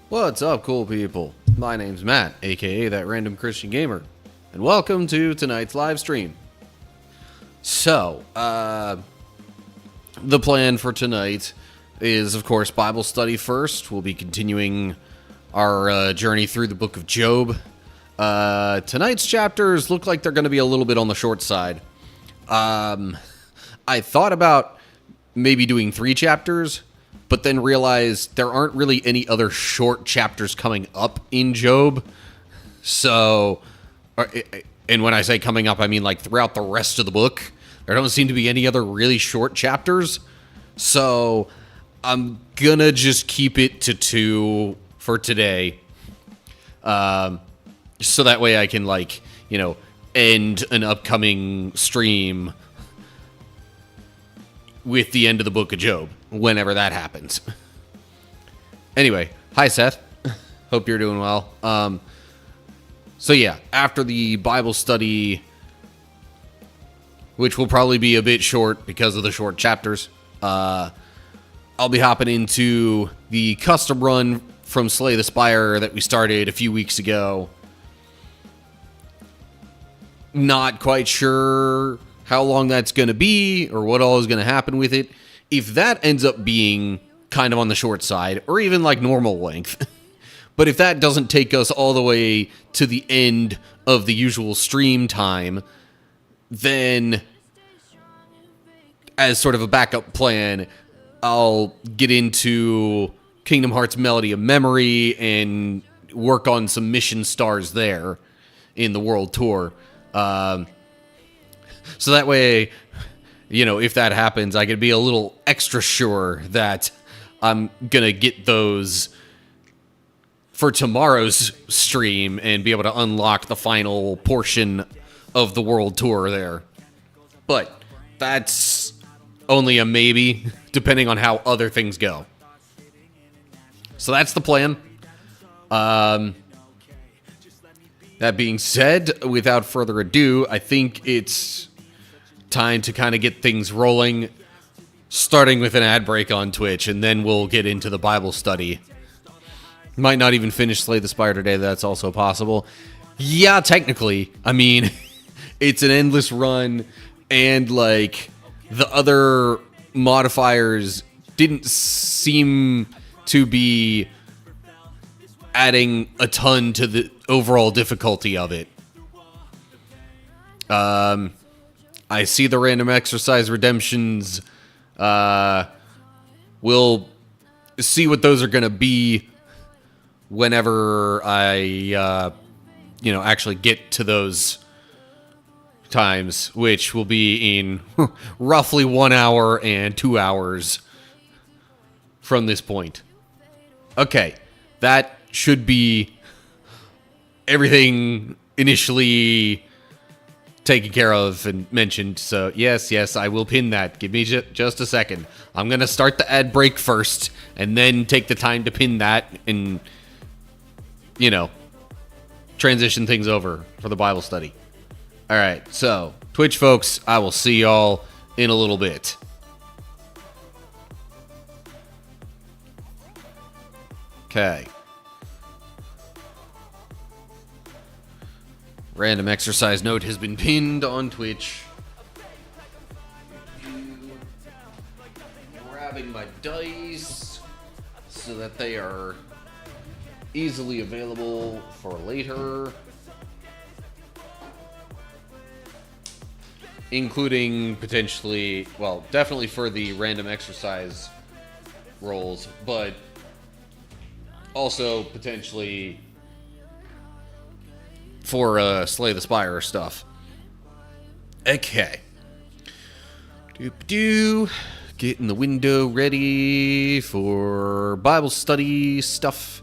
What's up, cool people? My name's Matt, aka That Random Christian Gamer, and welcome to tonight's live stream. So, the plan for tonight is, of course, Bible study first. We'll be continuing our journey through the book of Job. Tonight's chapters look like they're going to be a little bit on the short side. I thought about maybe doing 3 chapters, but then realized there aren't really any other short chapters coming up in Job. So, and when I say coming up, I mean like throughout the rest of the book. There don't seem to be any other really short chapters. So, I'm gonna just keep it to 2 for today. So that way I can, like, you know, end an upcoming stream with the end of the book of Job, whenever that happens. Anyway, hi Seth. Hope you're doing well. So yeah, after the Bible study, which will probably be a bit short because of the short chapters, I'll be hopping into the custom run from Slay the Spire that we started a few weeks ago. Not quite sure how long that's going to be or what all is going to happen with it. If that ends up being kind of on the short side or even like normal length, but if that doesn't take us all the way to the end of the usual stream time, then as sort of a backup plan, I'll get into Kingdom Hearts Melody of Memory and work on some mission stars there in the world tour. So that way, you know, if that happens, I could be a little extra sure that I'm gonna get those for tomorrow's stream and be able to unlock the final portion of the world tour there. But that's only a maybe, depending on how other things go. So that's the plan. That being said, without further ado, I think it's time to kind of get things rolling, starting with an ad break on Twitch, and then we'll get into the Bible study. Might not even finish Slay the Spire today, that's also possible. Yeah, technically. I mean, it's an endless run, and, like, the other modifiers didn't seem to be adding a ton to the overall difficulty of it. I see the random exercise redemptions. We'll see what those are going to be whenever I, actually get to those times, which will be in roughly 1 hour and 2 hours from this point. Okay, that should be everything initially taken care of and mentioned. So yes, I will pin that. Give me just a second. I'm going to start the ad break first and then take the time to pin that and, transition things over for the Bible study. All right, so Twitch folks, I will see y'all in a little bit. Okay. Random exercise note has been pinned on Twitch. Grabbing my dice so that they are easily available for later. Including potentially, well, definitely for the random exercise rolls, but also potentially for Slay the Spire stuff. Okay. Getting the window ready for Bible study stuff.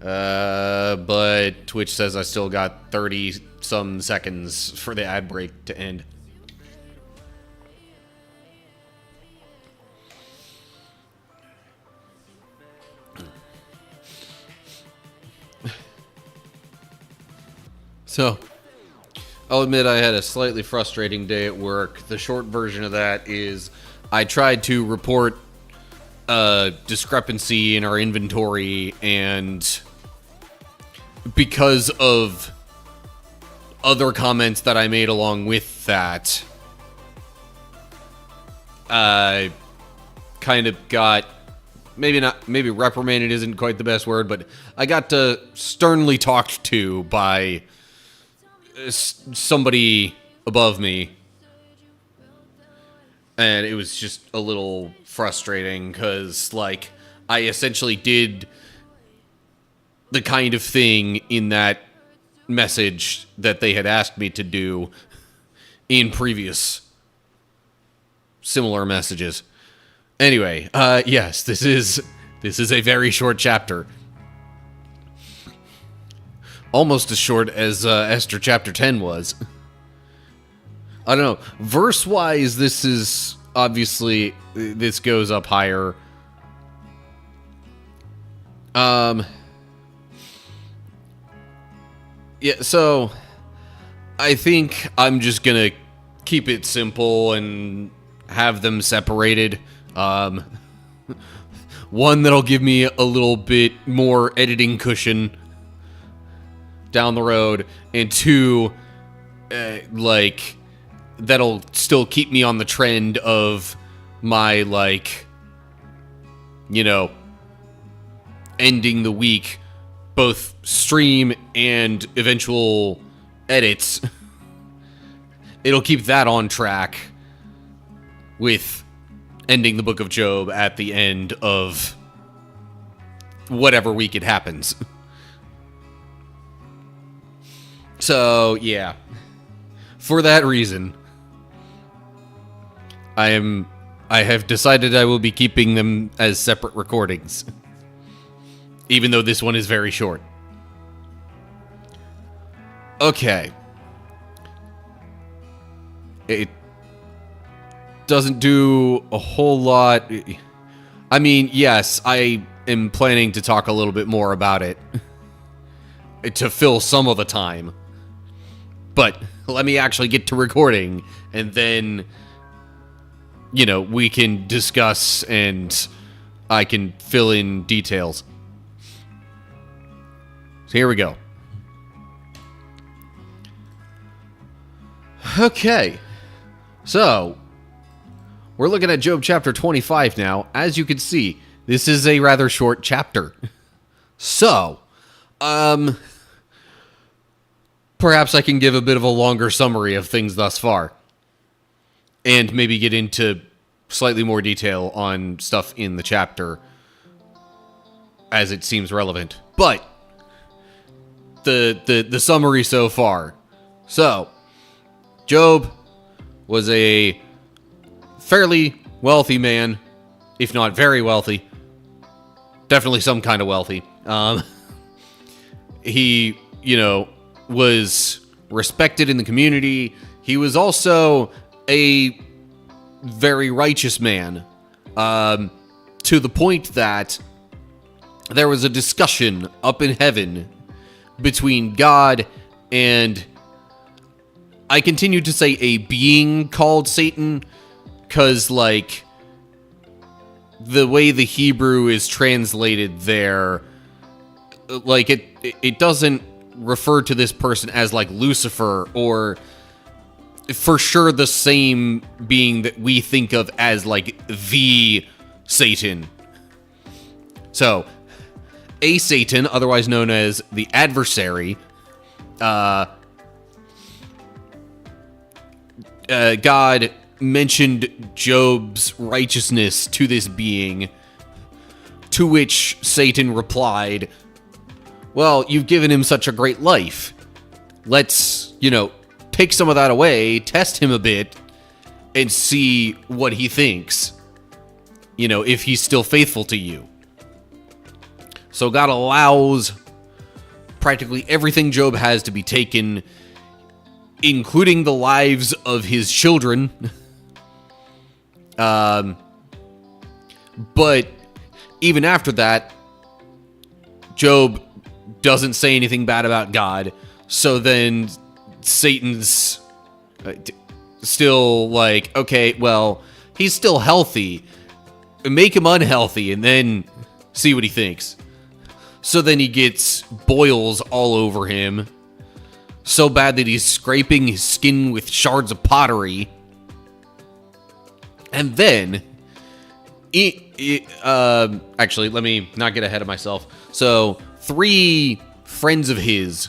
But Twitch says I still got 30-some seconds for the ad break to end. So, I'll admit I had a slightly frustrating day at work. The short version of that is I tried to report a discrepancy in our inventory, and because of other comments that I made along with that, I kind of got, maybe reprimanded isn't quite the best word, but I got sternly talked to by somebody above me. And it was just a little frustrating because, like, I essentially did the kind of thing in that message that they had asked me to do in previous similar messages. Anyway, yes, this is a very short chapter. Almost as short as Esther chapter 10 was. I don't know. Verse-wise, this is obviously, this goes up higher. Yeah, so I think I'm just gonna keep it simple and have them separated. One that'll give me a little bit more editing cushion down the road, and two, like, that'll still keep me on the trend of my, like, you know, ending the week, both stream and eventual edits. It'll keep that on track with ending the Book of Job at the end of whatever week it happens. So, yeah. For that reason, I have decided I will be keeping them as separate recordings. Even though this one is very short. Okay. It doesn't do a whole lot. I mean, yes, I am planning to talk a little bit more about it to fill some of the time. But let me actually get to recording, and then, you know, we can discuss and I can fill in details. So here we go. Okay. So, we're looking at Job chapter 25 now. As you can see, this is a rather short chapter. So, perhaps I can give a bit of a longer summary of things thus far. And maybe get into slightly more detail on stuff in the chapter as it seems relevant. But the summary so far. So, Job was a fairly wealthy man, if not very wealthy. Definitely some kind of wealthy. He, you know, was respected in the community. He was also a very righteous man, to the point that there was a discussion up in heaven between God and, I continue to say, a being called Satan, because, like, the way the Hebrew is translated there, like, it doesn't refer to this person as, like, Lucifer, or for sure the same being that we think of as, like, the Satan. So, a Satan, otherwise known as the adversary, God mentioned Job's righteousness to this being, to which Satan replied, well, you've given him such a great life. Let's, you know, take some of that away, test him a bit, and see what he thinks. You know, if he's still faithful to you. So God allows practically everything Job has to be taken, including the lives of his children. But even after that, Job doesn't say anything bad about God. So then Satan's still like, okay, well, he's still healthy. make him unhealthy and then see what he thinks. So then he gets boils all over him, so bad that he's scraping his skin with shards of pottery. And then, actually, let me not get ahead of myself. So 3 friends of his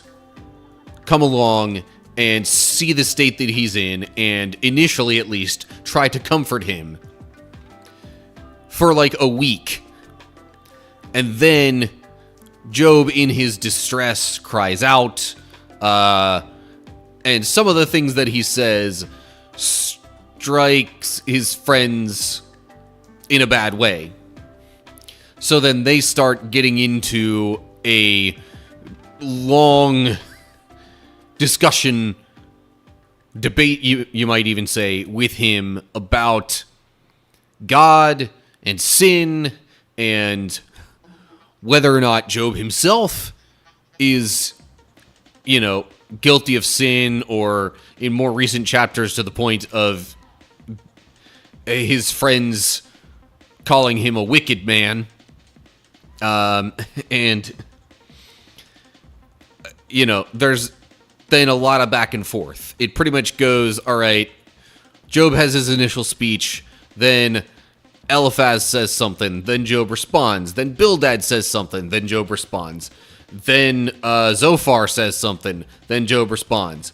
come along and see the state that he's in, and initially at least try to comfort him for like a week. And then Job, in his distress, cries out, and some of the things that he says strikes his friends in a bad way. So then they start getting into a long discussion, debate, you might even say, with him about God and sin and whether or not Job himself is, guilty of sin, or in more recent chapters to the point of his friends calling him a wicked man. And, there's then a lot of back and forth. It pretty much goes, all right, Job has his initial speech, then Eliphaz says something, then Job responds, then Bildad says something, then Job responds, then Zophar says something, then Job responds,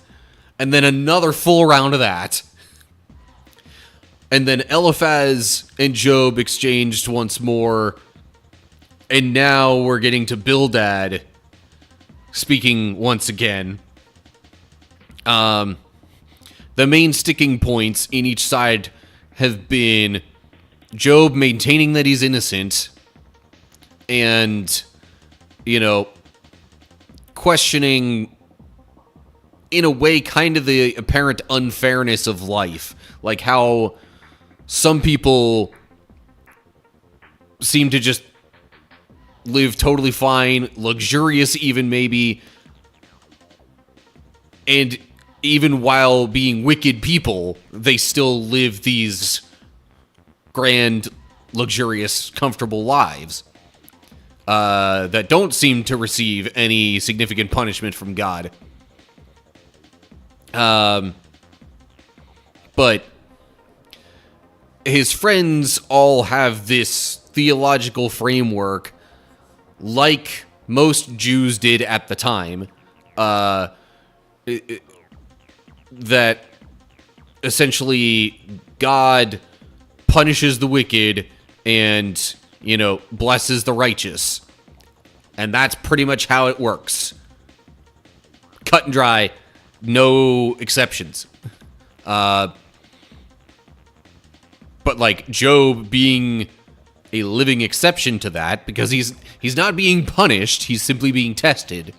and then another full round of that, and then Eliphaz and Job exchanged once more, and now we're getting to Bildad speaking once again. The main sticking points in each side have been Job maintaining that he's innocent and, questioning, in a way, kind of the apparent unfairness of life. Like how some people seem to just live totally fine, luxurious even maybe, and even while being wicked people, they still live these grand, luxurious, comfortable lives that don't seem to receive any significant punishment from God. But his friends all have this theological framework, like most Jews did at the time, that essentially God punishes the wicked and, blesses the righteous. And that's pretty much how it works. Cut and dry, no exceptions. But like Job being a living exception to that, because he's not being punished, he's simply being tested.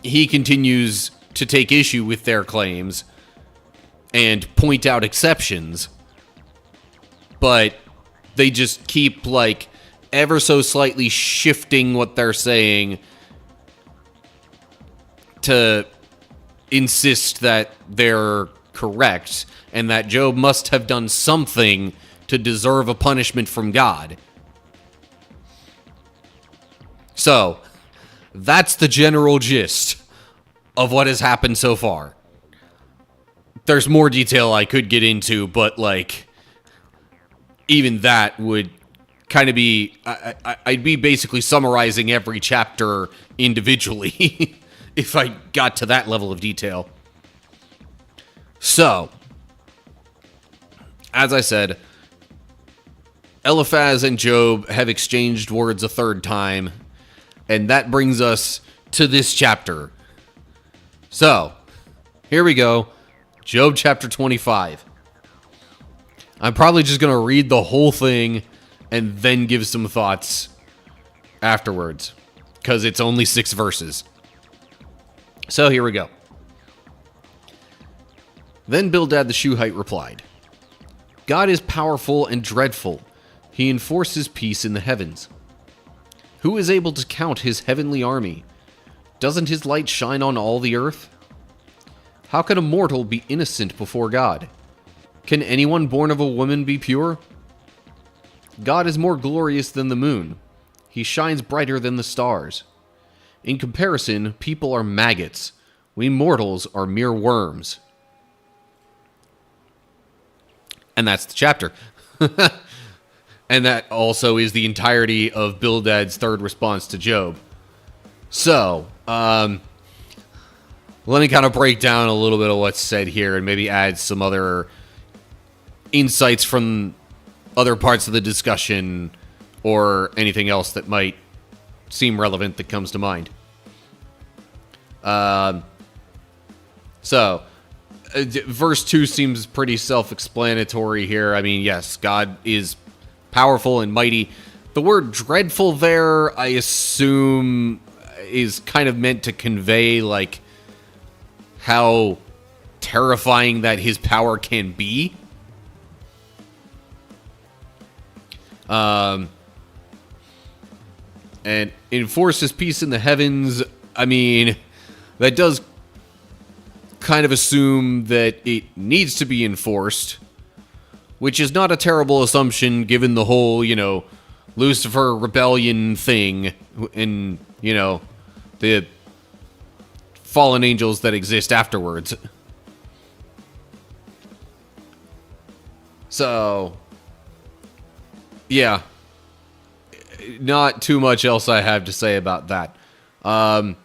He continues to take issue with their claims and point out exceptions, but they just keep, like, ever so slightly shifting what they're saying to insist that they're correct and that Job must have done something to deserve a punishment from God. So, that's the general gist of what has happened so far. There's more detail I could get into, but, like, even that would kind of be... I'd be basically summarizing every chapter individually if I got to that level of detail. So, as I said, Eliphaz and Job have exchanged words a third time, and that brings us to this chapter. So, here we go. Job chapter 25. I'm probably just going to read the whole thing and then give some thoughts afterwards, because it's only 6 verses. So, here we go. Then Bildad the Shuhite replied, God is powerful and dreadful. He enforces peace in the heavens. Who is able to count his heavenly army? Doesn't his light shine on all the earth? How can a mortal be innocent before God? Can anyone born of a woman be pure? God is more glorious than the moon. He shines brighter than the stars. In comparison, people are maggots. We mortals are mere worms. And that's the chapter. And that also is the entirety of Bildad's third response to Job. So, let me kind of break down a little bit of what's said here and maybe add some other insights from other parts of the discussion or anything else that might seem relevant that comes to mind. Verse 2 seems pretty self-explanatory here. I mean, yes, God is powerful and mighty. The word dreadful there, I assume, is kind of meant to convey, like, how terrifying that his power can be. And enforces peace in the heavens. I mean, that does kind of assume that it needs to be enforced, which is not a terrible assumption given the whole, Lucifer rebellion thing and, the fallen angels that exist afterwards. So, yeah. Not too much else I have to say about that. And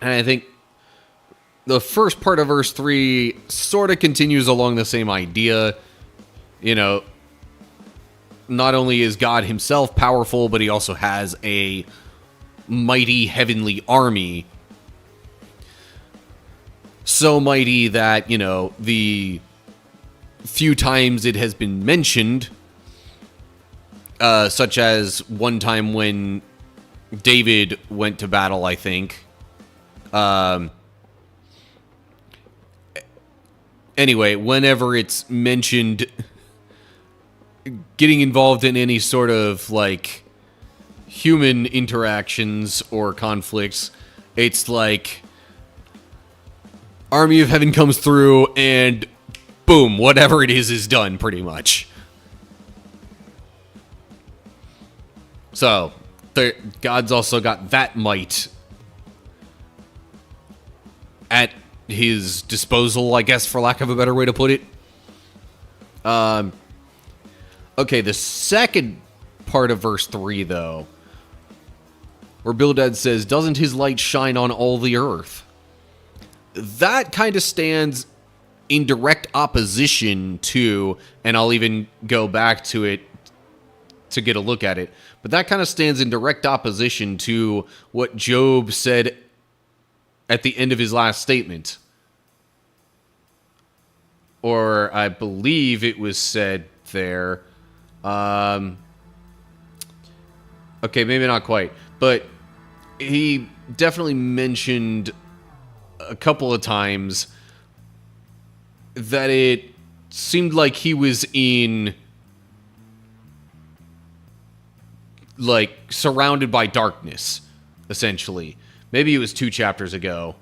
I think the first part of verse 3 sort of continues along the same idea. Not only is God himself powerful, but he also has a mighty heavenly army. So mighty that, the few times it has been mentioned, such as one time when David went to battle, I think. Anyway, whenever it's mentioned getting involved in any sort of, like, human interactions or conflicts, it's like Army of Heaven comes through and boom, whatever it is done, pretty much. So, God's also got that might at his disposal, I guess, for lack of a better way to put it. Okay, the second part of verse 3, though, where Bildad says, "Doesn't his light shine on all the earth?" That kind of stands in direct opposition to, and I'll even go back to it to get a look at it, but that kind of stands in direct opposition to what Job said at the end of his last statement. Or I believe it was said there. Okay, maybe not quite, but he definitely mentioned a couple of times that it seemed like he was in, like, surrounded by darkness, essentially. Maybe it was 2 chapters ago.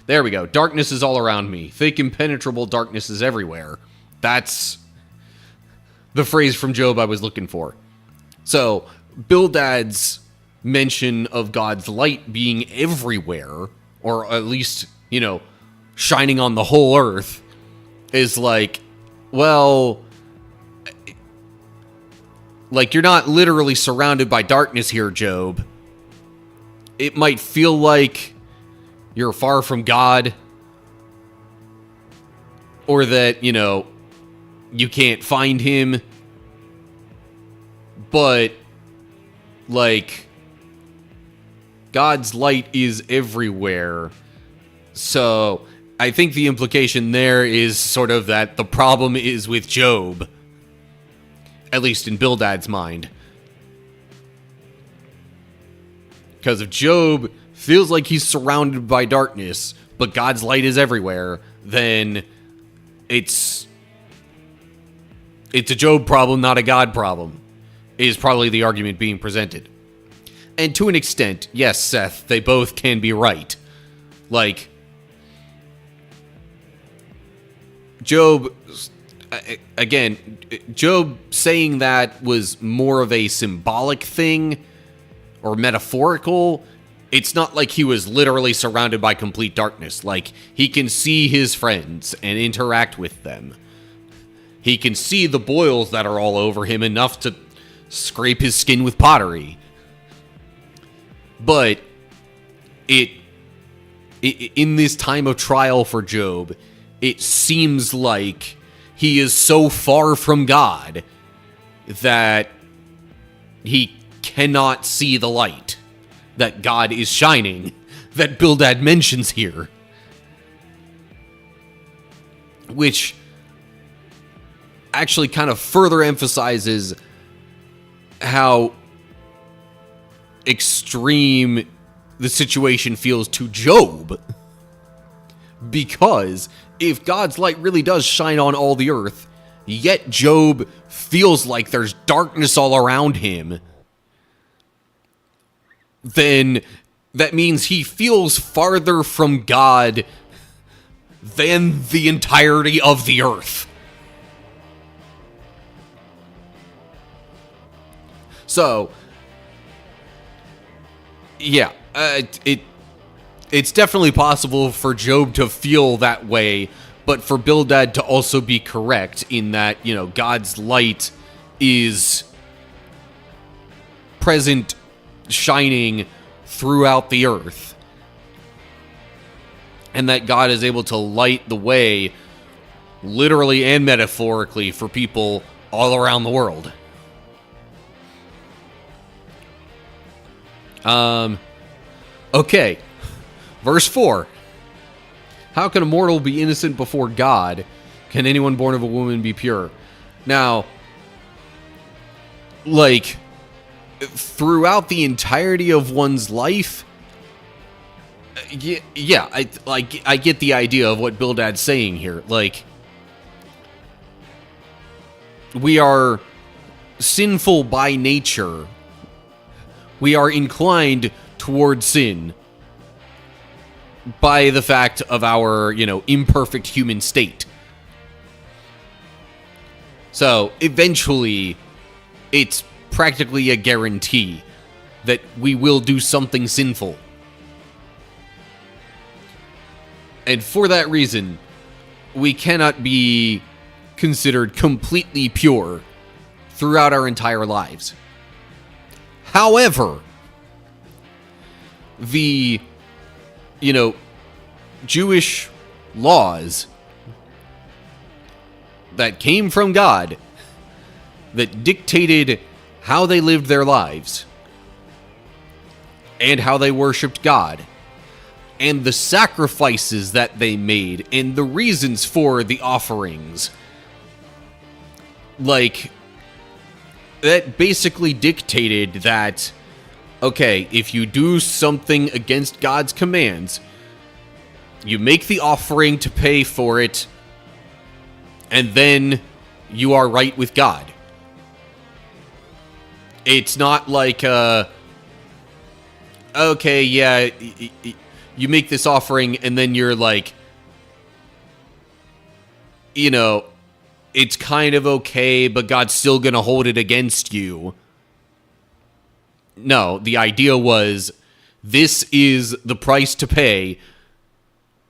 There we go. Darkness is all around me. Thick, impenetrable darkness is everywhere. That's the phrase from Job I was looking for. So, Bildad's mention of God's light being everywhere, or at least, shining on the whole earth, is like, well, like, you're not literally surrounded by darkness here, Job. It might feel like you're far from God, or that, you can't find him, but, like, God's light is everywhere. So, I think the implication there is sort of that the problem is with Job, at least in Bildad's mind. Because if Job feels like he's surrounded by darkness, but God's light is everywhere, then it's a Job problem, not a God problem, is probably the argument being presented. And to an extent, yes, Seth, they both can be right. Like, Job, again, Job saying that was more of a symbolic thing or metaphorical. It's not like he was literally surrounded by complete darkness. Like, he can see his friends and interact with them. He can see the boils that are all over him enough to scrape his skin with pottery. But in this time of trial for Job, it seems like he is so far from God that he cannot see the light that God is shining, that Bildad mentions here. Which actually kind of further emphasizes how extreme the situation feels to Job. Because if God's light really does shine on all the earth, yet Job feels like there's darkness all around him, then that means he feels farther from God than the entirety of the earth. So, yeah, it's definitely possible for Job to feel that way, but for Bildad to also be correct in that, you know, God's light is present, shining throughout the earth, and that God is able to light the way, literally and metaphorically, for people all around the world. Okay. Verse 4. How can a mortal be innocent before God? Can anyone born of a woman be pure? Now, like, throughout the entirety of one's life, yeah, I get the idea of what Bildad's saying here. Like, we are sinful by nature. We are inclined towards sin by the fact of our, imperfect human state. So, eventually, it's practically a guarantee that we will do something sinful. And for that reason, we cannot be considered completely pure throughout our entire lives. However, the, Jewish laws that came from God that dictated how they lived their lives and how they worshipped God and the sacrifices that they made and the reasons for the offerings, like, that basically dictated that, okay, if you do something against God's commands, you make the offering to pay for it, and then you are right with God. It's not like, okay, yeah, you make this offering, and then you're like, it's kind of okay, but God's still gonna hold it against you. No, the idea was, this is the price to pay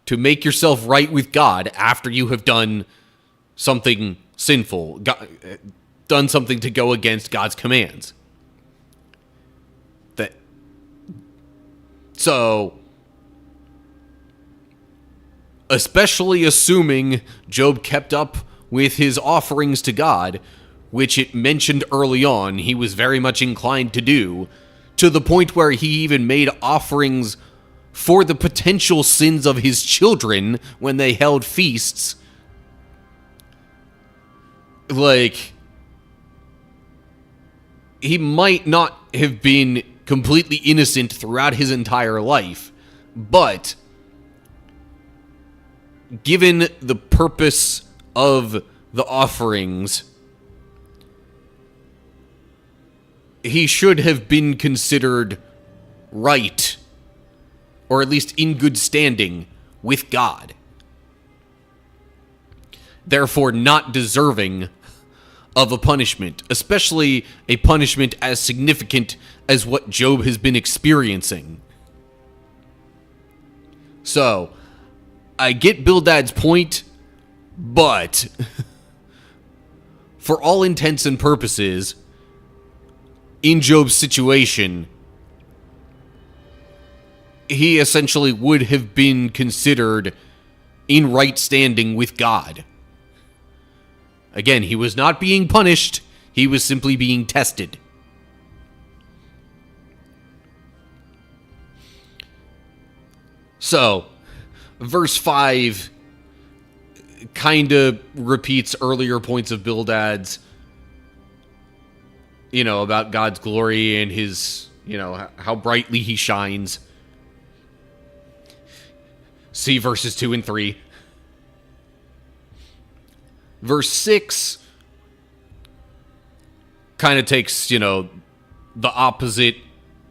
to make yourself right with God after you have done something sinful, done something to go against God's commands. So, especially assuming Job kept up with his offerings to God, which it mentioned early on he was very much inclined to do, to the point where he even made offerings for the potential sins of his children when they held feasts. Like, he might not have been completely innocent throughout his entire life, but given the purpose of the offerings, he should have been considered right, or at least in good standing with God. therefore not deserving of a punishment, especially a punishment as significant as what Job has been experiencing. So, I get Bildad's point, but for all intents and purposes, in Job's situation, he essentially would have been considered in right standing with God. Again, he was not being punished, he was simply being tested. So, verse 5 kind of repeats earlier points of Bildad's, about God's glory and his, how brightly he shines. See verses 2 and 3. Verse 6 kind of takes, the opposite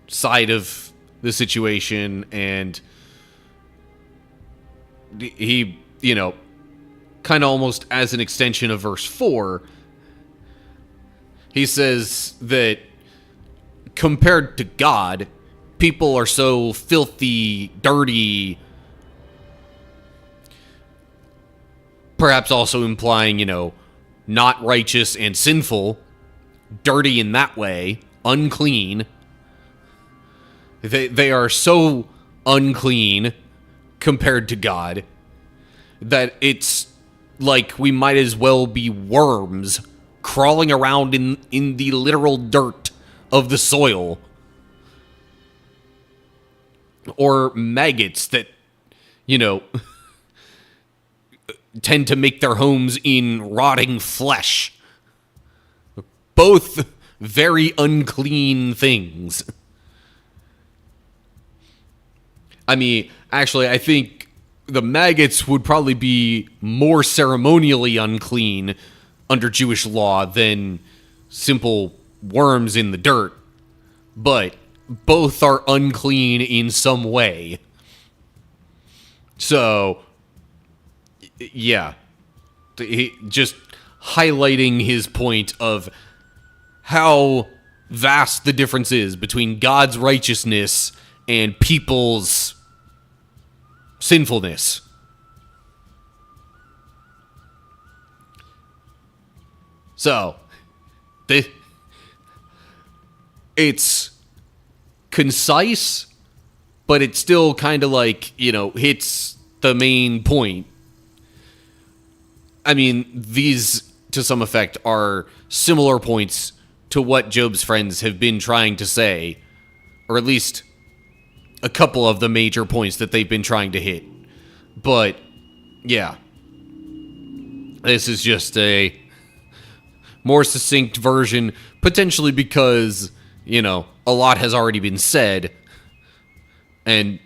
side of the situation, and he, kind of almost as an extension of verse 4, he says that compared to God, people are so filthy, dirty, perhaps also implying, not righteous and sinful, dirty in that way, unclean. They are so unclean compared to God that it's like we might as well be worms crawling around in the literal dirt of the soil, or maggots that, tend to make their homes in rotting flesh. Both very unclean things. I mean, actually, I think the maggots would probably be more ceremonially unclean under Jewish law than simple worms in the dirt. But both are unclean in some way. So, yeah, just highlighting his point of how vast the difference is between God's righteousness and people's sinfulness. So, it's concise, but it still kind of hits the main point. I mean, these, to some effect, are similar points to what Job's friends have been trying to say, or at least a couple of the major points that they've been trying to hit. But, yeah. This is just a more succinct version, potentially because, a lot has already been said, and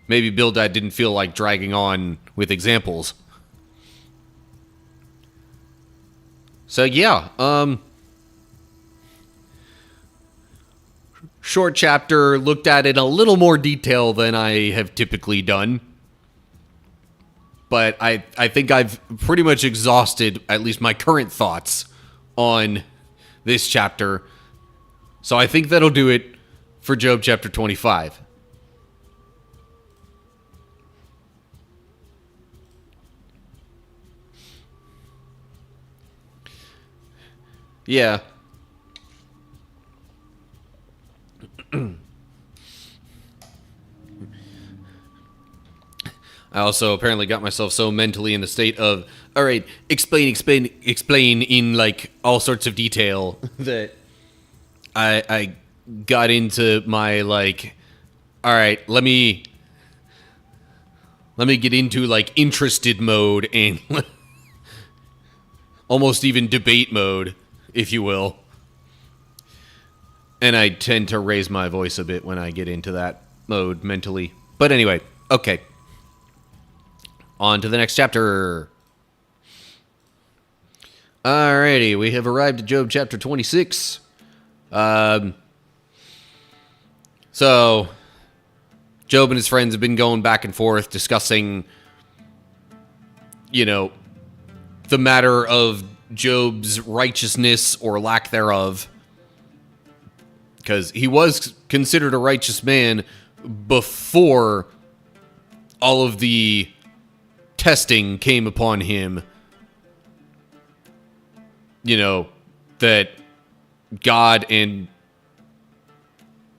maybe Bildad didn't feel like dragging on with examples. So, yeah, short chapter, looked at it in a little more detail than I have typically done. But I think I've pretty much exhausted at least my current thoughts on this chapter. So I think that'll do it for Job chapter 25. Yeah. I also apparently got myself so mentally in a state of, all right, explain in all sorts of detail that I got into my all right, let me get into interested mode and almost even debate mode, if you will. And I tend to raise my voice a bit when I get into that mode mentally. But anyway, okay. On to the next chapter. Alrighty, we have arrived at Job chapter 26. So, Job and his friends have been going back and forth discussing, the the matter of Job's righteousness or lack thereof, because he was considered a righteous man before all of the testing came upon him, that God and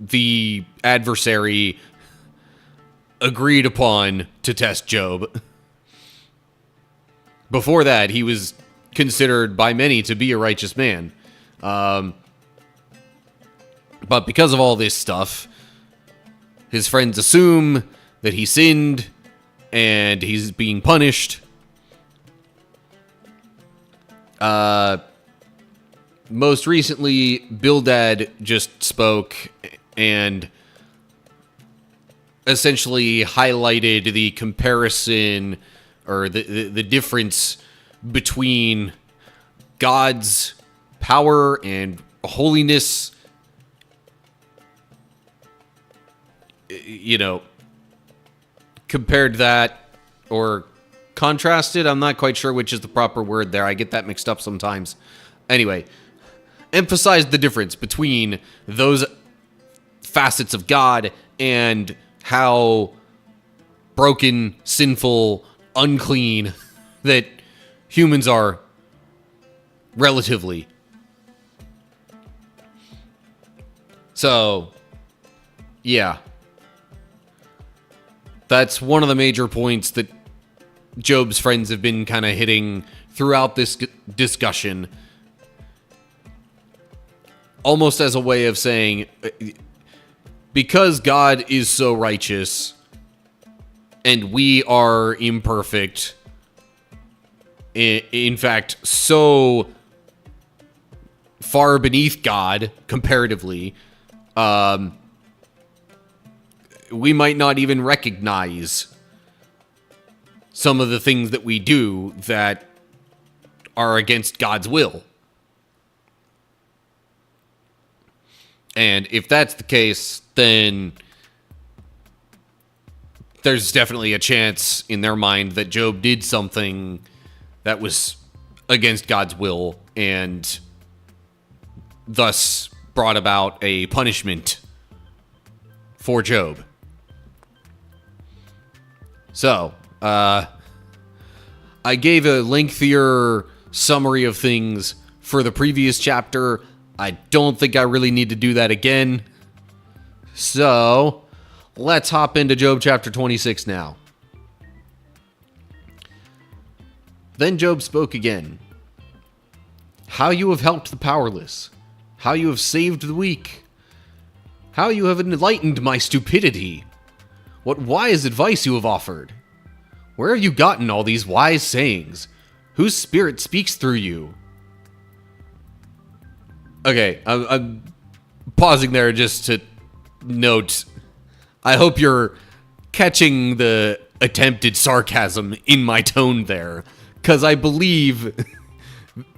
the adversary agreed upon to test Job. Before that, he was considered by many to be a righteous man. But because of all this stuff, his friends assume that he sinned and he's being punished. Most recently, Bildad just spoke and essentially highlighted the comparison or the difference between God's power and holiness, compared that or contrasted. I'm not quite sure which is the proper word there. I get that mixed up sometimes. Anyway, emphasize the difference between those facets of God and how broken, sinful, unclean that humans are relatively. So, yeah. That's one of the major points that Job's friends have been kind of hitting throughout this discussion. Almost as a way of saying, because God is so righteous and we are imperfect, in fact, so far beneath God comparatively, we might not even recognize some of the things that we do that are against God's will. And if that's the case, then there's definitely a chance in their mind that Job did something that was against God's will and thus brought about a punishment for Job. So, I gave a lengthier summary of things for the previous chapter. I don't think I really need to do that again. So, let's hop into Job chapter 26 now. Then Job spoke again. How you have helped the powerless. How you have saved the weak. How you have enlightened my stupidity. What wise advice you have offered. Where have you gotten all these wise sayings? Whose spirit speaks through you? Okay, I'm pausing there just to note, I hope you're catching the attempted sarcasm in my tone there, because I believe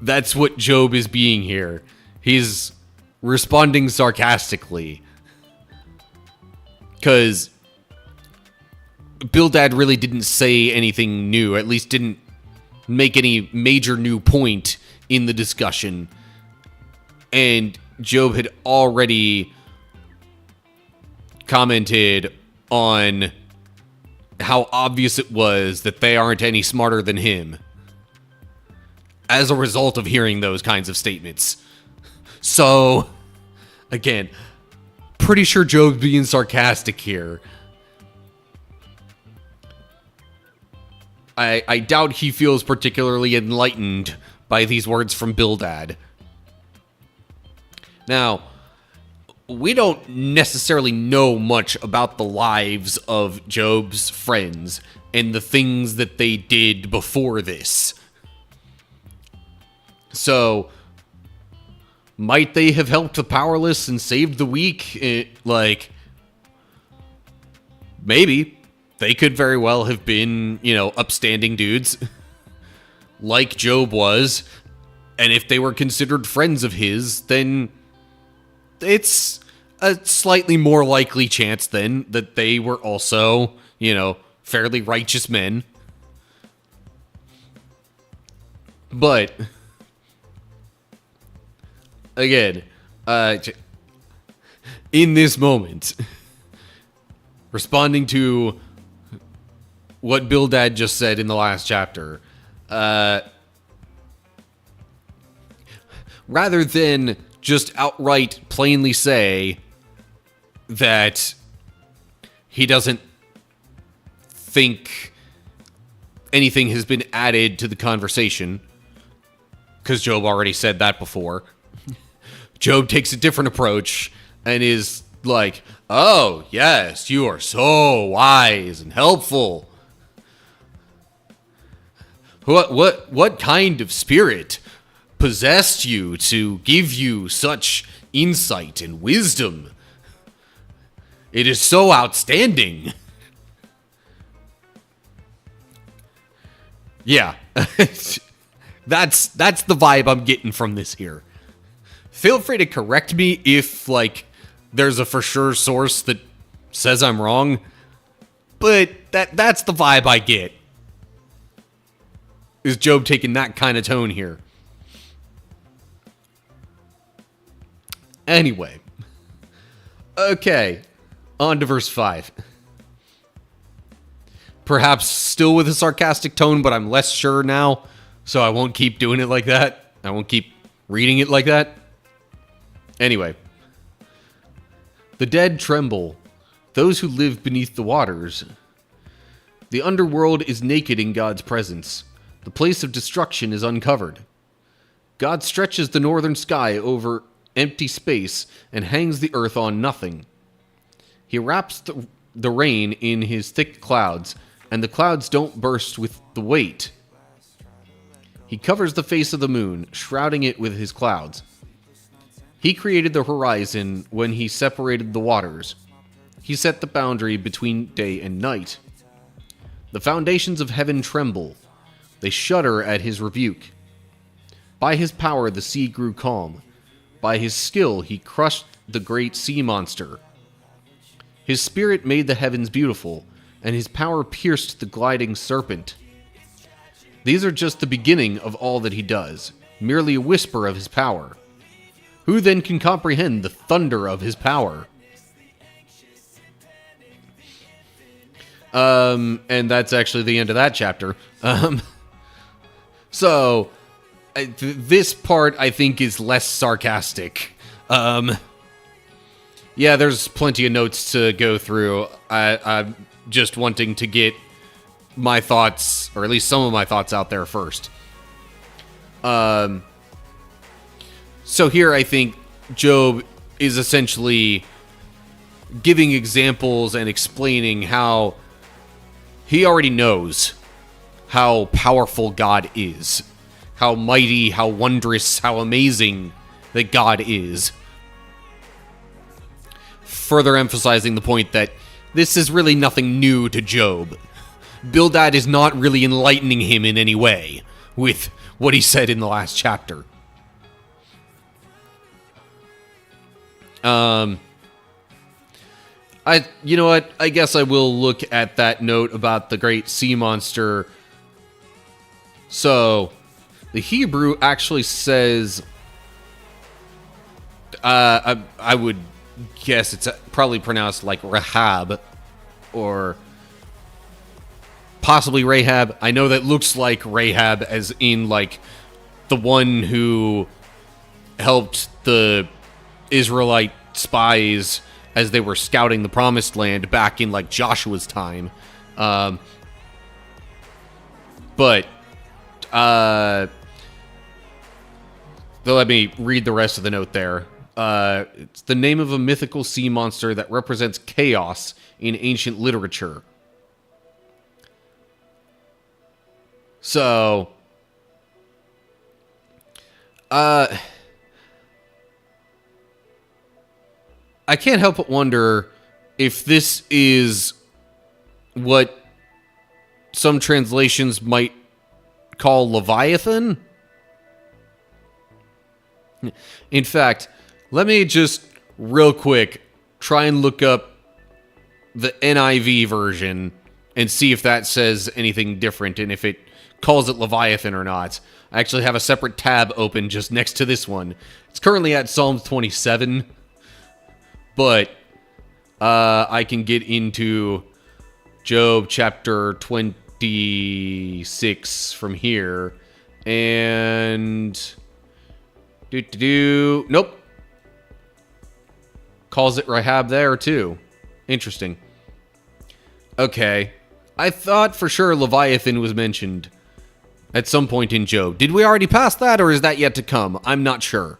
that's what Job is being here. He's responding sarcastically, because Bildad really didn't say anything new, at least didn't make any major new point in the discussion. And Job had already commented on how obvious it was that they aren't any smarter than him as a result of hearing those kinds of statements. So, again, pretty sure Job's being sarcastic here. I doubt he feels particularly enlightened by these words from Bildad. Now, we don't necessarily know much about the lives of Job's friends and the things that they did before this. So, might they have helped the powerless and saved the weak? Maybe. They could very well have been, upstanding dudes, like Job was. And if they were considered friends of his, then it's a slightly more likely chance then that they were also, fairly righteous men. But again, in this moment, responding to what Bildad just said in the last chapter, rather than just outright plainly say that he doesn't think anything has been added to the conversation, because Job already said that before, Job takes a different approach and is like, oh, yes, you are so wise and helpful. What kind of spirit possessed you to give you such insight and wisdom? It is so outstanding. Yeah. That's the vibe I'm getting from this here. Feel free to correct me if, like, there's a for sure source that says I'm wrong, but that's the vibe I get. Is Job taking that kind of tone here? Anyway. Okay. On to verse 5. Perhaps still with a sarcastic tone, but I'm less sure now, so I won't keep doing it like that. I won't keep reading it like that. Anyway. The dead tremble, those who live beneath the waters. The underworld is naked in God's presence. The place of destruction is uncovered. God stretches the northern sky over empty space and hangs the earth on nothing. He wraps the rain in his thick clouds, and the clouds don't burst with the weight. He covers the face of the moon, shrouding it with his clouds. He created the horizon when he separated the waters. He set the boundary between day and night. The foundations of heaven tremble. They shudder at his rebuke. By his power the sea grew calm. By his skill he crushed the great sea monster. His spirit made the heavens beautiful, and his power pierced the gliding serpent. These are just the beginning of all that he does, merely a whisper of his power. Who then can comprehend the thunder of his power? And that's actually the end of that chapter. So, this part, I think, is less sarcastic. Yeah, there's plenty of notes to go through. I'm just wanting to get my thoughts, or at least some of my thoughts out there first. So here, I think, Job is essentially giving examples and explaining how he already knows how powerful God is, how mighty, how wondrous, how amazing that God is. Further emphasizing the point that this is really nothing new to Job. Bildad is not really enlightening him in any way with what he said in the last chapter. You know what? I guess I will look at that note about the great sea monster. So, the Hebrew actually says, I would guess it's probably pronounced like Rahab, or possibly Rahab. I know that looks like Rahab, as in like the one who helped the Israelite spies as they were scouting the Promised Land back in like Joshua's time. But let me read the rest of the note there. It's the name of a mythical sea monster that represents chaos in ancient literature. So, I can't help but wonder if this is what some translations might call Leviathan. In fact, let me just real quick try and look up the NIV version and see if that says anything different and if it calls it Leviathan or not. I actually have a separate tab open just next to this one. It's currently at Psalm 27, but I can get into Job chapter 26 from here, and nope, calls it Rahab there too. Interesting. Okay, I thought for sure Leviathan was mentioned at some point in Job. Did we already pass that, or is that yet to come? I'm not sure.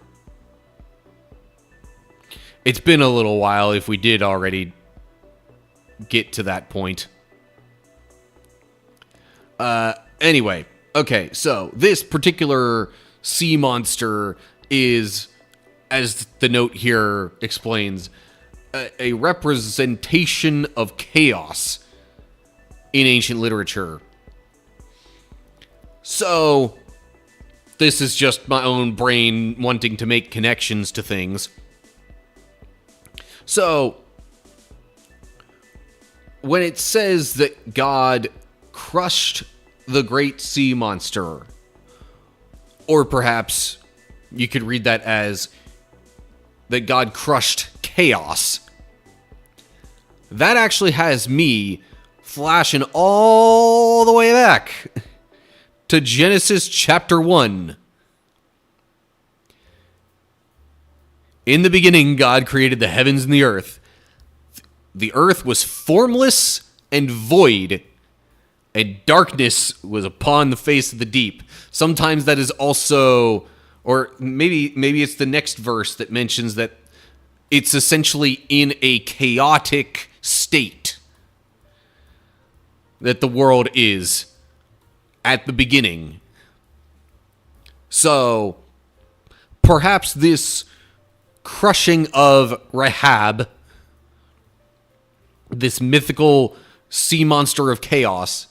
It's been a little while if we did already get to that point. Anyway, okay, so this particular sea monster is, as the note here explains, a representation of chaos in ancient literature. So, this is just my own brain wanting to make connections to things. So, when it says that God crushed the great sea monster, or perhaps you could read that as that God crushed chaos, that actually has me flashing all the way back to Genesis chapter 1. In the beginning, God created the heavens and the earth. The earth was formless and void, and darkness was upon the face of the deep. Sometimes that is also, or maybe it's the next verse that mentions that it's essentially in a chaotic state that the world is at the beginning. So, perhaps this crushing of Rahab, this mythical sea monster of chaos,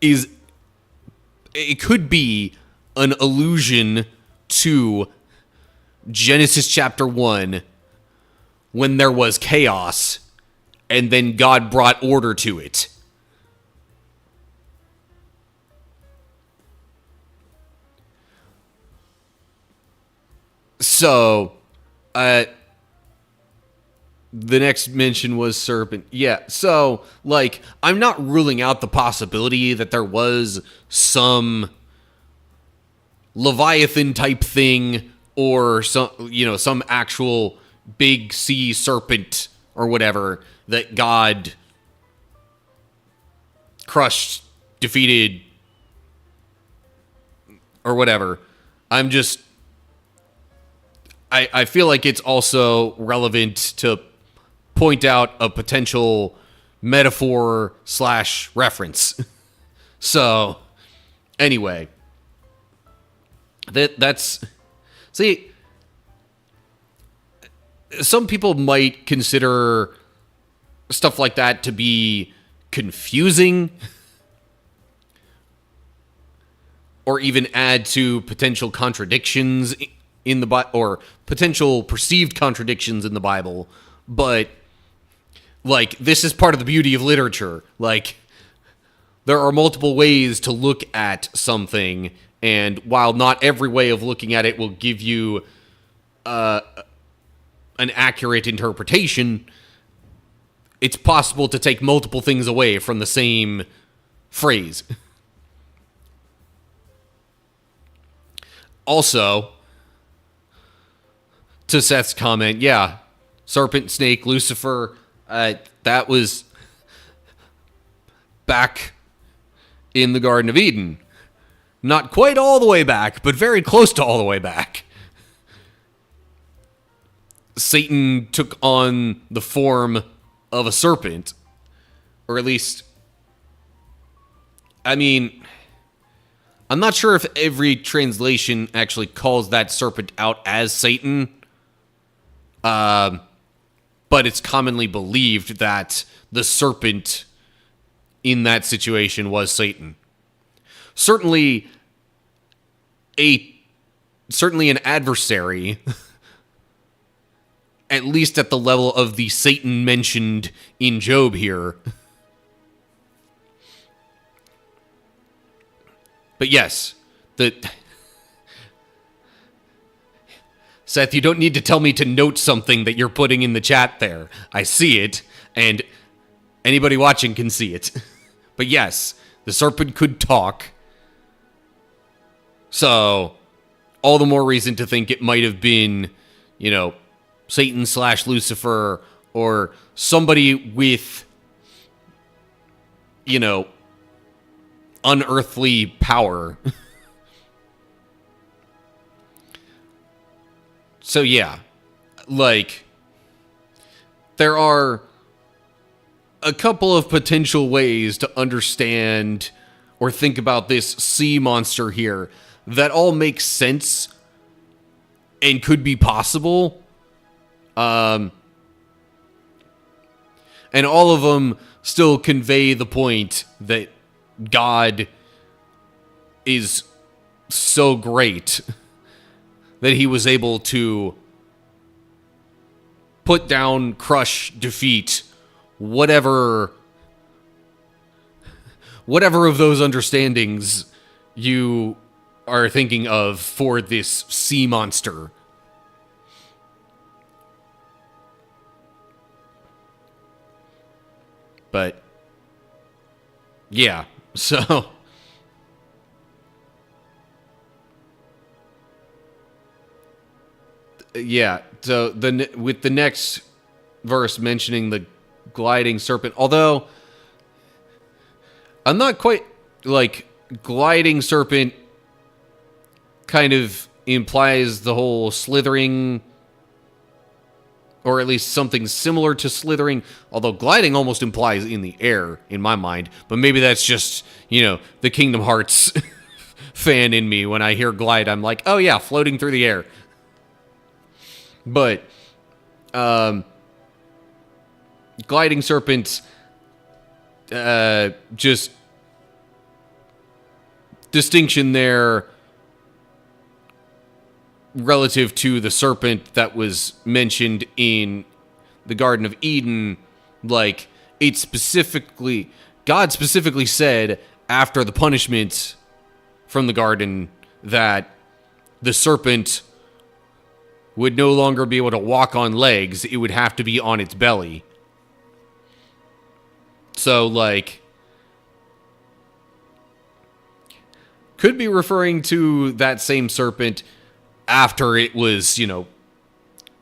it could be an allusion to Genesis chapter 1, when there was chaos, and then God brought order to it. So, the next mention was serpent. Yeah, so, like, I'm not ruling out the possibility that there was some Leviathan type thing, or some actual big sea serpent or whatever that God crushed, defeated, or whatever. I feel like it's also relevant to point out a potential metaphor / reference. So, anyway, that's see, some people might consider stuff like that to be confusing, or even add to potential contradictions in the Bible, or potential perceived contradictions in the Bible. But, like, this is part of the beauty of literature. Like, there are multiple ways to look at something, and while not every way of looking at it will give you an accurate interpretation, it's possible to take multiple things away from the same phrase. Also, to Seth's comment, yeah, serpent, snake, Lucifer, that was back in the Garden of Eden. Not quite all the way back, but very close to all the way back. Satan took on the form of a serpent, or at least, I mean, I'm not sure if every translation actually calls that serpent out as Satan, but it's commonly believed that the serpent in that situation was Satan. Certainly an adversary, at least at the level of the Satan mentioned in Job here. But yes, the Seth, you don't need to tell me to note something that you're putting in the chat there. I see it, and anybody watching can see it. But yes, the serpent could talk. So, all the more reason to think it might have been, Satan / Lucifer, or somebody with, unearthly power. So yeah, there are a couple of potential ways to understand or think about this sea monster here that all make sense and could be possible. And all of them still convey the point that God is so great that he was able to put down, crush, defeat, whatever of those understandings you are thinking of for this sea monster. But yeah, so yeah, so with the next verse mentioning the gliding serpent, although I'm not quite gliding serpent kind of implies the whole slithering, or at least something similar to slithering, although gliding almost implies in the air in my mind, but maybe that's just, the Kingdom Hearts fan in me. When I hear glide, I'm like, oh yeah, floating through the air. But gliding serpents, just distinction there relative to the serpent that was mentioned in the Garden of Eden. God specifically said after the punishment from the garden that the serpent would no longer be able to walk on legs. It would have to be on its belly. So, could be referring to that same serpent after it was,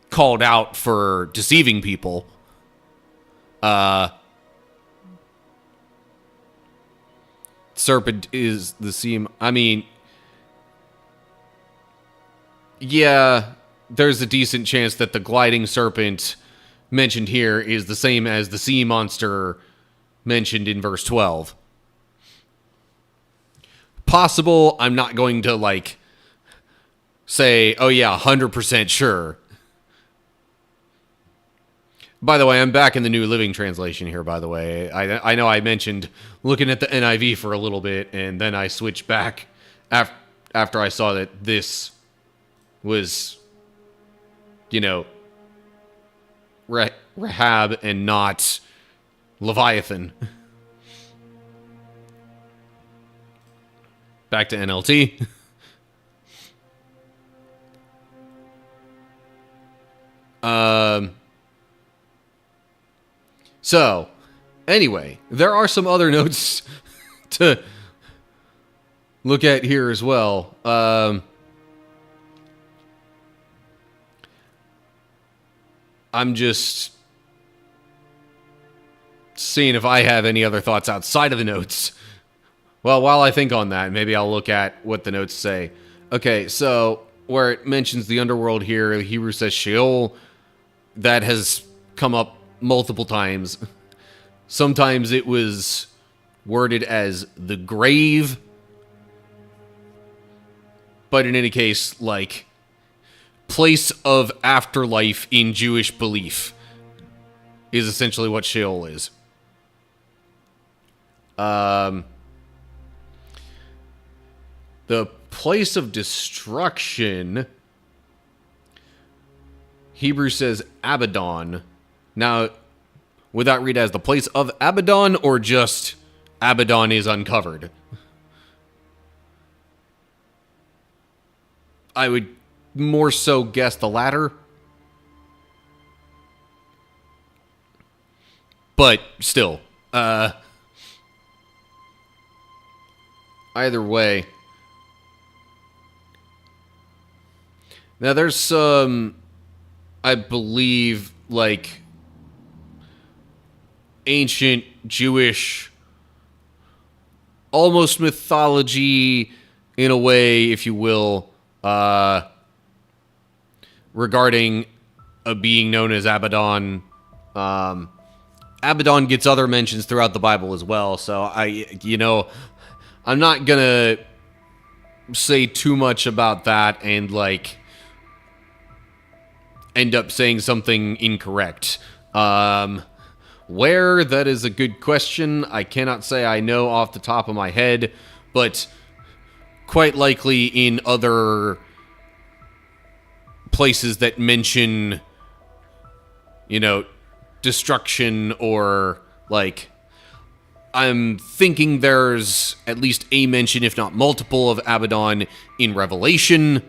called out for deceiving people. Serpent is the sea. I mean, yeah, there's a decent chance that the gliding serpent mentioned here is the same as the sea monster mentioned in verse 12. Possible. I'm not going to say, oh yeah, 100% sure. By the way, I'm back in the New Living Translation here, by the way. I know I mentioned looking at the NIV for a little bit, and then I switched back after I saw that this was, Rahab and not Leviathan. Back to NLT. So, anyway, there are some other notes to look at here as well. I'm just seeing if I have any other thoughts outside of the notes. Well, while I think on that, maybe I'll look at what the notes say. Okay, so where it mentions the underworld here, the Hebrew says Sheol. That has come up multiple times. Sometimes it was worded as the grave. But in any case, place of afterlife in Jewish belief is essentially what Sheol is. The place of destruction, Hebrew says Abaddon. Now, would that read as the place of Abaddon or just Abaddon is uncovered? I would more so guess the latter. But still, either way. Now there's some, I believe, like ancient Jewish, almost mythology in a way, if you will, regarding a being known as Abaddon. Abaddon gets other mentions throughout the Bible as well, so I'm not gonna say too much about that and like end up saying something incorrect. Where? That is a good question. I cannot say I know off the top of my head, but quite likely in other places that mention, destruction or, like, I'm thinking there's at least a mention, if not multiple, of Abaddon in Revelation.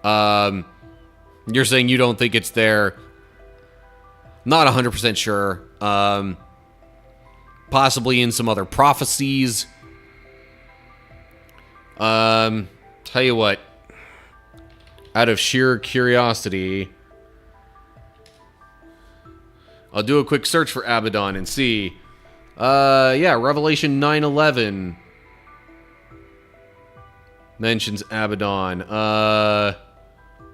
You're saying you don't think it's there. Not 100% sure. Possibly in some other prophecies. Tell you what. Out of sheer curiosity, I'll do a quick search for Abaddon and see. Yeah, Revelation 9:11 mentions Abaddon.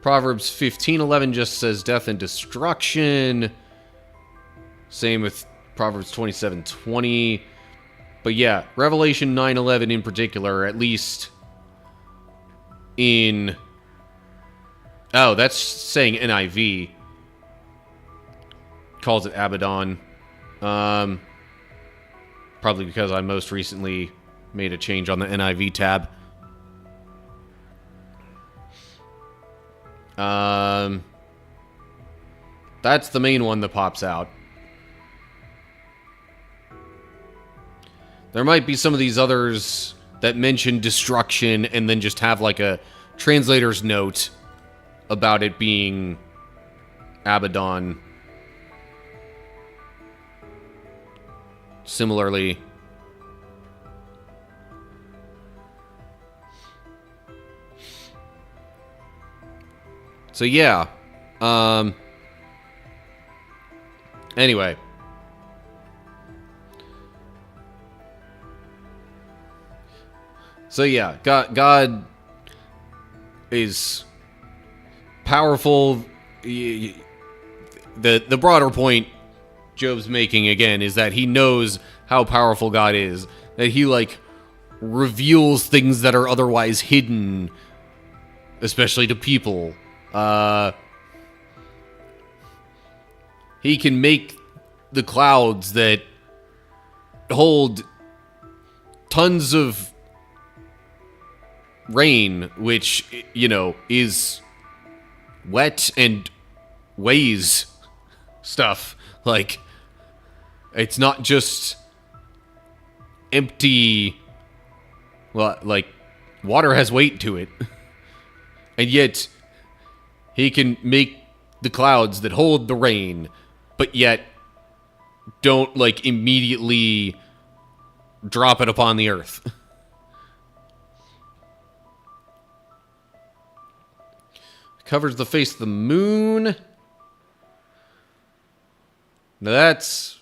Proverbs 15:11 just says death and destruction. Same with Proverbs 27:20. But yeah, Revelation 9:11 in particular, at least in... Oh, that's saying NIV. Calls it Abaddon. Probably because I most recently made a change on the NIV tab. That's the main one that pops out. There might be some of these others that mention destruction and then just have like a translator's note about it being Abaddon. Similarly. So yeah. Anyway. So yeah, God is powerful. The broader point Job's making again is that he knows how powerful God is. That he like reveals things that are otherwise hidden, especially to people. He can make the clouds that hold tons of rain, which, is wet and weighs stuff. Like, it's not just empty. Well, like, water has weight to it. And yet, he can make the clouds that hold the rain, but yet don't, like, immediately drop it upon the earth. Covers the face of the moon. Now that's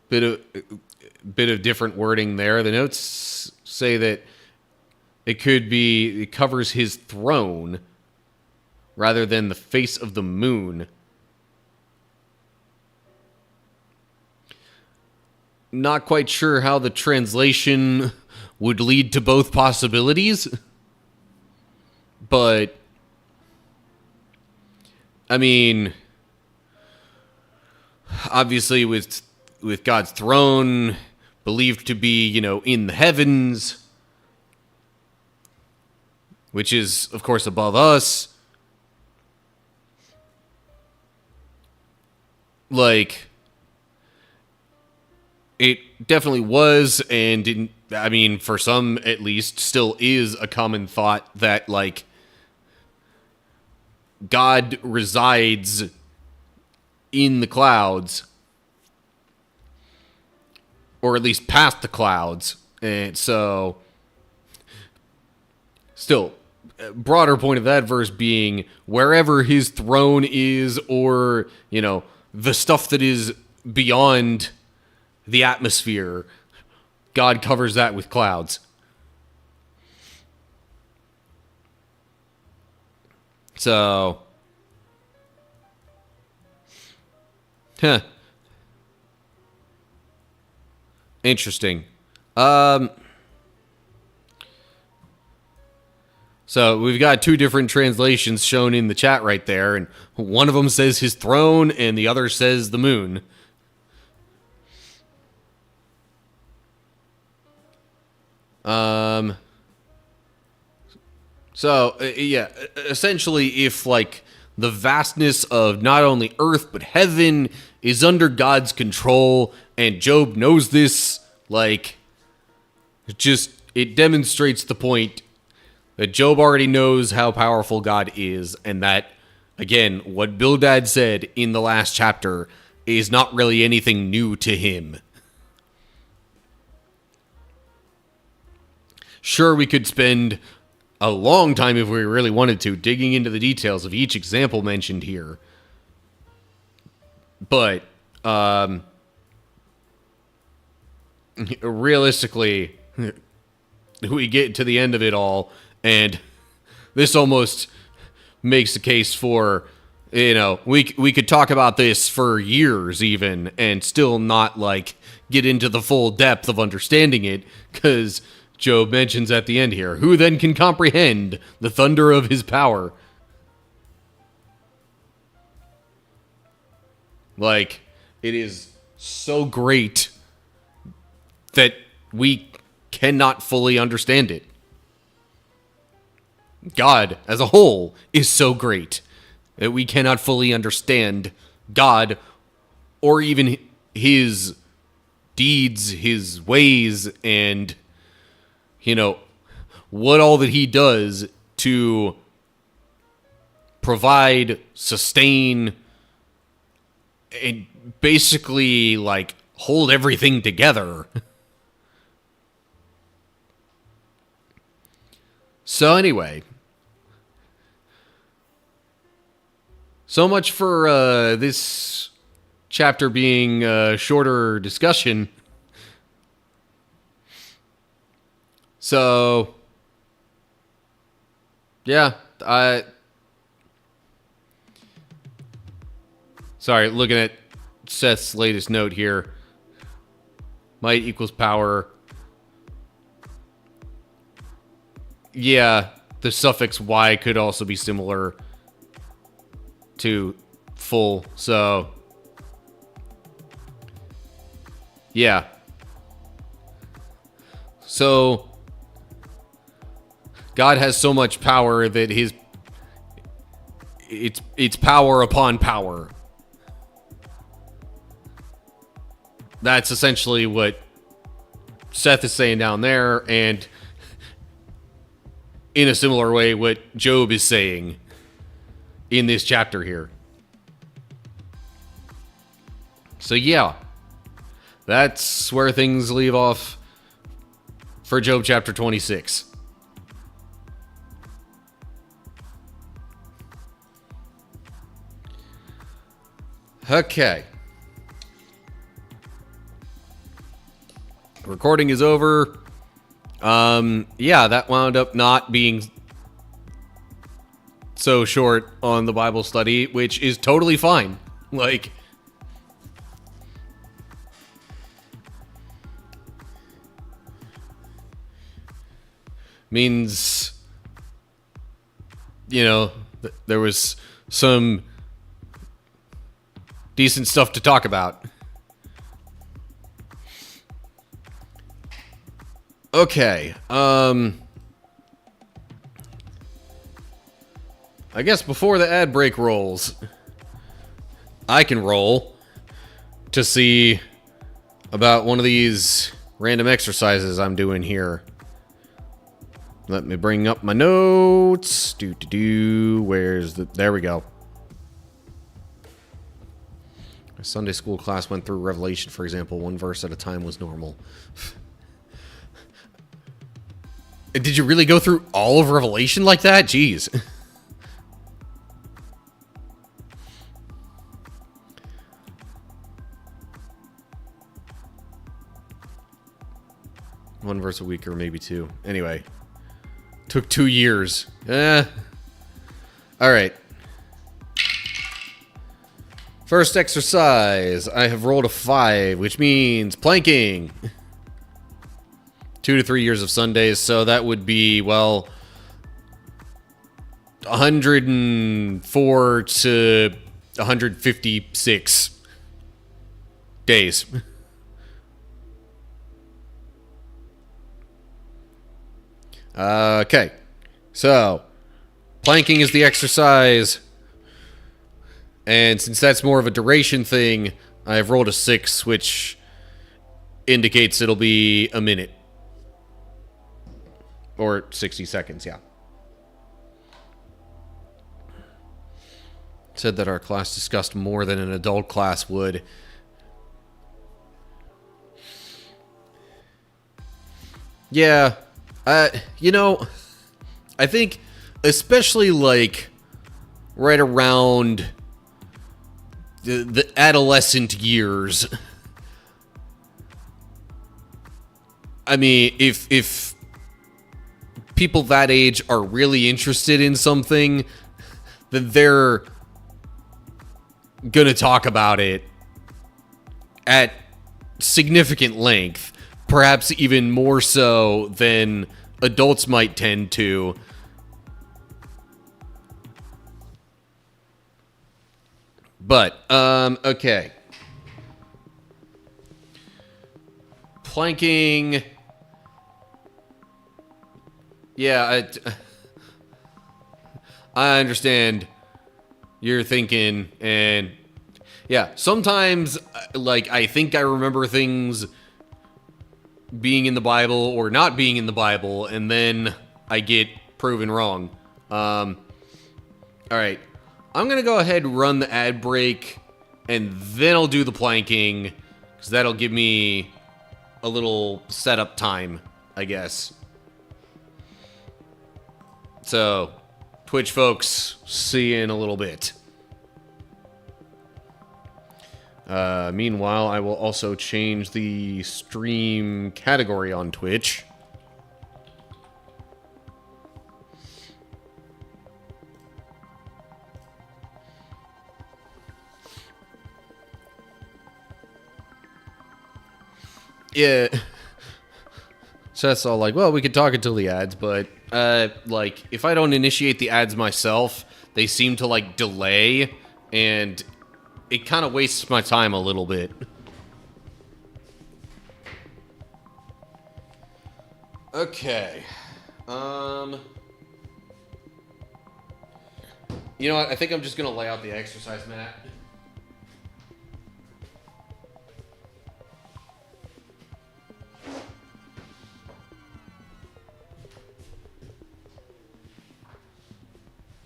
bit of different wording there. The notes say that it covers his throne rather than the face of the moon. Not quite sure how the translation would lead to both possibilities. But, I mean, obviously with God's throne believed to be, in the heavens, which is, of course, above us. Like, it definitely was, and didn't. I mean, for some at least, still is a common thought that, like, God resides in the clouds, or at least past the clouds. And so, still, broader point of that verse being wherever his throne is, or, you know, the stuff that is beyond the atmosphere, God covers that with clouds. So, interesting. So we've got two different translations shown in the chat right there, and one of them says his throne, and the other says the moon. So, yeah, essentially, if, like, the vastness of not only earth but heaven is under God's control, and Job knows this, like, it demonstrates the point that Job already knows how powerful God is, and that, again, what Bildad said in the last chapter is not really anything new to him. Sure, we could spend a long time if we really wanted to, digging into the details of each example mentioned here. But, realistically, we get to the end of it all, and this almost makes the case for, you know, we could talk about this for years even, and still not, like, get into the full depth of understanding it, because Job mentions at the end here, who then can comprehend the thunder of his power? Like, it is so great that we cannot fully understand it. God, as a whole, is so great that we cannot fully understand God or even his deeds, his ways, and, you know, what all that he does to provide, sustain, and basically, like, hold everything together. So anyway, so much for this chapter being a shorter discussion. So, yeah, sorry, looking at Seth's latest note here. Might equals power. Yeah, the suffix Y could also be similar to full, so yeah. So God has so much power that it's power upon power. That's essentially what Seth is saying down there, and in a similar way, what Job is saying in this chapter here. So yeah, that's where things leave off for Job chapter 26. Okay. Recording is over. Yeah, that wound up not being so short on the Bible study, which is totally fine. Like, means, you know, there was some decent stuff to talk about. Okay, I guess before the ad break rolls, I can roll to see about one of these random exercises I'm doing here. Let me bring up my notes. Where's the... There we go. A Sunday school class went through Revelation, for example. One verse at a time was normal. Did you really go through all of Revelation like that? Jeez. One verse a week or maybe two. Anyway. Took 2 years. Alright. First exercise. I have rolled a 5, which means planking. 2 to 3 years of Sundays, so that would be, well, 104 to 156 days. Okay, so planking is the exercise, and since that's more of a duration thing, I have rolled a 6, which indicates it'll be a minute. Or 60 seconds, yeah. Said that our class discussed more than an adult class would. Yeah. You know, I think especially like right around the adolescent years. I mean, if people that age are really interested in something, then they're gonna talk about it at significant length, perhaps even more so than adults might tend to. But, okay. Planking. Yeah, I understand you're thinking, and yeah, sometimes, like, I think I remember things being in the Bible or not being in the Bible, and then I get proven wrong. All right, I'm gonna go ahead and run the ad break, and then I'll do the planking, because that'll give me a little setup time, I guess. So, Twitch folks, see you in a little bit. Meanwhile, I will also change the stream category on Twitch. Yeah. So that's all like, well, we could talk until the ads, but, like, if I don't initiate the ads myself, they seem to, like, delay, and it kind of wastes my time a little bit. Okay. You know what? I think I'm just gonna lay out the exercise mat.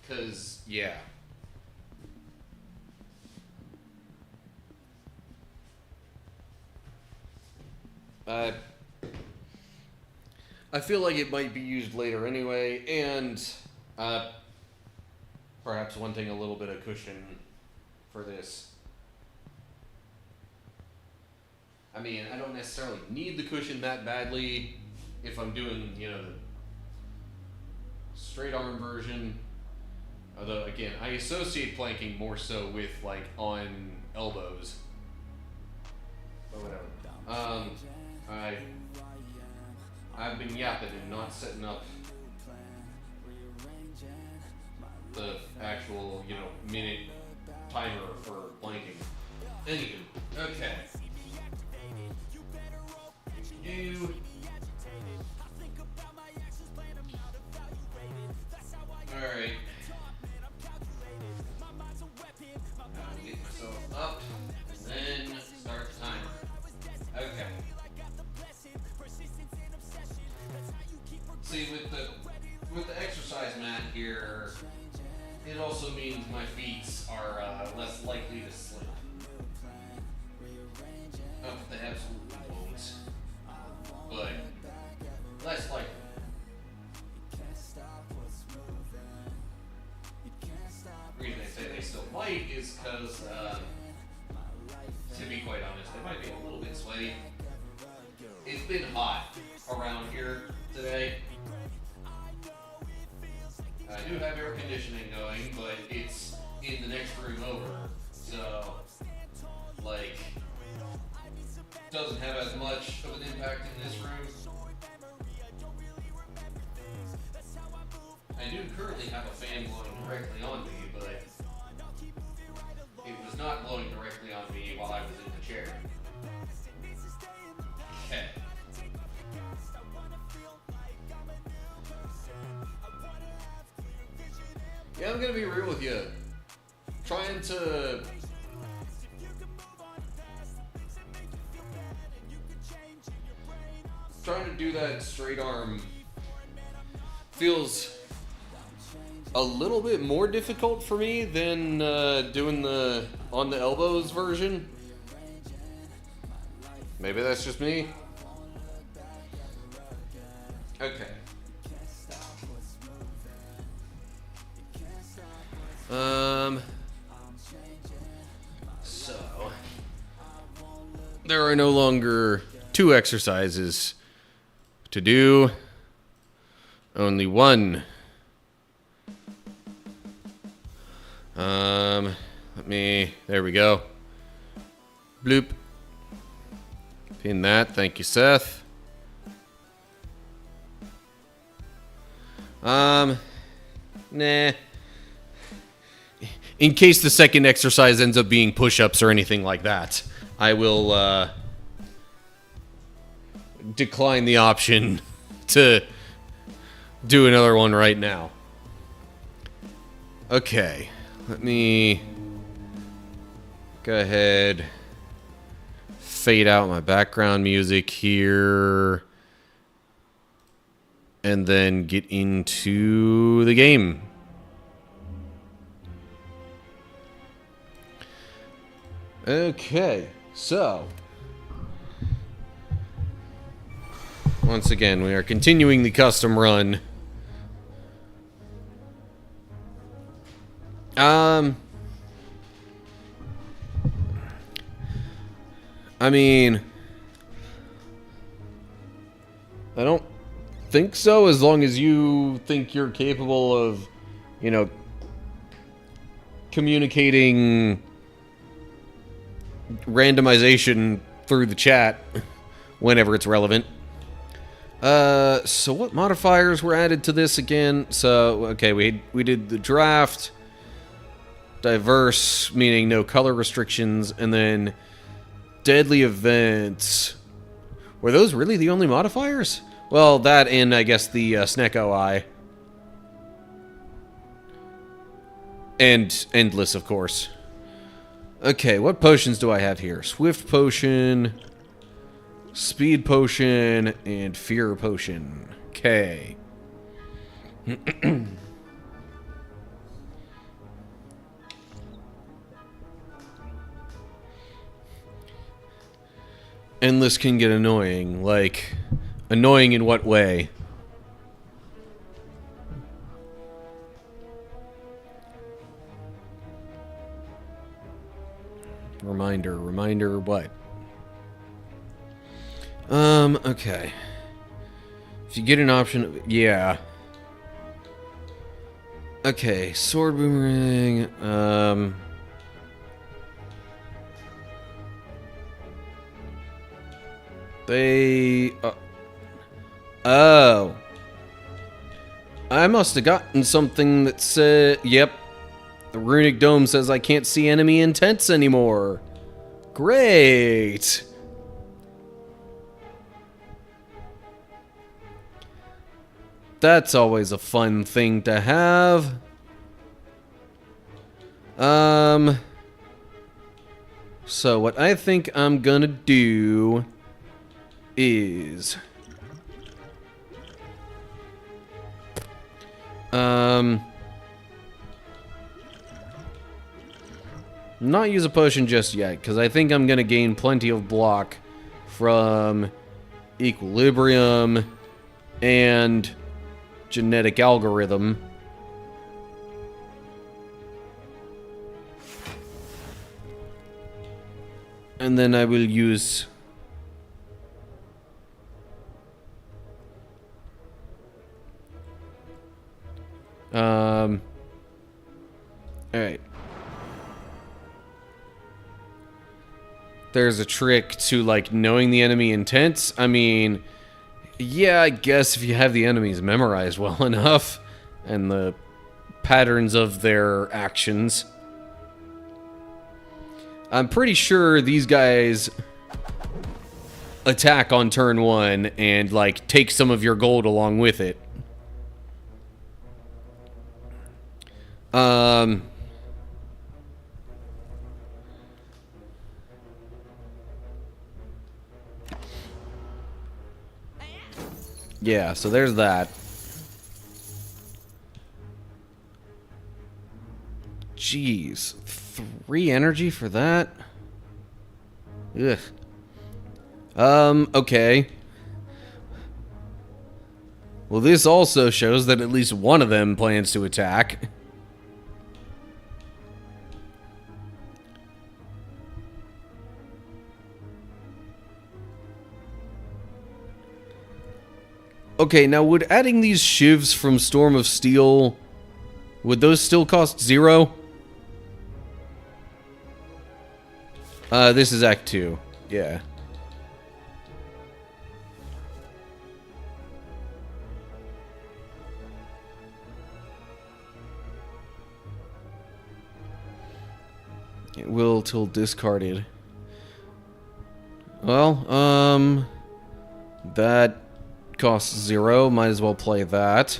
Because, yeah. I feel like it might be used later anyway, and perhaps wanting a little bit of cushion for this. I mean, I don't necessarily need the cushion that badly if I'm doing, you know, the straight arm version. Although, again, I associate planking more so with, like, on elbows. But whatever. I've been yapping and not setting up the actual, you know, minute timer for planking. Anywho, okay. Alright. Get myself up, and then start the timer. Okay. still might is because, to be quite honest, I might be a little bit sweaty. It's been hot around here today. I do have air conditioning going, but it's in the next room over, so, like, doesn't have as much of an impact in this room. I do currently have a fan blowing directly on me, but it was not blowing directly on me while I was in the chair. Okay. Yeah, I'm gonna be real with you. Trying to do that straight arm feels a little bit more difficult for me than doing the on the elbows version. Maybe that's just me. Okay. So there are no longer 2 exercises to do, only 1. There we go. Bloop. Pin that, thank you, Seth. Nah. In case the second exercise ends up being push-ups or anything like that, I will, decline the option to do another one right now. Okay, let me go ahead, fade out my background music here, and then get into the game. Okay, so once again, we are continuing the custom run. I mean, I don't think so, as long as you think you're capable of, you know, communicating randomization through the chat whenever it's relevant. So what modifiers were added to this again? So, okay, we did the draft, diverse, meaning no color restrictions, and then deadly events. Were those really the only modifiers? Well, that and I guess the Snek OI. And Endless, of course. Okay, what potions do I have here? Swift Potion, Speed Potion, and Fear Potion. Okay. Endless can get annoying. Like, annoying in what way? Reminder what? Okay. If you get an option, yeah. Okay, sword boomerang, oh. I must have gotten something that said, yep. The runic dome says I can't see enemy intents anymore. Great. That's always a fun thing to have. So what I think I'm gonna do is not use a potion just yet, because I think I'm gonna gain plenty of block from equilibrium and genetic algorithm. And then I will use... Alright. There's a trick to, like, knowing the enemy intents. I mean, yeah, I guess if you have the enemies memorized well enough, and the patterns of their actions. I'm pretty sure these guys attack on turn 1 and, like, take some of your gold along with it. Yeah, so there's that. Jeez. 3 energy for that? Ugh. Okay. Well, this also shows that at least one of them plans to attack. Okay, now would adding these shivs from Storm of Steel, would those still cost 0? This is Act 2. Yeah. It will till discarded. Well, that costs 0. Might as well play that.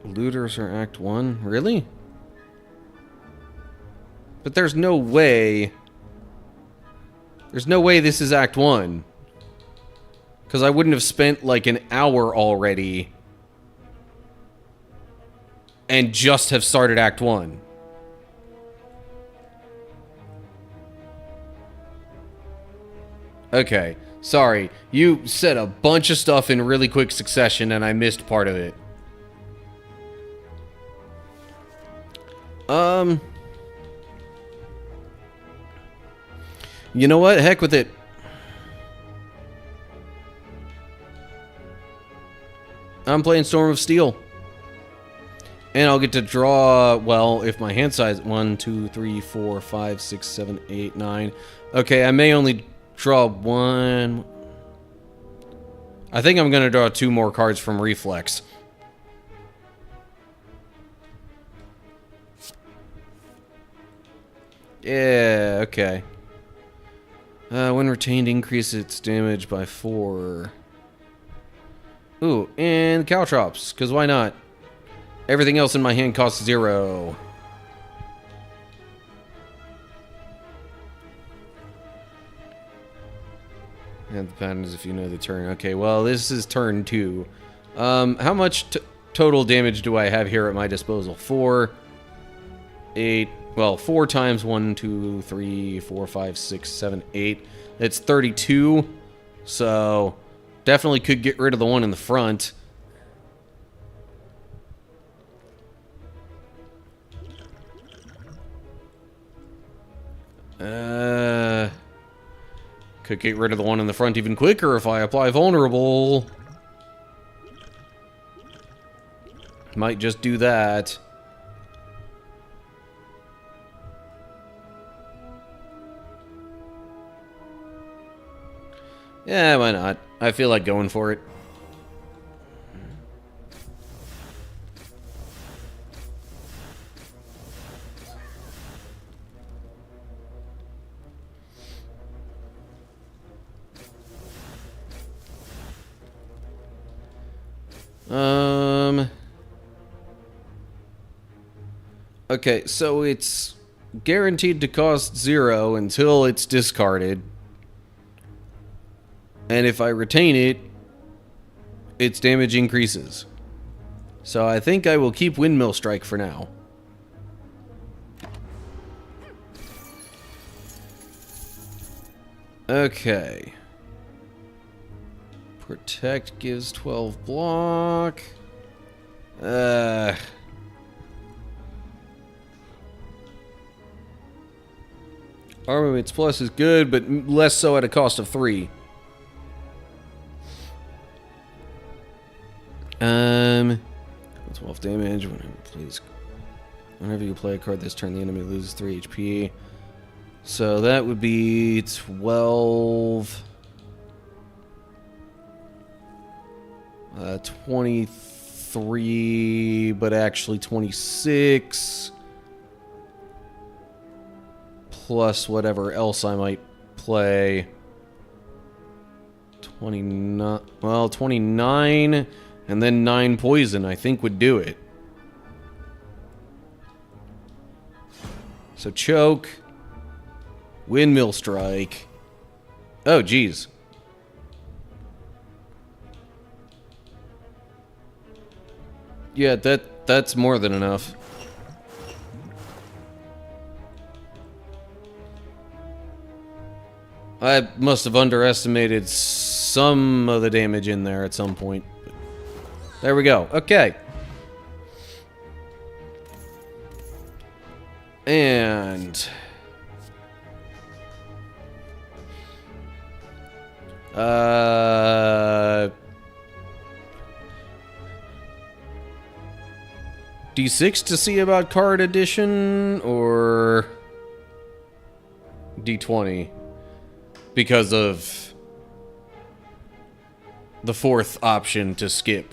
Looters are Act 1? Really? But there's no way... There's no way this is Act 1. Because I wouldn't have spent like an hour already and just have started Act 1. Okay, sorry. You said a bunch of stuff in really quick succession and I missed part of it. You know what? Heck with it. I'm playing Storm of Steel. And I'll get to draw, well, if my hand size... 1, 2, 3, 4, 5, 6, 7, 8, 9. Okay, I may only draw 1... I think I'm going to draw 2 more cards from Reflex. Yeah, okay. When retained, increase its damage by 4. Ooh, and Caltrops, because why not? Everything else in my hand costs 0. And the pattern is if you know the turn. Okay, well, this is turn 2. How much total damage do I have here at my disposal? 4, 8... Well, 4 times 1, 2, 3, 4, 5, 6, 7, 8. It's 32. So, definitely could get rid of the one in the front. Could get rid of the one in the front even quicker if I apply Vulnerable. Might just do that. Yeah, why not? I feel like going for it. Okay, so it's guaranteed to cost 0 until it's discarded. And if I retain it, its damage increases. So I think I will keep Windmill Strike for now. Okay. Protect gives 12 block. Armaments plus is good, but less so at a cost of 3. 12 damage. Whenever you play a card this turn, the enemy loses 3 HP. So that would be 12... 23, but actually 26. Plus whatever else I might play. 29. Well, 29 and then 9 poison, I think would do it. So choke. Windmill strike. Oh, geez. Yeah, that's more than enough. I must have underestimated some of the damage in there at some point. There we go. Okay. And... D6 to see about card addition, or D20 because of the fourth option to skip.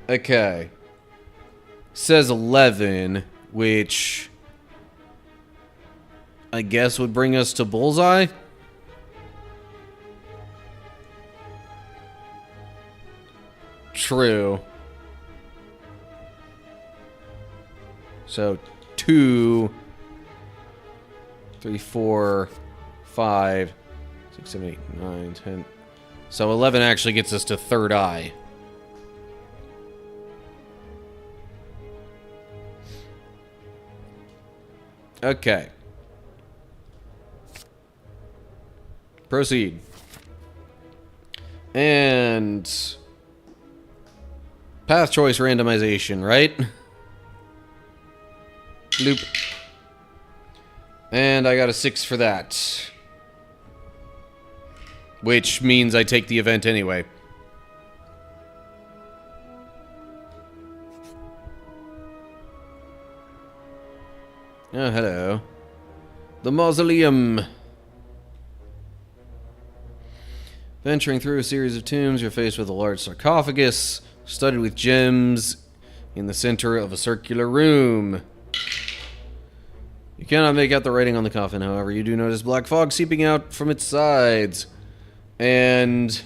Okay. Says 11, which I guess would bring us to Bullseye. True. So 2, 3, 4, 5, 6, 7, 8, 9, 10. So 11 actually gets us to third eye. Okay. Proceed. And path choice randomization, right? Loop. And I got a 6 for that. Which means I take the event anyway. Oh, hello. The mausoleum. Venturing through a series of tombs, you're faced with a large sarcophagus, studded with gems, in the center of a circular room. You cannot make out the writing on the coffin, however. You do notice black fog seeping out from its sides. And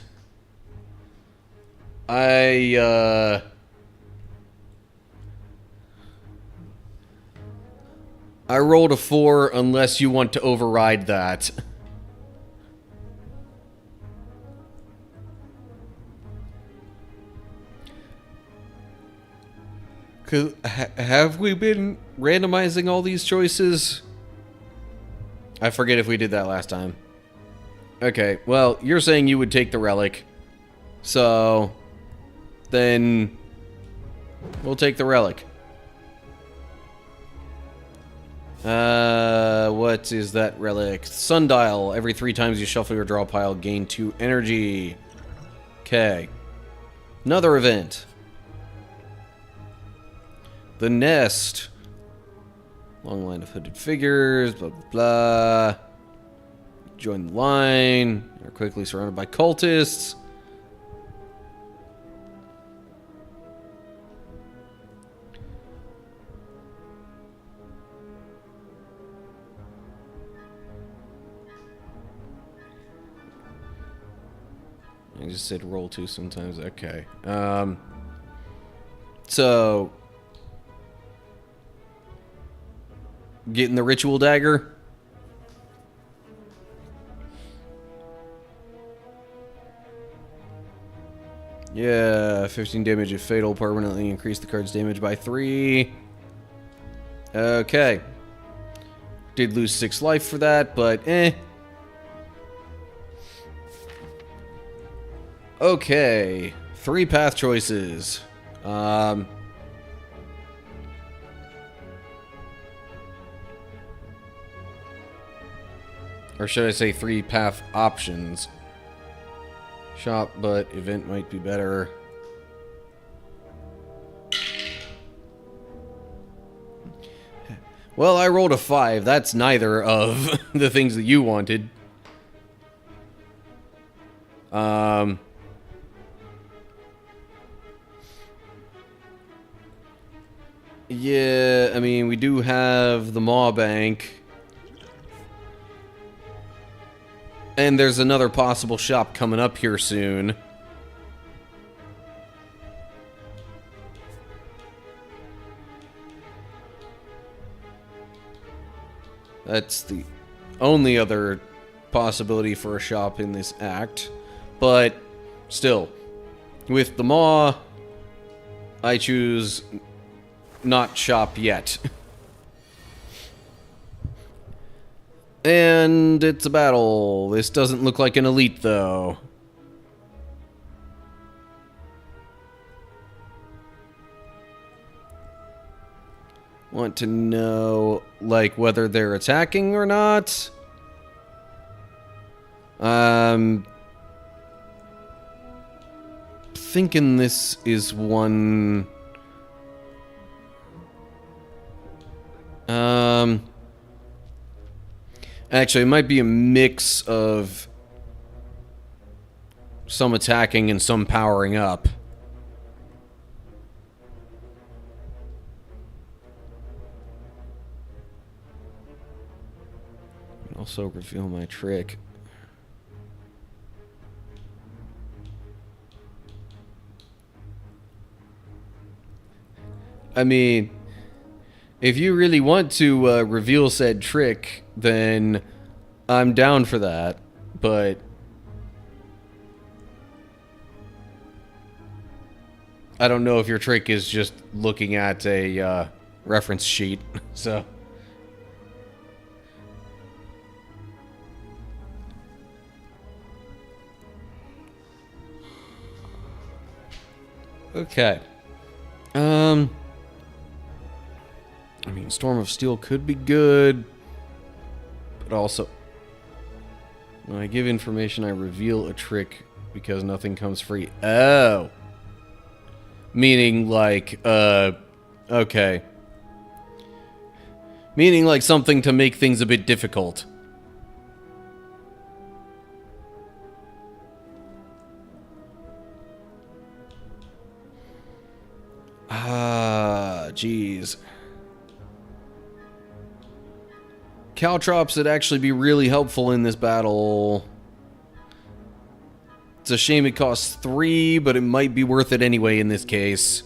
I rolled a 4 unless you want to override that. Have we been randomizing all these choices? I forget if we did that last time. Okay, well, you're saying you would take the relic. So, then we'll take the relic. What is that relic? Sundial. Every 3 times you shuffle your draw pile, gain 2 energy. Okay. Another event. The Nest. Long line of hooded figures, blah, blah, blah. Join the line. Are quickly surrounded by cultists. I just said roll 2 sometimes. Okay. So getting the ritual dagger. Yeah, 15 damage if fatal. Permanently increase the card's damage by 3. Okay. Did lose 6 life for that, but eh. Okay, 3 path choices. Or should I say 3 path options? Shop, but event might be better. Well, I rolled a 5. That's neither of the things that you wanted. Yeah, I mean, we do have the Maw Bank. And there's another possible shop coming up here soon. That's the only other possibility for a shop in this act. But still, with the Maw, I choose not shop yet. And it's a battle. This doesn't look like an elite, though. Want to know, like, whether they're attacking or not? Thinking this is one... Actually, it might be a mix of some attacking and some powering up. Also reveal my trick. I mean, if you really want to reveal said trick, then I'm down for that, but I don't know if your trick is just looking at a reference sheet, so... Okay. I mean, Storm of Steel could be good, but also... When I give information, I reveal a trick because nothing comes free. Oh. Meaning, like, okay. Meaning, like, something to make things a bit difficult. Ah, jeez. Caltrops would actually be really helpful in this battle. It's a shame it costs 3, but it might be worth it anyway in this case.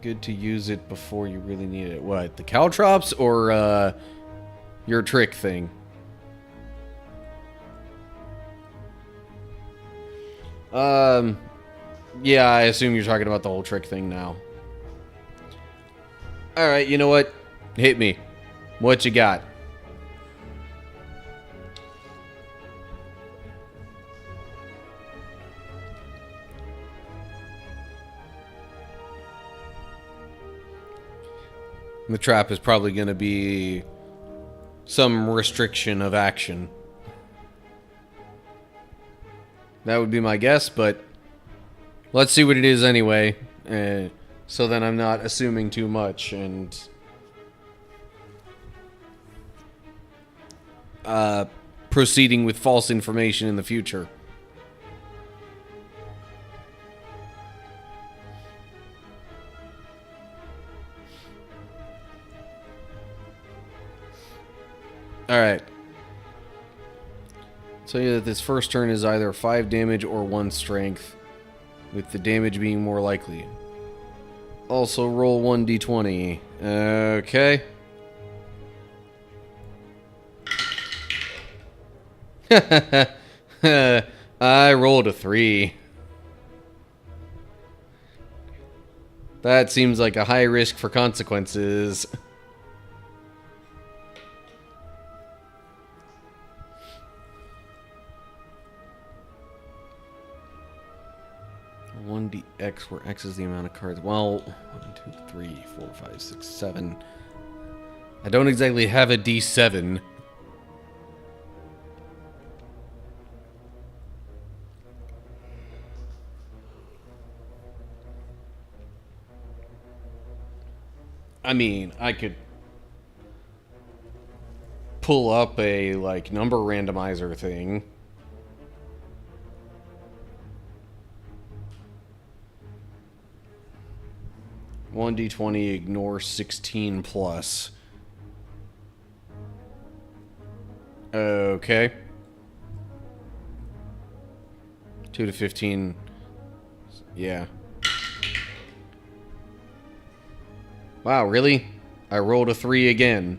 Good to use it before you really need it. What, the Caltrops or your trick thing? Yeah, I assume you're talking about the whole trick thing now. Alright, you know what? Hit me. What you got? The trap is probably going to be some restriction of action. That would be my guess, but let's see what it is anyway. So then I'm not assuming too much and proceeding with false information in the future. Alright. Tell you that this first turn is either 5 damage or 1 strength, with the damage being more likely. Also roll 1d20. Okay. I rolled a 3. That seems like a high risk for consequences. One DX where X is the amount of cards. Well, 1, 2, 3, 4, 5, 6, 7. I don't exactly have a D7. I mean, I could pull up a, like, number randomizer thing. One D20, ignore 16 plus. Okay. 2 to 15. Yeah. Wow, really? I rolled a 3 again.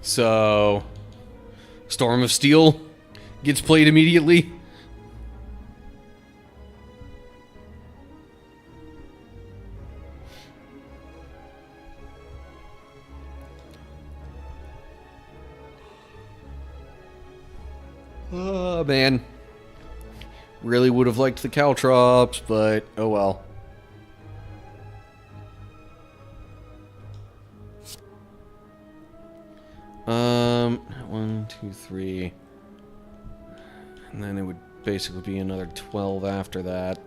So, Storm of Steel gets played immediately. Oh, man. Really would have liked the Caltrops, but oh well. One, two, three. And then it would basically be another 12 after that.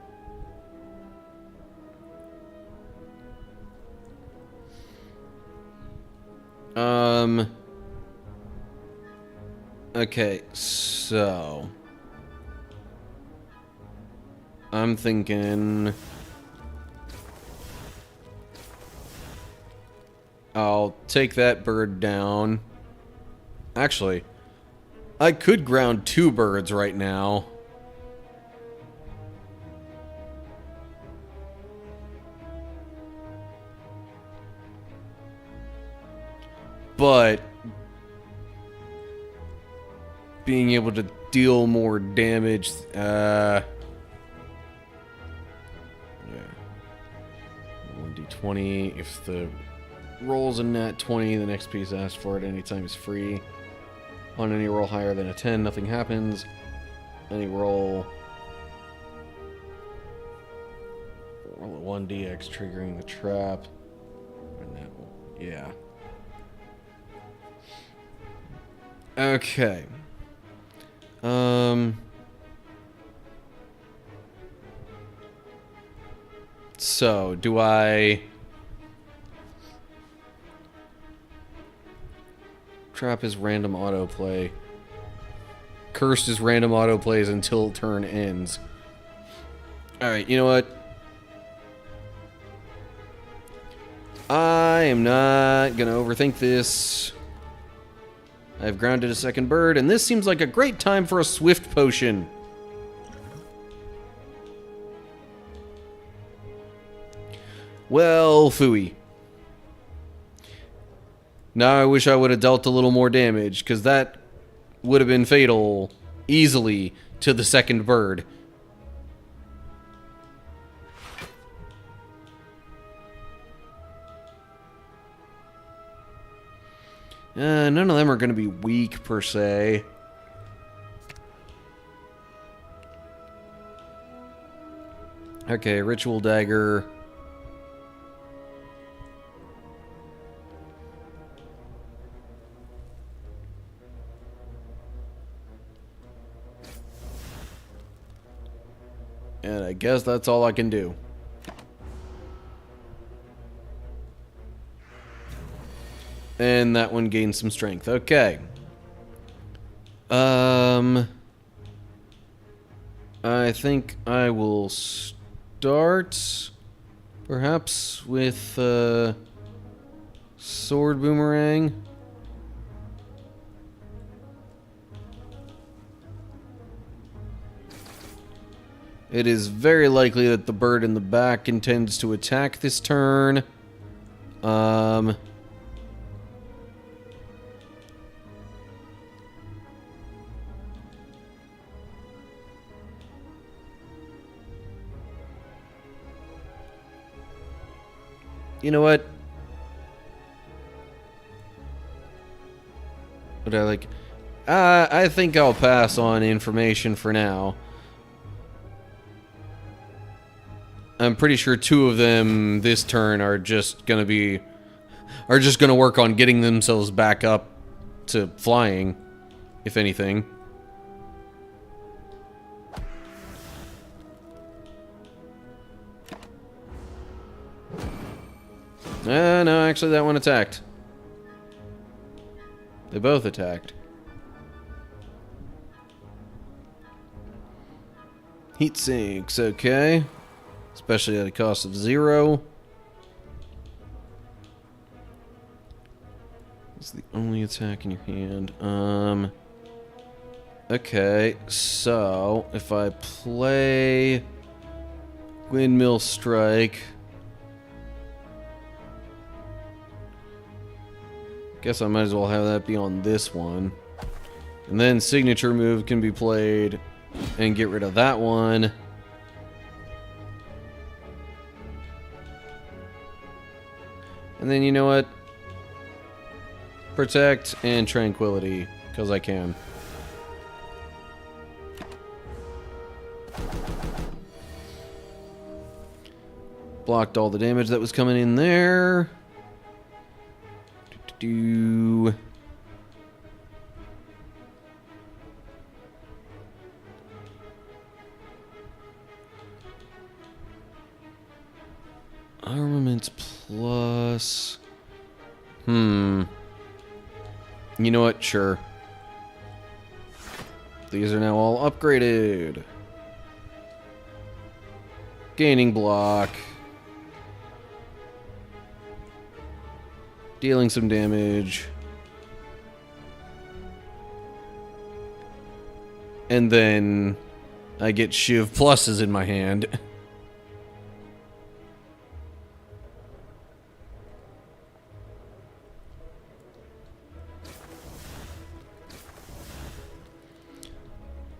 Okay, so I'm thinking I'll take that bird down. Actually, I could ground 2 birds right now. But being able to deal more damage, yeah. 1d20. If the roll's a nat 20, the next piece asked for it anytime is free. On any roll higher than a 10, nothing happens. Any roll a 1dx triggering the trap. And that will, yeah. Okay. So, do I trap is random autoplay? Cursed is random autoplays until turn ends. Alright, you know what? I am not gonna overthink this. I've grounded a second bird, and this seems like a great time for a swift potion. Well, phooey. Now I wish I would have dealt a little more damage, because that would have been fatal, easily, to the second bird. None of them are going to be weak, per se. Okay, Ritual Dagger. And I guess that's all I can do. And that one gains some strength. Okay. I think I will start perhaps with Sword Boomerang. It is very likely that the bird in the back intends to attack this turn. You know what? But I like... I think I'll pass on information for now. I'm pretty sure 2 of them this turn are just gonna work on getting themselves back up to flying, if anything. No, actually that one attacked. They both attacked. Heat sinks, okay. Especially at a cost of 0. It's the only attack in your hand. Okay, so if I play Windmill Strike, guess I might as well have that be on this one. And then Signature Move can be played and get rid of that one. And then, you know what? Protect and Tranquility, because I can. Blocked all the damage that was coming in there. Armaments plus... You know what? Sure. These are now all upgraded. Gaining block. Dealing some damage. And then I get Shiv pluses in my hand.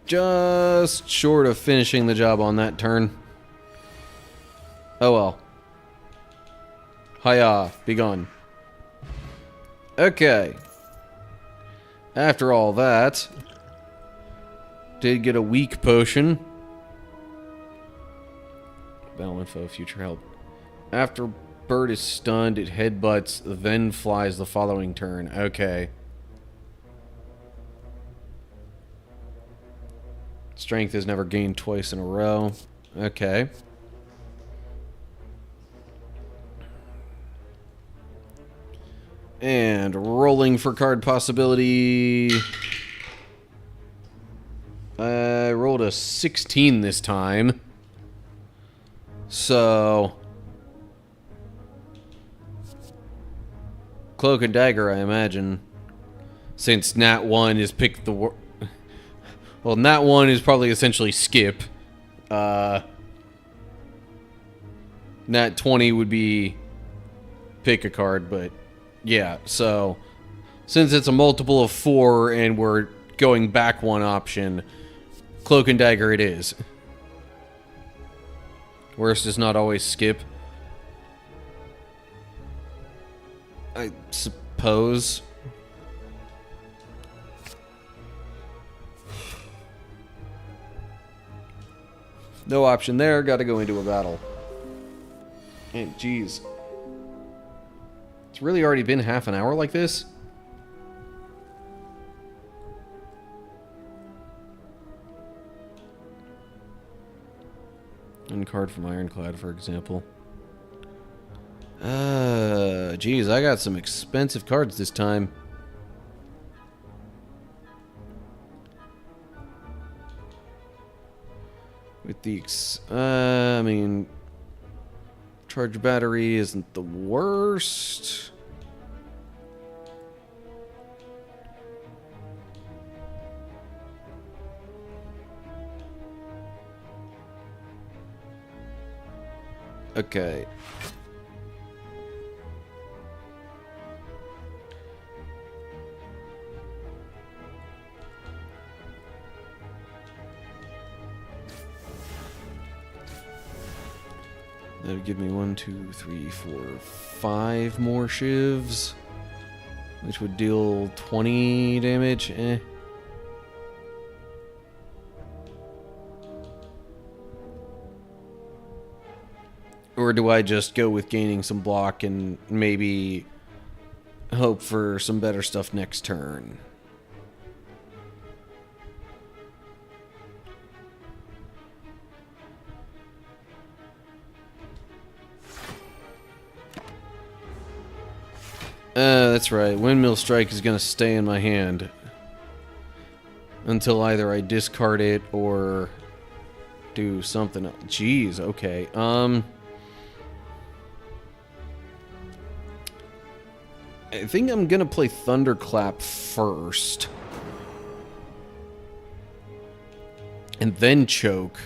Just short of finishing the job on that turn. Oh well. Hiya, be gone. Okay. After all that, did get a weak potion. Battle info, future help. After bird is stunned, it headbutts, then flies the following turn. Okay. Strength is never gained twice in a row. Okay. And rolling for card possibility. I rolled a 16 this time. So... Cloak and Dagger, I imagine. Since Nat 1 is picked the... Well, Nat 1 is probably essentially skip. Nat 20 would be pick a card, but... Yeah, so since it's a multiple of 4 and we're going back one option, Cloak and Dagger it is. Worst is not always skip. I suppose. No option there, gotta go into a battle. And geez. It's really already been half an hour like this? One card from Ironclad, for example. Geez, I got some expensive cards this time. With the, I mean... Charge battery isn't the worst. Okay. That would give me 1, 2, 3, 4, 5 more shivs, which would deal 20 damage. Or do I just go with gaining some block and maybe hope for some better stuff next turn? That's right. Windmill Strike is going to stay in my hand until either I discard it or do something else. Jeez, okay. I think I'm going to play Thunderclap first. And then choke.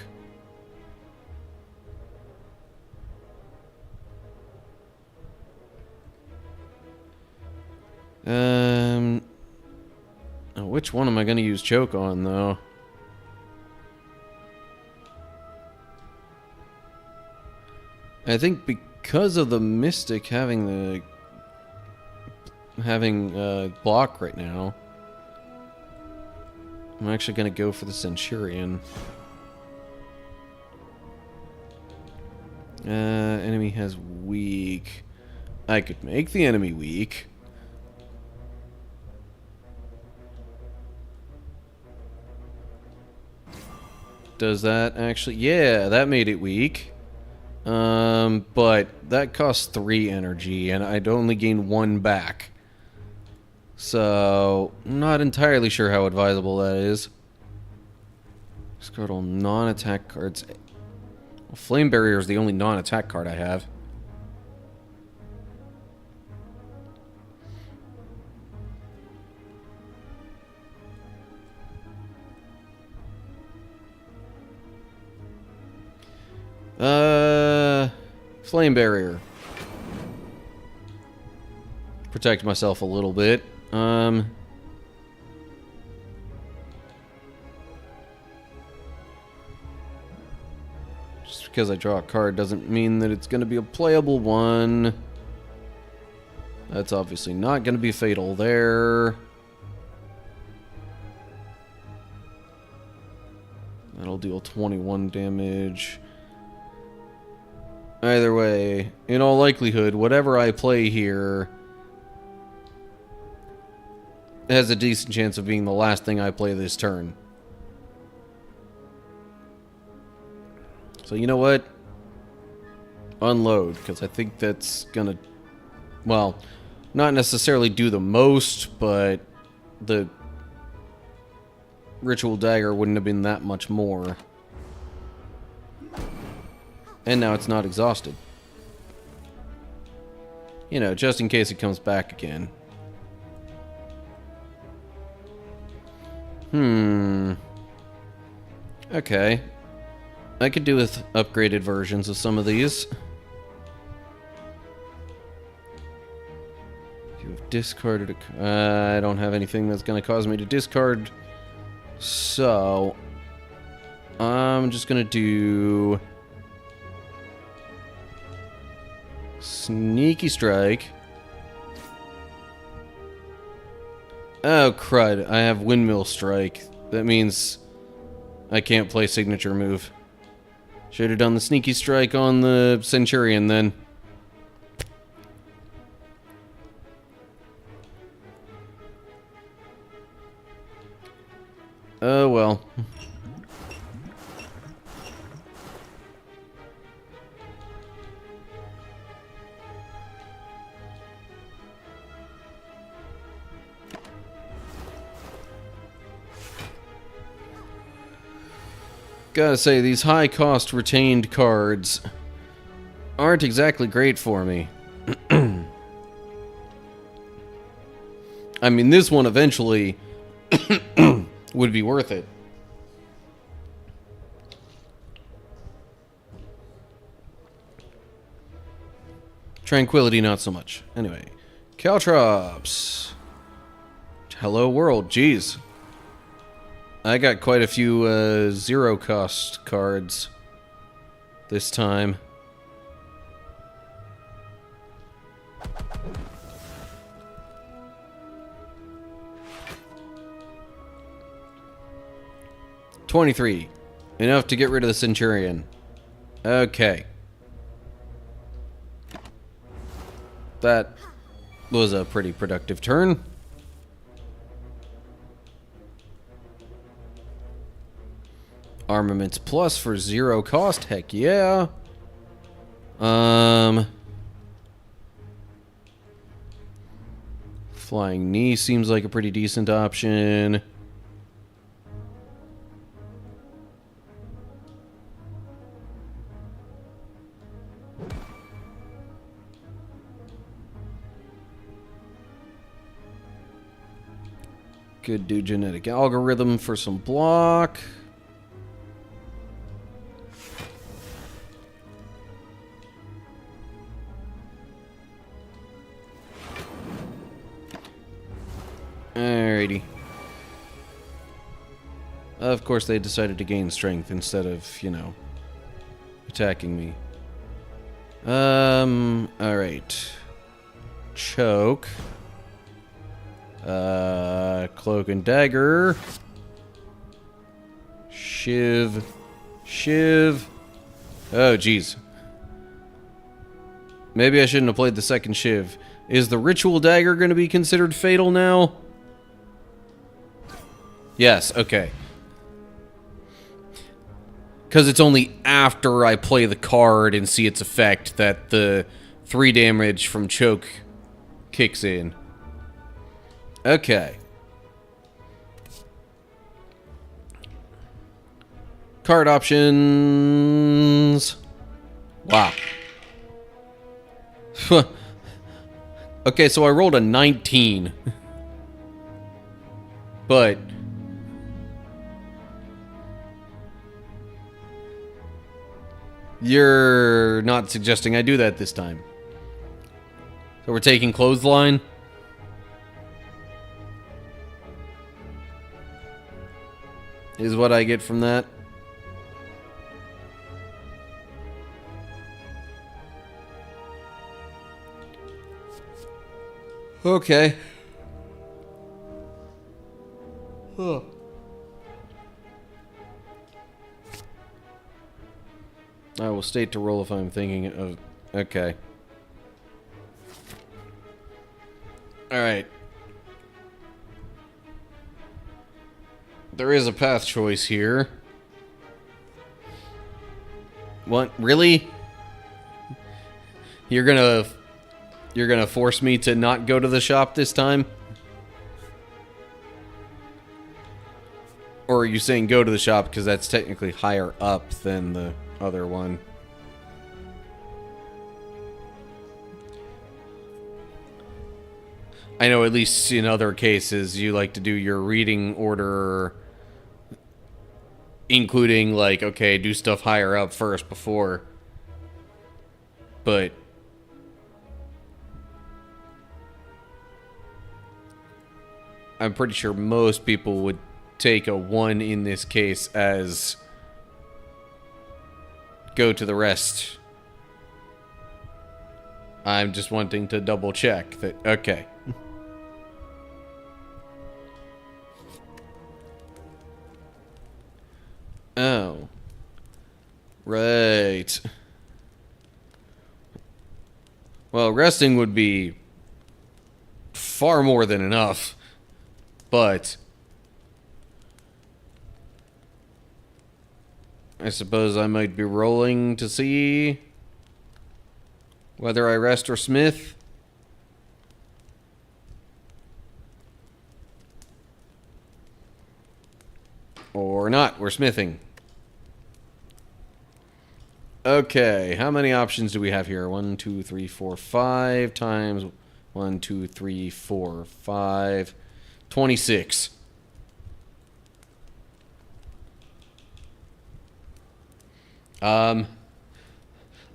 Which one am I going to use choke on, though? I think because of the Mystic having block right now, I'm actually going to go for the Centurion. Enemy has weak. I could make the enemy weak. Does that actually... Yeah, that made it weak. But that costs 3 energy, and I'd only gain 1 back. So, I'm not entirely sure how advisable that is. Discard all non-attack cards. Well, Flame Barrier is the only non-attack card I have. Flame Barrier. Protect myself a little bit. Just because I draw a card doesn't mean that it's going to be a playable one. That's obviously not going to be fatal there. That'll deal 21 damage. Either way, in all likelihood, whatever I play here has a decent chance of being the last thing I play this turn. So you know what? Unload, because I think that's gonna, well, not necessarily do the most, but the Ritual Dagger wouldn't have been that much more. And now it's not exhausted. You know, just in case it comes back again. Okay. I could do with upgraded versions of some of these. You have discarded a... I don't have anything that's going to cause me to discard. So... I'm just going to do... Sneaky Strike. Oh, crud. I have Windmill Strike. That means I can't play Signature move. Should have done the Sneaky Strike on the Centurion then. Oh, well. Gotta say, these high-cost retained cards aren't exactly great for me. I mean, this one eventually would be worth it. Tranquility, not so much. Anyway, Caltrops. Hello world, jeez. I got quite a few zero-cost cards this time. 23. Enough to get rid of the Centurion. Okay. That was a pretty productive turn. Armaments plus for 0 cost. Heck yeah. Flying knee seems like a pretty decent option. Could do genetic algorithm for some block. Alrighty. Of course, they decided to gain strength instead of, you know, attacking me. Alright. Choke. Cloak and dagger. Shiv. Shiv. Oh, jeez. Maybe I shouldn't have played the second Shiv. Is the ritual dagger going to be considered fatal now? Yes, okay. Because it's only after I play the card and see its effect that the 3 damage from choke kicks in. Okay. Card options. Wow. Okay, so I rolled a 19. But you're not suggesting I do that this time. So we're taking clothesline. Is what I get from that. Okay. Huh. I will state to roll if I'm thinking of... Okay. Alright. There is a path choice here. What? Really? You're gonna force me to not go to the shop this time? Or are you saying go to the shop because that's technically higher up than the other one? I know at least in other cases you like to do your reading order, including like, okay, do stuff higher up first before. But I'm pretty sure most people would take a 1 in this case as go to the rest. I'm just wanting to double check that. Okay. Oh. Right. Well, resting would be far more than enough, but I suppose I might be rolling to see whether I rest or smith. Or not, we're smithing. Okay, how many options do we have here? 1, 2, 3, 4, 5 times 1, 2, 3, 4, 5. 26.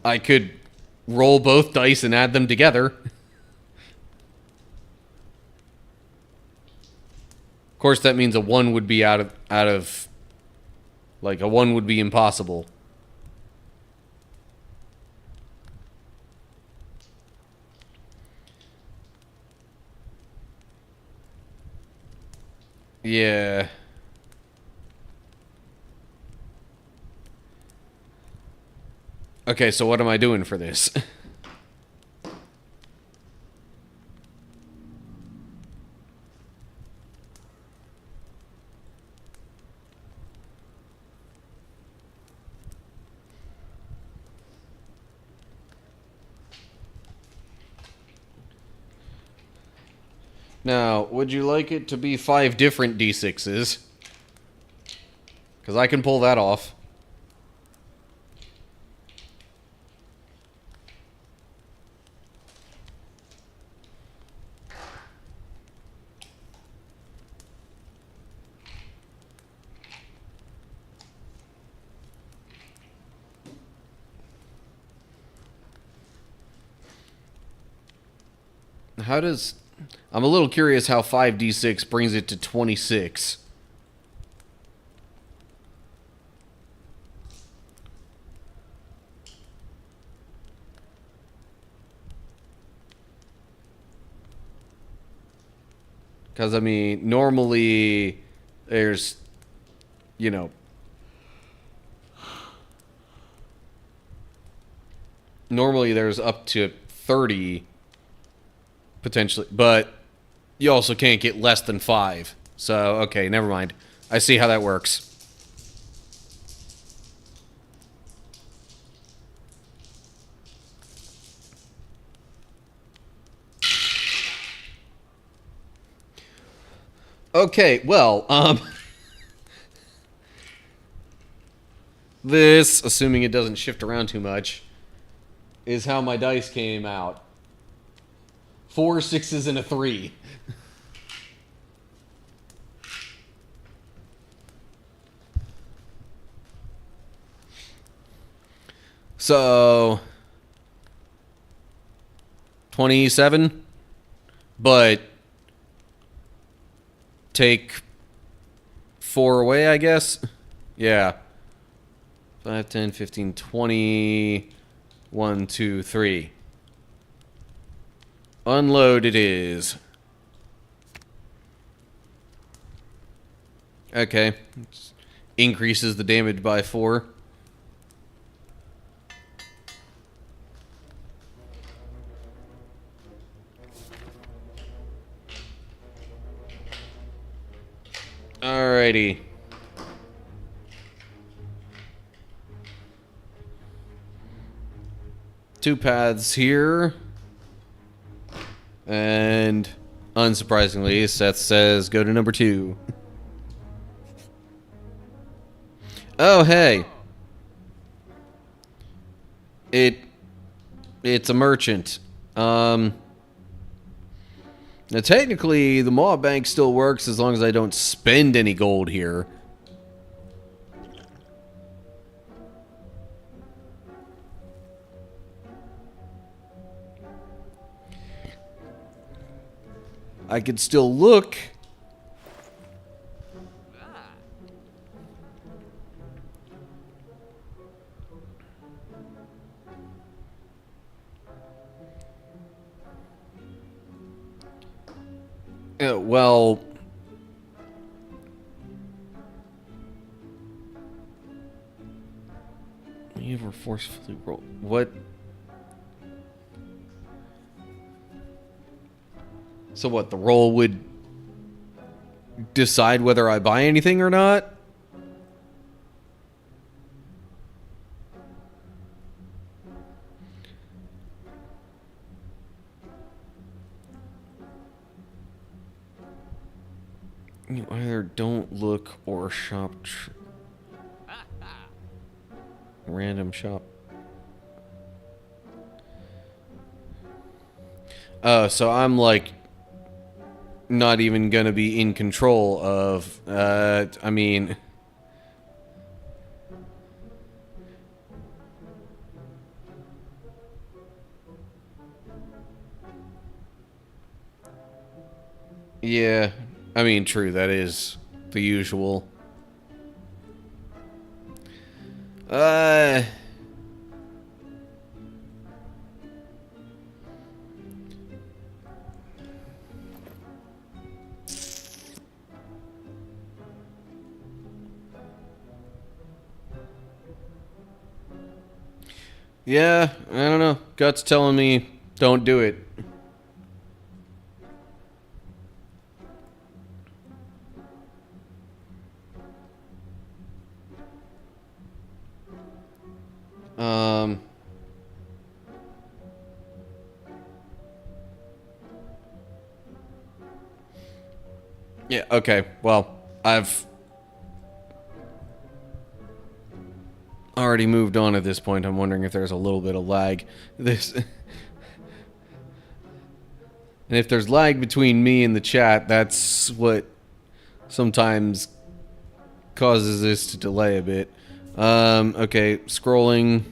I could roll both dice and add them together. Of course, that means a 1 would be out of like a 1 would be impossible. Yeah. Okay, so what am I doing for this? Now, would you like it to be 5 different D6s? Because I can pull that off. How does... I'm a little curious how 5d6 brings it to 26. Because, I mean, normally there's, you know... Normally there's up to 30... potentially, but you also can't get less than 5. So, okay, never mind. I see how that works. Okay, well, this, assuming it doesn't shift around too much, is how my dice came out. 4 6s and a 3. So 27, but take 4 away, I guess. Yeah. 5, 10, 15, 20. 1, 2, 3. Unload it is. Okay. Increases the damage by 4. Alrighty. Two paths here. And unsurprisingly, Seth says go to number 2. Oh, hey. It's a merchant. Now technically the mob bank still works as long as I don't spend any gold here. I could still look. Well, you ever forcefully roll? What? So what, the roll would decide whether I buy anything or not? You either don't look or shop. Random shop. Oh, so I'm like not even gonna be in control of, I mean... Yeah, I mean, true, that is the usual. Yeah, I don't know. Gut's telling me don't do it. Um... Yeah, okay. Well, I've already moved on at this point. I'm wondering if there's a little bit of lag. This and if there's lag between me and the chat, that's what sometimes causes this to delay a bit. Okay, scrolling.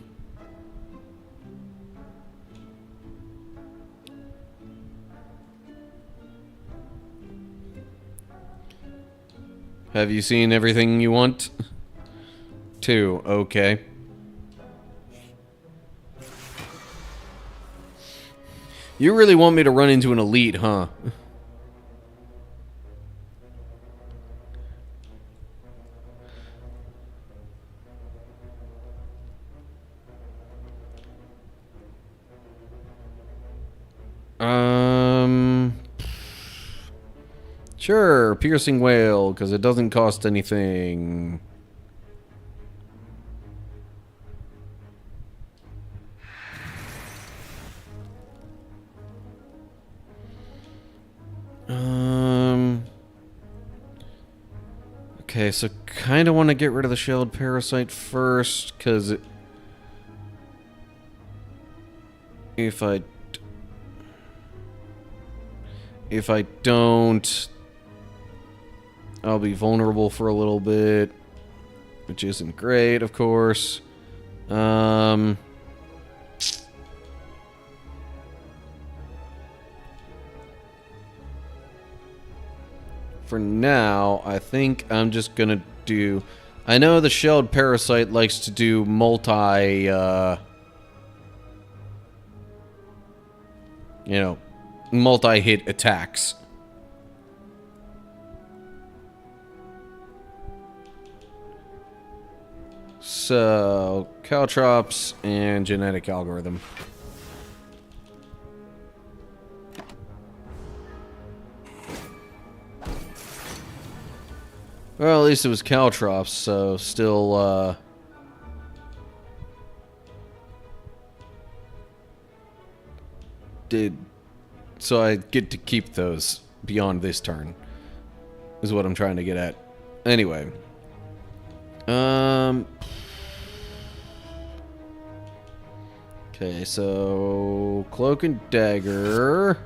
Have you seen everything you want? 2, okay. You really want me to run into an elite, huh? Sure, piercing whale, because it doesn't cost anything. Okay, so kind of want to get rid of the shelled parasite first, because if I don't, I'll be vulnerable for a little bit, which isn't great, of course. For now, I think I'm just gonna do... I know the shelled parasite likes to do multi-hit attacks. So, caltrops and genetic algorithm. Well, at least it was caltrops, so still, so I get to keep those beyond this turn, is what I'm trying to get at. Anyway. Okay, so cloak and dagger.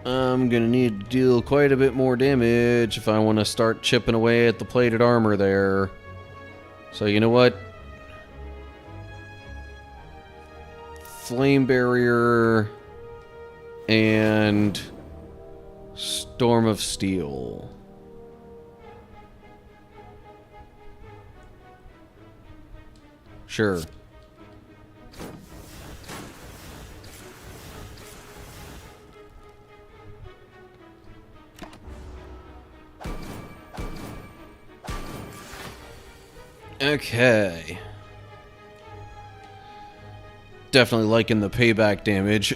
I'm gonna need to deal quite a bit more damage if I want to start chipping away at the plated armor there. So you know what? Flame barrier and storm of steel. Sure. Okay. Definitely liking the payback damage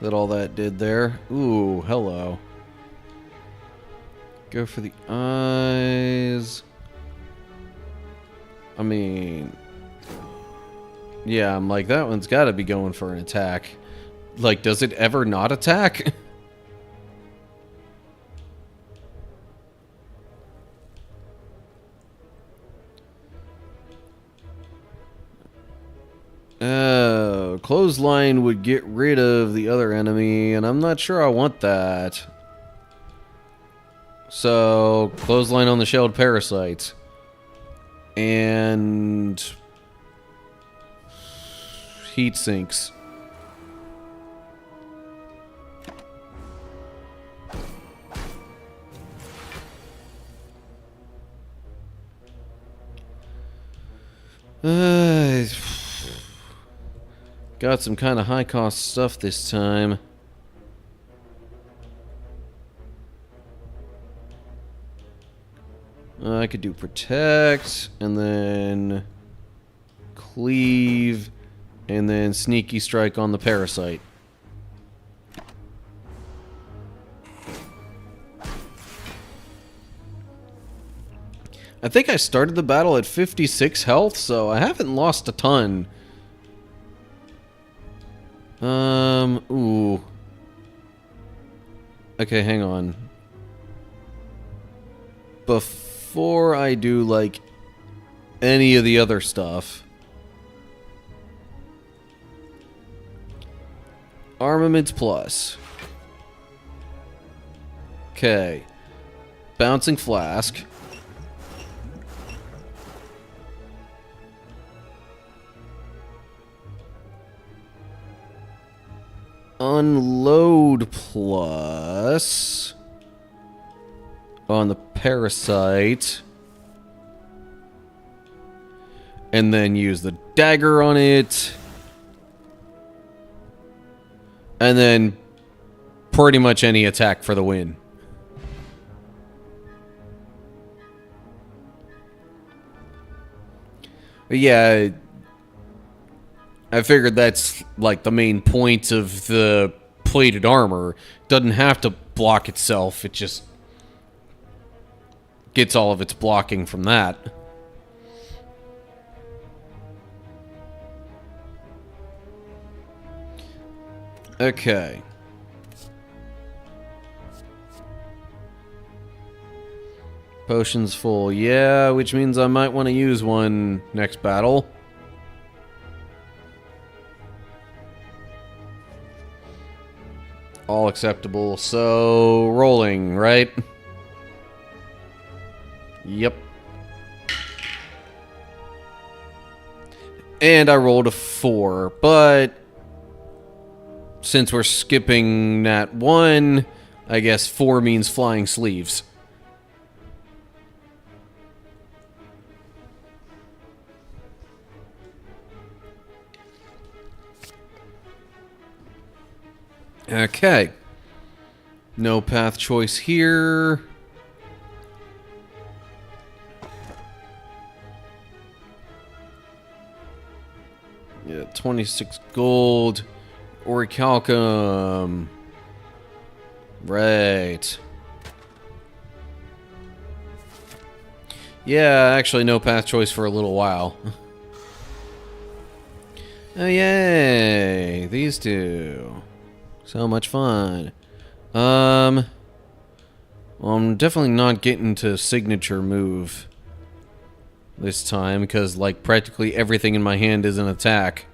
that all that did there. Ooh, hello. Go for the eyes. I mean... yeah, I'm like, that one's gotta be going for an attack. Like, does it ever not attack? Clothesline would get rid of the other enemy, and I'm not sure I want that. So, clothesline on the shelled parasites. And... heat sinks. Got some kind of high-cost stuff this time. I could do protect, and then cleave, and then sneaky strike on the parasite. I think I started the battle at 56 health, so I haven't lost a ton. Ooh. Okay, hang on. Before I do, like, any of the other stuff. Armaments plus. Okay. Bouncing flask. Unload plus on the parasite, and then use the dagger on it, and then pretty much any attack for the win. But yeah, I figured that's like the main point of the plated armor. Doesn't have to block itself, it just gets all of its blocking from that. Okay. Potion's full, yeah, which means I might want to use one next battle. All acceptable, so rolling, right? Yep. And I rolled a 4, but since we're skipping that 1, I guess 4 means flying sleeves. Okay. No path choice here. Yeah, 26 gold. Orichalcum. Right. Yeah, actually no path choice for a little while. Oh, yay. These two. So much fun. Well, I'm definitely not getting to signature move this time, because, like, practically everything in my hand is an attack.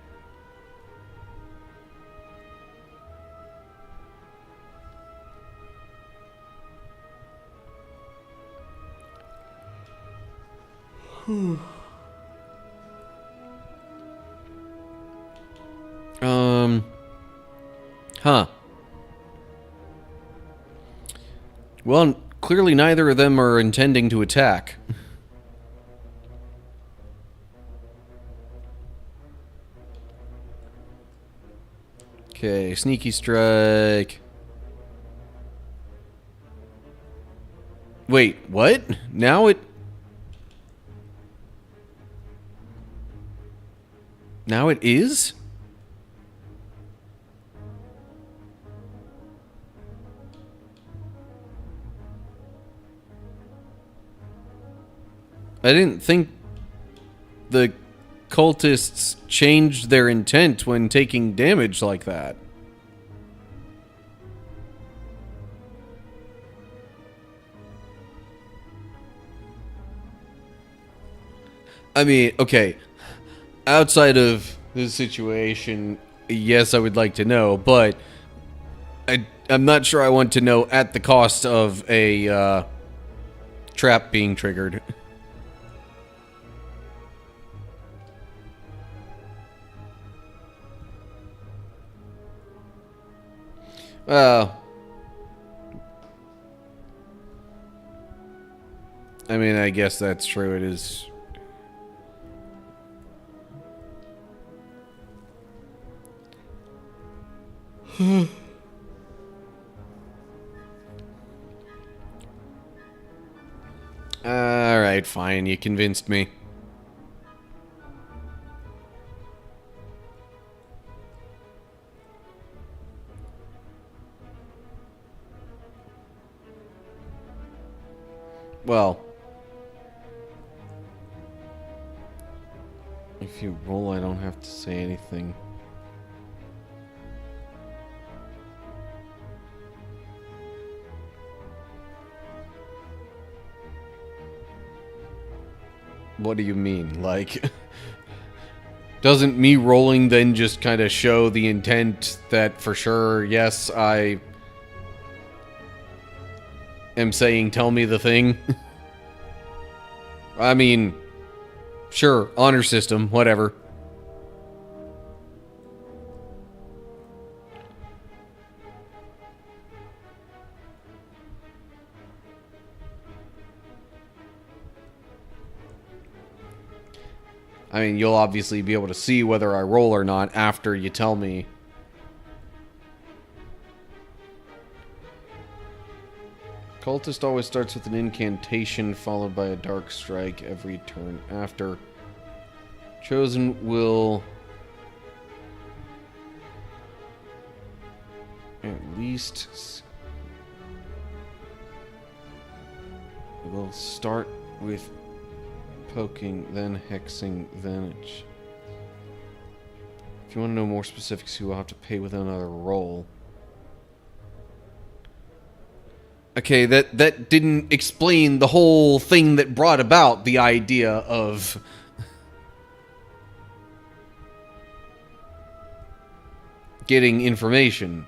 Huh. Well, clearly neither of them are intending to attack. Okay, sneaky strike. Wait, what? Now it is? I didn't think the cultists changed their intent when taking damage like that. I mean, okay, outside of this situation, yes, I would like to know, but I'm not sure I want to know at the cost of a trap being triggered. Well, I mean, I guess that's true. It is. Alright, fine, you convinced me. Well, if you roll, I don't have to say anything. What do you mean? Like, doesn't me rolling then just kind of show the intent that for sure, yes, I am saying tell me the thing? I mean, sure, honor system, whatever. I mean, you'll obviously be able to see whether I roll or not after you tell me. Cultist always starts with an incantation followed by a dark strike every turn after. Chosen will at least will start with poking, then hexing, then if you want to know more specifics, you will have to pay with another roll. Okay, that didn't explain the whole thing that brought about the idea of getting information.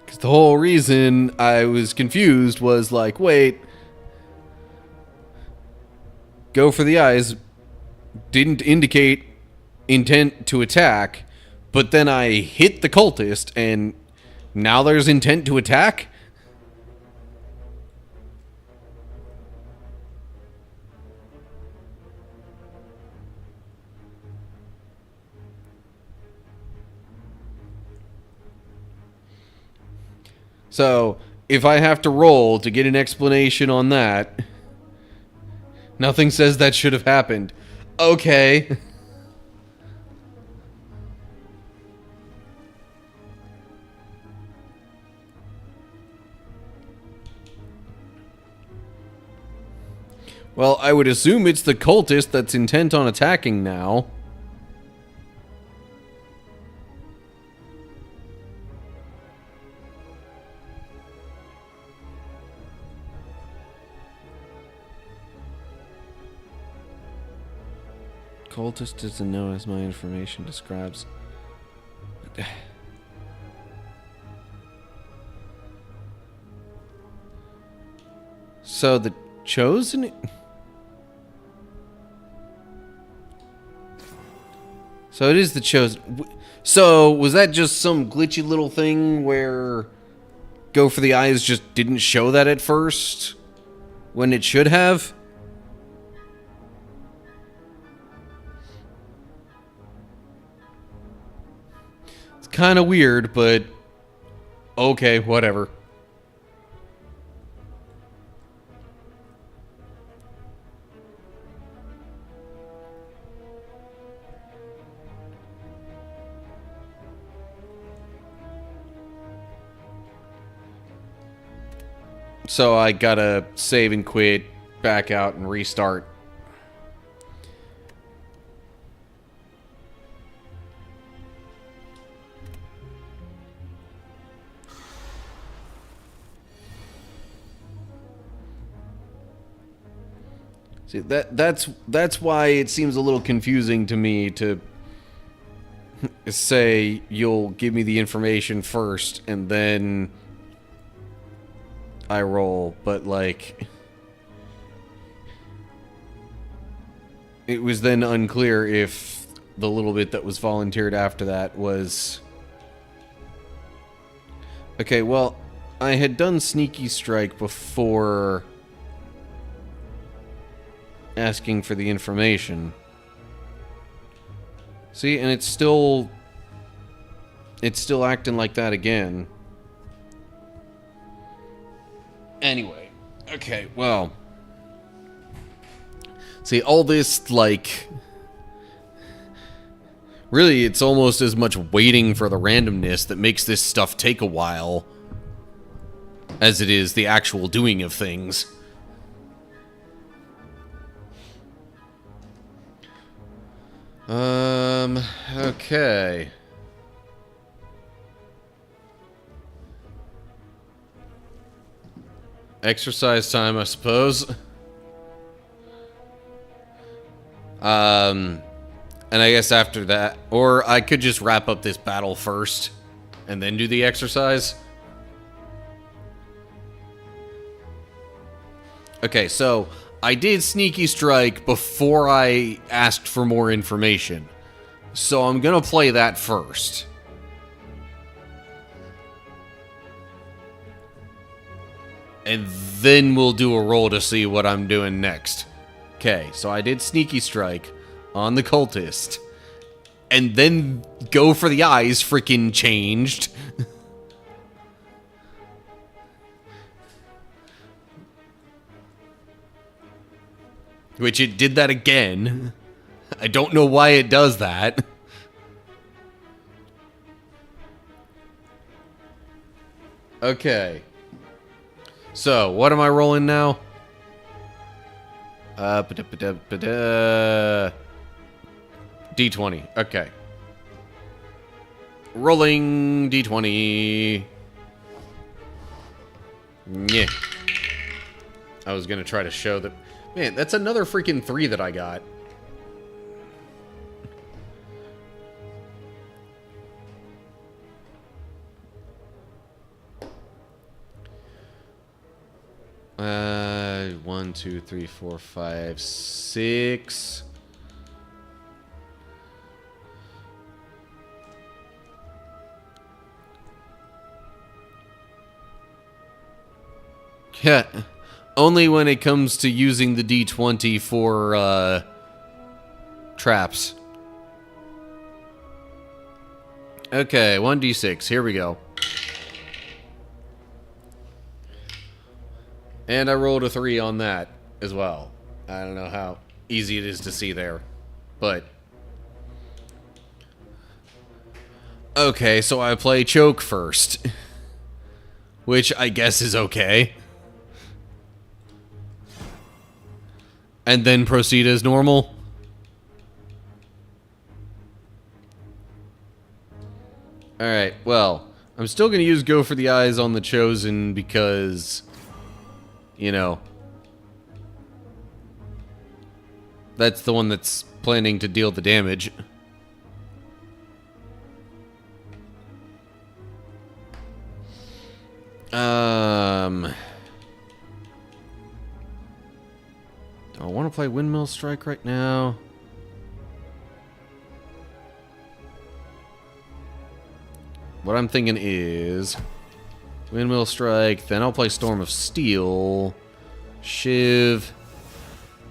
Because the whole reason I was confused was like, wait, go for the eyes didn't indicate intent to attack, but then I hit the cultist and now there's intent to attack? So, if I have to roll to get an explanation on that, nothing says that should have happened. Okay. Well, I would assume it's the cultist that's intent on attacking now. Cultist doesn't know as my information describes. So the chosen... So it is the chosen... So was that just some glitchy little thing where Go for the Eyes just didn't show that at first when it should have? Kind of weird, but okay, whatever. So I gotta save and quit, back out, and restart. See, that's why it seems a little confusing to me to say you'll give me the information first and then I roll, but like it was then unclear if the little bit that was volunteered after that was okay. Well, I had done Sneaky Strike before asking for the information. See, and it's still It's still acting like that again. Anyway. Okay, well. See, all this, like... Really, it's almost as much waiting for the randomness that makes this stuff take a while as it is the actual doing of things. Okay. Exercise time, I suppose. And I guess after that, or I could just wrap up this battle first and then do the exercise. Okay, so I did Sneaky Strike before I asked for more information. So I'm gonna play that first. And then we'll do a roll to see what I'm doing next. Okay, so I did Sneaky Strike on the cultist. And then Go for the Eyes freaking changed. Which it did that again. I don't know why it does that. Okay. So, what am I rolling now? D20. Okay. Rolling D20. Yeah. I was gonna try to show that. Man, that's another freaking 3 that I got. One, 2, 3, 4, 5, 6. Yeah. Only when it comes to using the D20 for, traps. Okay, 1d6. Here we go. And I rolled a 3 on that as well. I don't know how easy it is to see there. But... okay, so I play Choke first. Which I guess is okay. And then proceed as normal. Alright, well, I'm still going to use Go for the Eyes on the Chosen because, you know, that's the one that's planning to deal the damage. Do I want to play Windmill Strike right now? What I'm thinking is Windmill Strike, then I'll play Storm of Steel. Shiv.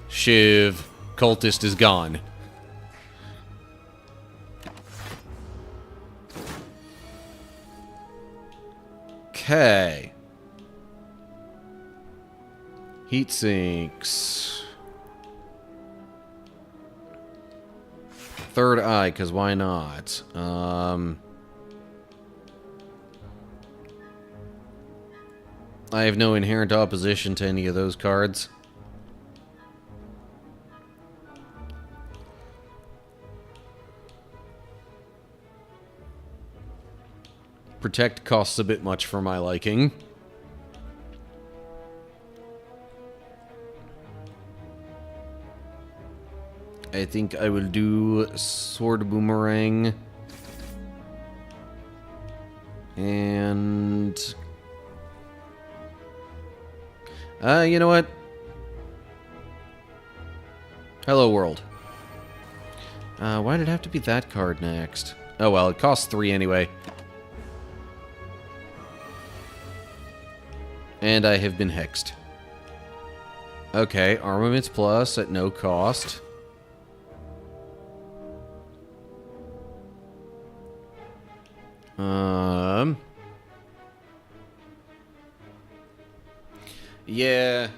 Shiv. Cultist is gone. Okay. Heat sinks. Third Eye, because why not? I have no inherent opposition to any of those cards. Protect costs a bit much for my liking. I think I will do Sword Boomerang. And... you know what? Hello, World. Why did it have to be that card next? Oh, well, it costs 3 anyway. And I have been hexed. Okay, Armaments Plus at no cost. Yeah.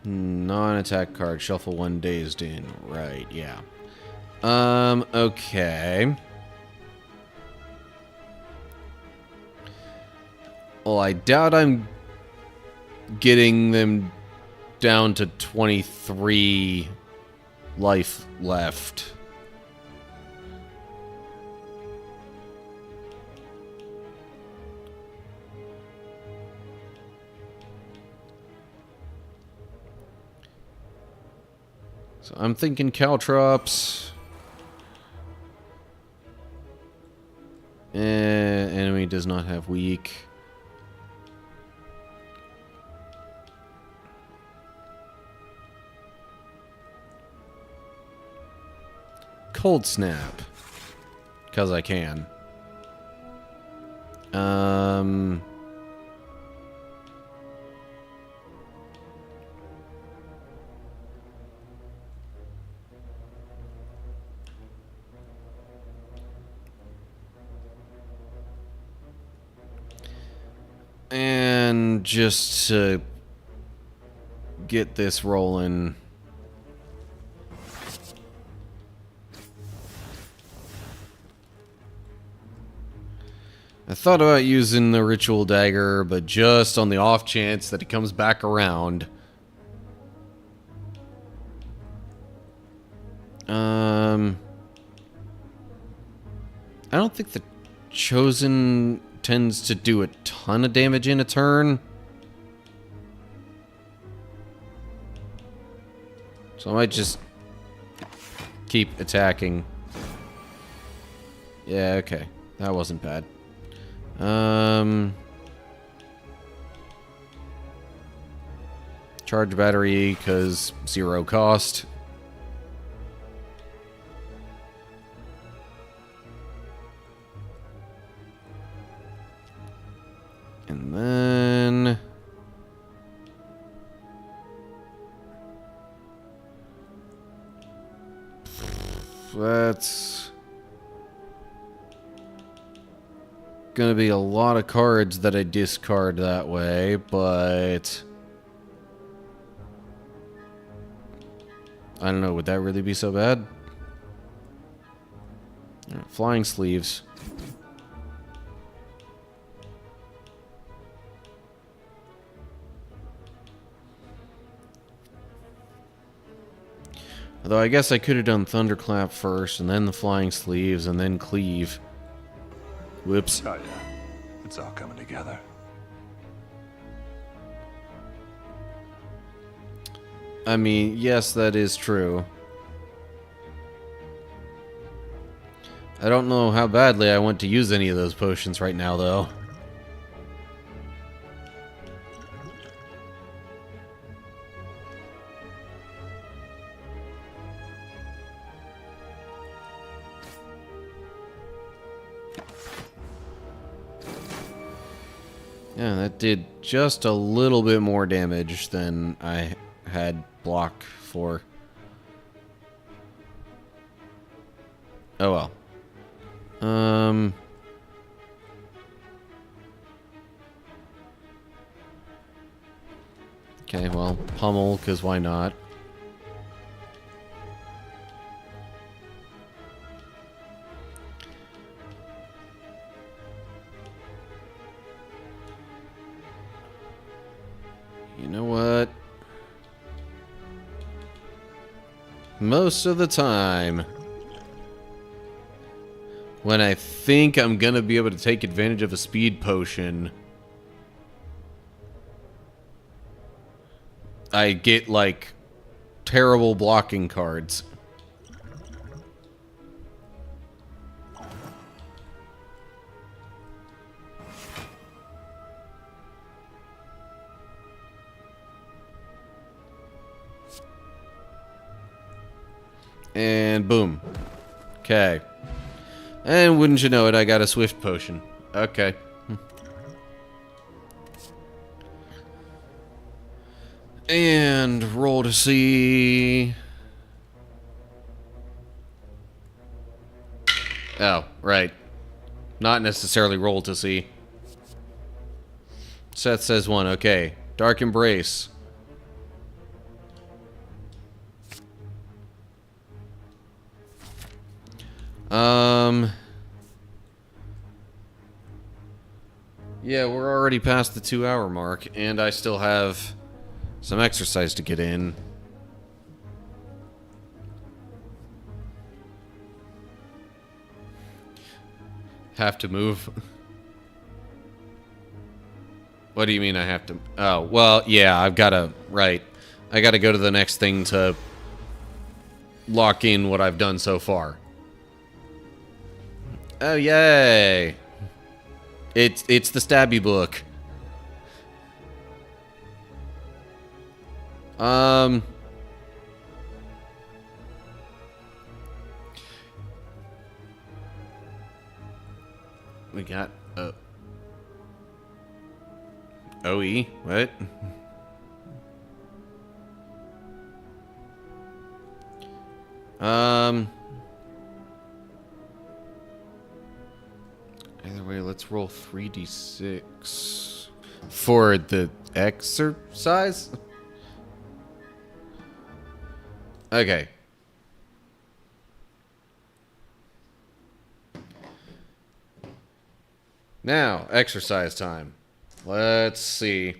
Non-attack card. Shuffle one dazed in. Right, yeah. Okay. Well, I doubt I'm getting them down to 23 life left. So I'm thinking Caltrops. Enemy does not have weak. Cold Snap. Because I can. And just to get this rolling. I thought about using the Ritual Dagger, but just on the off chance that it comes back around. I don't think the Chosen tends to do a ton of damage in a turn. So I might just keep attacking. Yeah, okay. That wasn't bad. Charge battery, because 0 cost. And then... that's gonna be a lot of cards that I discard that way, but... I don't know, would that really be so bad? Right, Flying Sleeves. Although I guess I could have done Thunderclap first, and then the Flying Sleeves, and then Cleave. Whoops. Oh yeah, it's all coming together. I mean, yes, that is true. I don't know how badly I want to use any of those potions right now, though. Yeah, that did just a little bit more damage than I had block for. Oh well. Okay, well, pummel, because why not? You know what? Most of the time, when I think I'm gonna be able to take advantage of a speed potion, I get, like, terrible blocking cards. And boom. Okay. And wouldn't you know it, I got a Swift Potion. Okay. And roll to see. Oh, right. Not necessarily roll to see. Seth says 1. Okay. Dark Embrace. Yeah, we're already past the 2-hour mark, and I still have some exercise to get in. Have to move? What do you mean I have to? Oh, well, yeah, I've got to, right. I got to go to the next thing to lock in what I've done so far. Oh, yay. It's the stabby book. We got OE, what? Either way, let's roll 3d6 for the exercise. Okay. Now, exercise time. Let's see.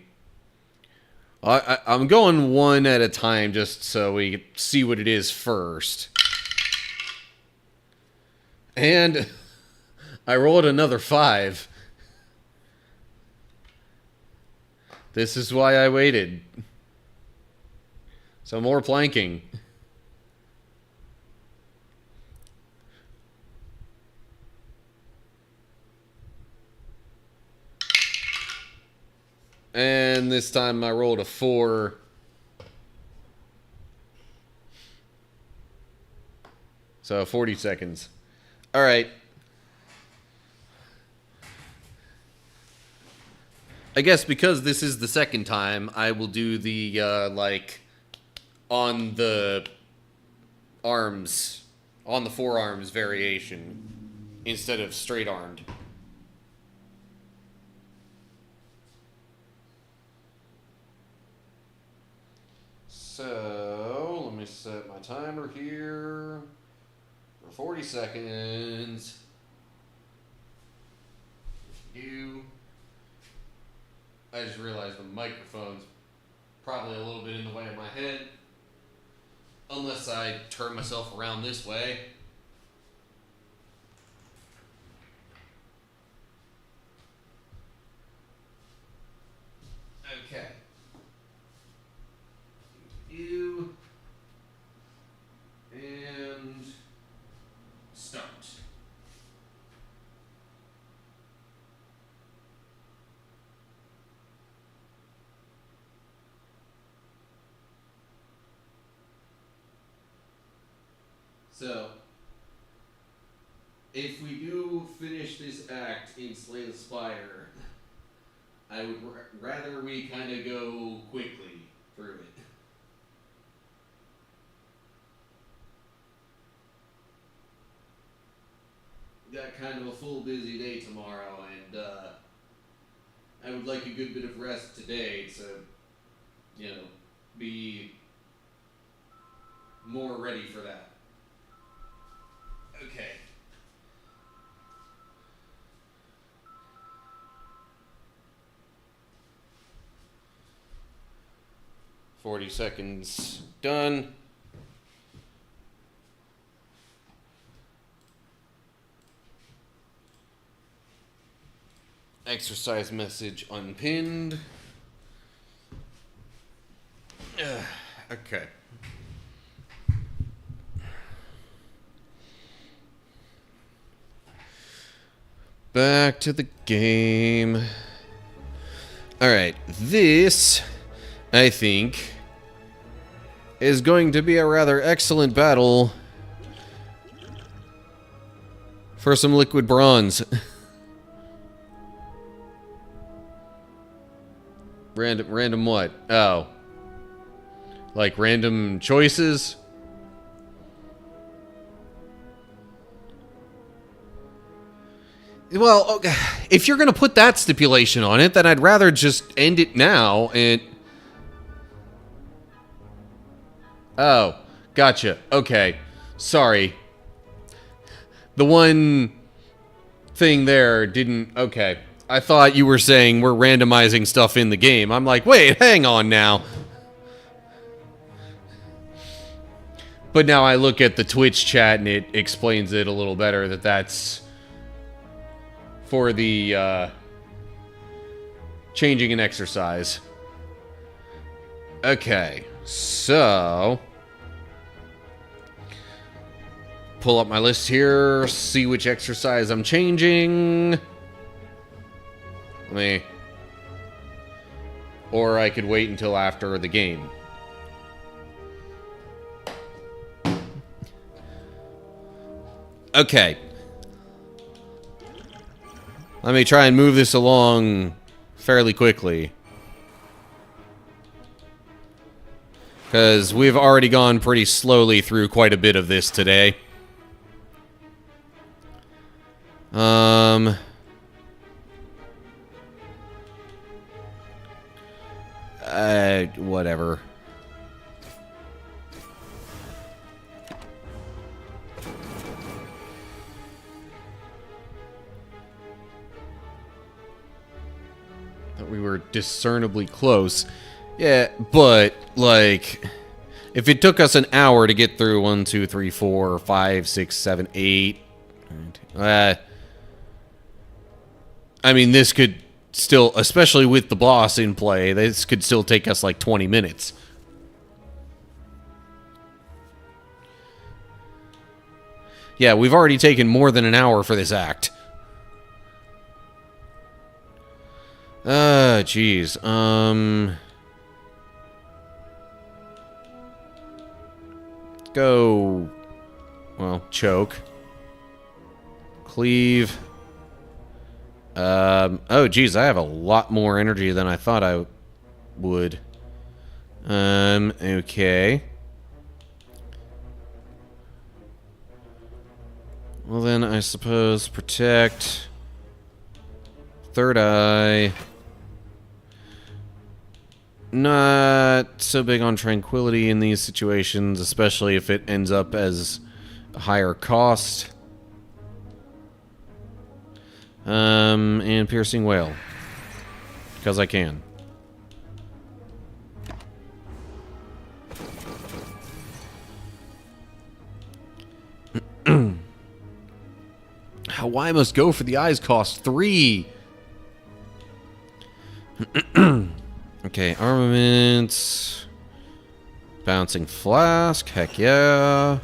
I'm going one at a time just so we see what it is first. And I rolled another 5. This is why I waited. So more planking. And this time I rolled a 4. So 40 seconds. All right. I guess because this is the second time, I will do the, like, on the arms, on the forearms variation instead of straight armed. So, let me set my timer here for 40 seconds. I just realized the microphone's probably a little bit in the way of my head. Unless I turn myself around this way. Okay. You and start. So, if we do finish this act in Slay the Spire, I would rather we kind of go quickly through it. Got kind of a full busy day tomorrow, and I would like a good bit of rest today to, you know, be more ready for that. Okay. "40 seconds done. Exercise message unpinned. Okay. Back to the game. Alright, this, I think, is going to be a rather excellent battle for some liquid bronze. Random what? Oh. Like random choices? Well, okay. If you're going to put that stipulation on it, then I'd rather just end it now and... Oh, gotcha. Okay. Sorry. The one thing there didn't... Okay. I thought you were saying we're randomizing stuff in the game. I'm like, wait, hang on now. But now I look at the Twitch chat and it explains it a little better that that's for the changing an exercise. Okay, so pull up my list here, see which exercise I'm changing. Or I could wait until after the game. Okay. Let me try and move this along fairly quickly. Because we've already gone pretty slowly through quite a bit of this today. Whatever. We were discernibly close. Yeah, but, like, if it took us an hour to get through 1, 2, 3, 4, 5, 6, 7, 8... I mean, this could still, especially with the boss in play, this could still take us, like, 20 minutes. Yeah, we've already taken more than an hour for this act. Jeez. Go. Well, choke. Cleave. Oh, geez, I have a lot more energy than I thought I would. Okay. Well, then, I suppose protect. Third eye. Not so big on tranquility in these situations, especially if it ends up as a higher cost. And piercing wail. Because I can. Why I must go for the eyes cost 3. Okay, armaments. Bouncing flask, heck yeah.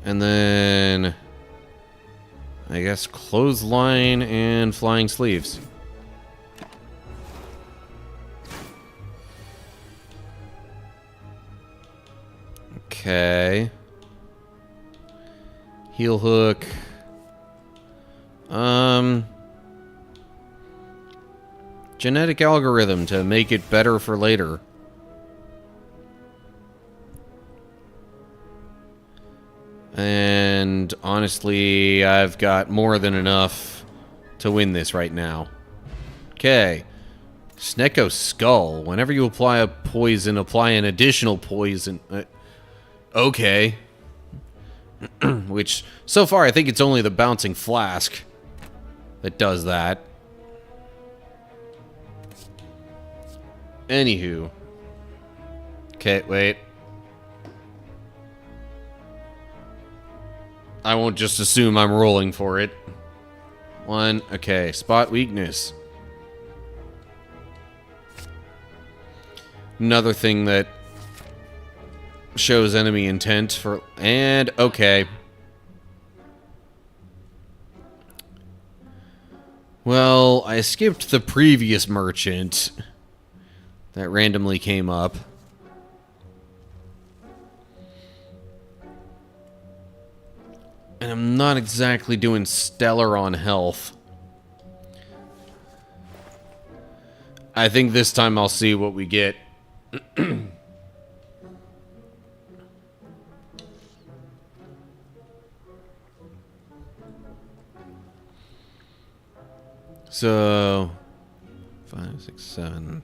And then I guess clothesline and flying sleeves. Okay. Heel hook. Genetic algorithm to make it better for later. And honestly, I've got more than enough to win this right now. Okay. Snecko Skull. Whenever you apply a poison, apply an additional poison. Okay. Which, so far, I think it's only the bouncing flask that does that. Anywho. Okay, wait. I won't just assume I'm rolling for it. 1, okay, spot weakness. Another thing that shows enemy intent for... And, okay. Well, I skipped the previous merchant that randomly came up. And I'm not exactly doing stellar on health. I think this time I'll see what we get So 5, 6, 7.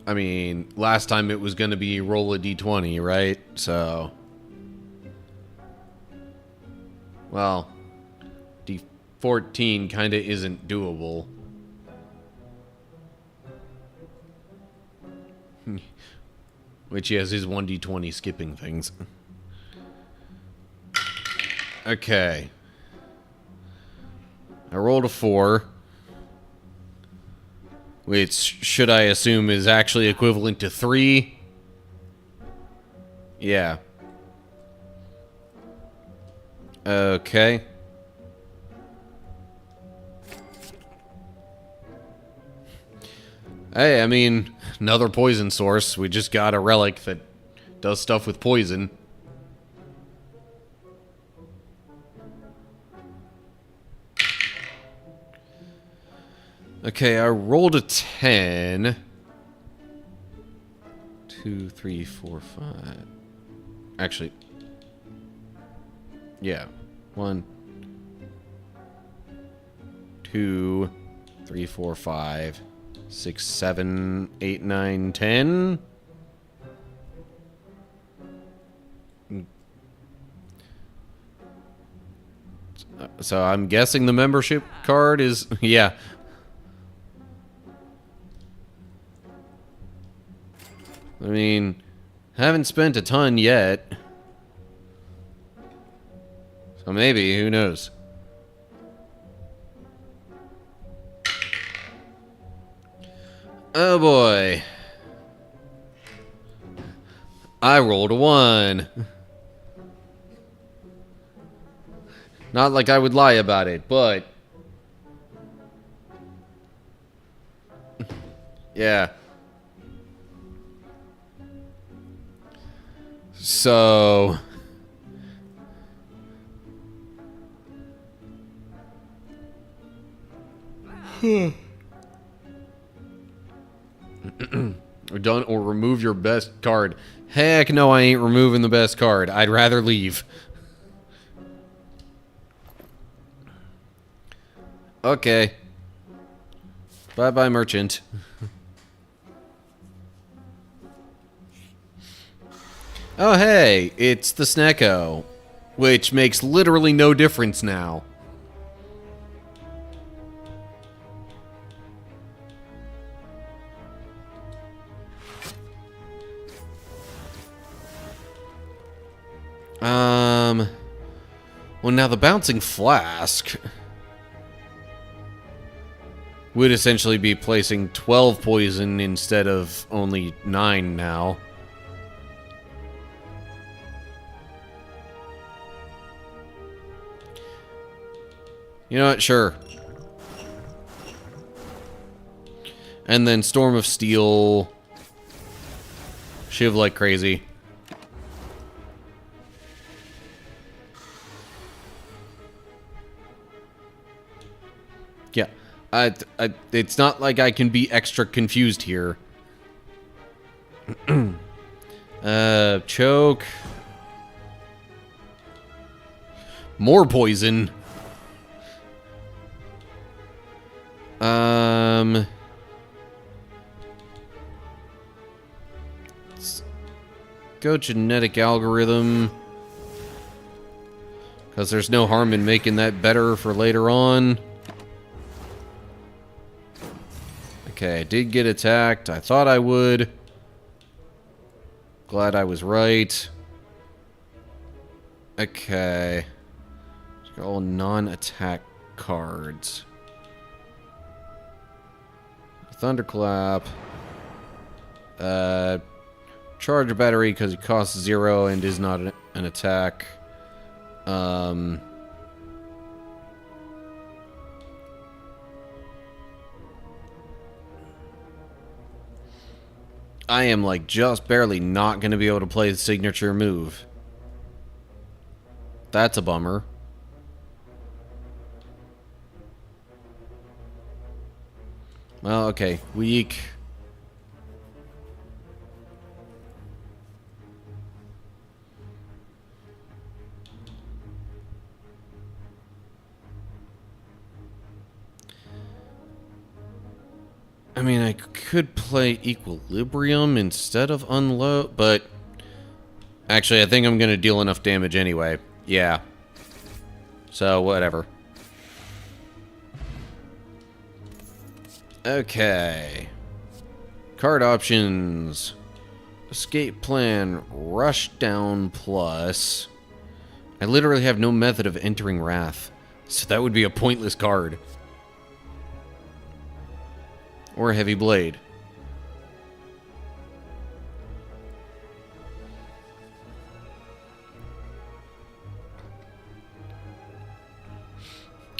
I mean, last time it was going to be roll a d20, right? So, well, d14 kind of isn't doable. Which, yes, is 1d20 skipping things. Okay. I rolled a 4. Which, should I assume, is actually equivalent to 3? Yeah. Okay. Hey, I mean, another poison source. We just got a relic that does stuff with poison. Okay, I rolled a 10. 2, 3, 4, 5. Actually, yeah. 1, 2, 3, 4, 5, 6, 7, 8, 9, 10. So I'm guessing the membership card is, yeah. I mean, haven't spent a ton yet. So maybe, who knows? Oh boy. I rolled a 1. Not like I would lie about it, but... yeah. So... Or done, or remove your best card. Heck no, I ain't removing the best card. I'd rather leave. Okay. Bye-bye, merchant. Oh, hey, it's the Snecko. Which makes literally no difference now. Well, now the bouncing flask would essentially be placing 12 poison instead of only 9 now. You know what? Sure. And then Storm of Steel. Shiv like crazy. Yeah. It's not like I can be extra confused here. Choke. More poison. Let's go genetic algorithm. Because there's no harm in making that better for later on. Okay, I did get attacked. I thought I would. Glad I was right. Okay. All non-attack cards. Thunderclap. Charge a battery because it costs 0 and is not an attack. I am like just barely not going to be able to play the signature move. That's a bummer. Well, okay. Weak. I mean, I could play Equilibrium instead of Unload, but... Actually, I think I'm going to deal enough damage anyway. Yeah. So, whatever. Okay. Card options. Escape plan. Rushdown plus. I literally have no method of entering Wrath. So that would be a pointless card. Or a Heavy Blade.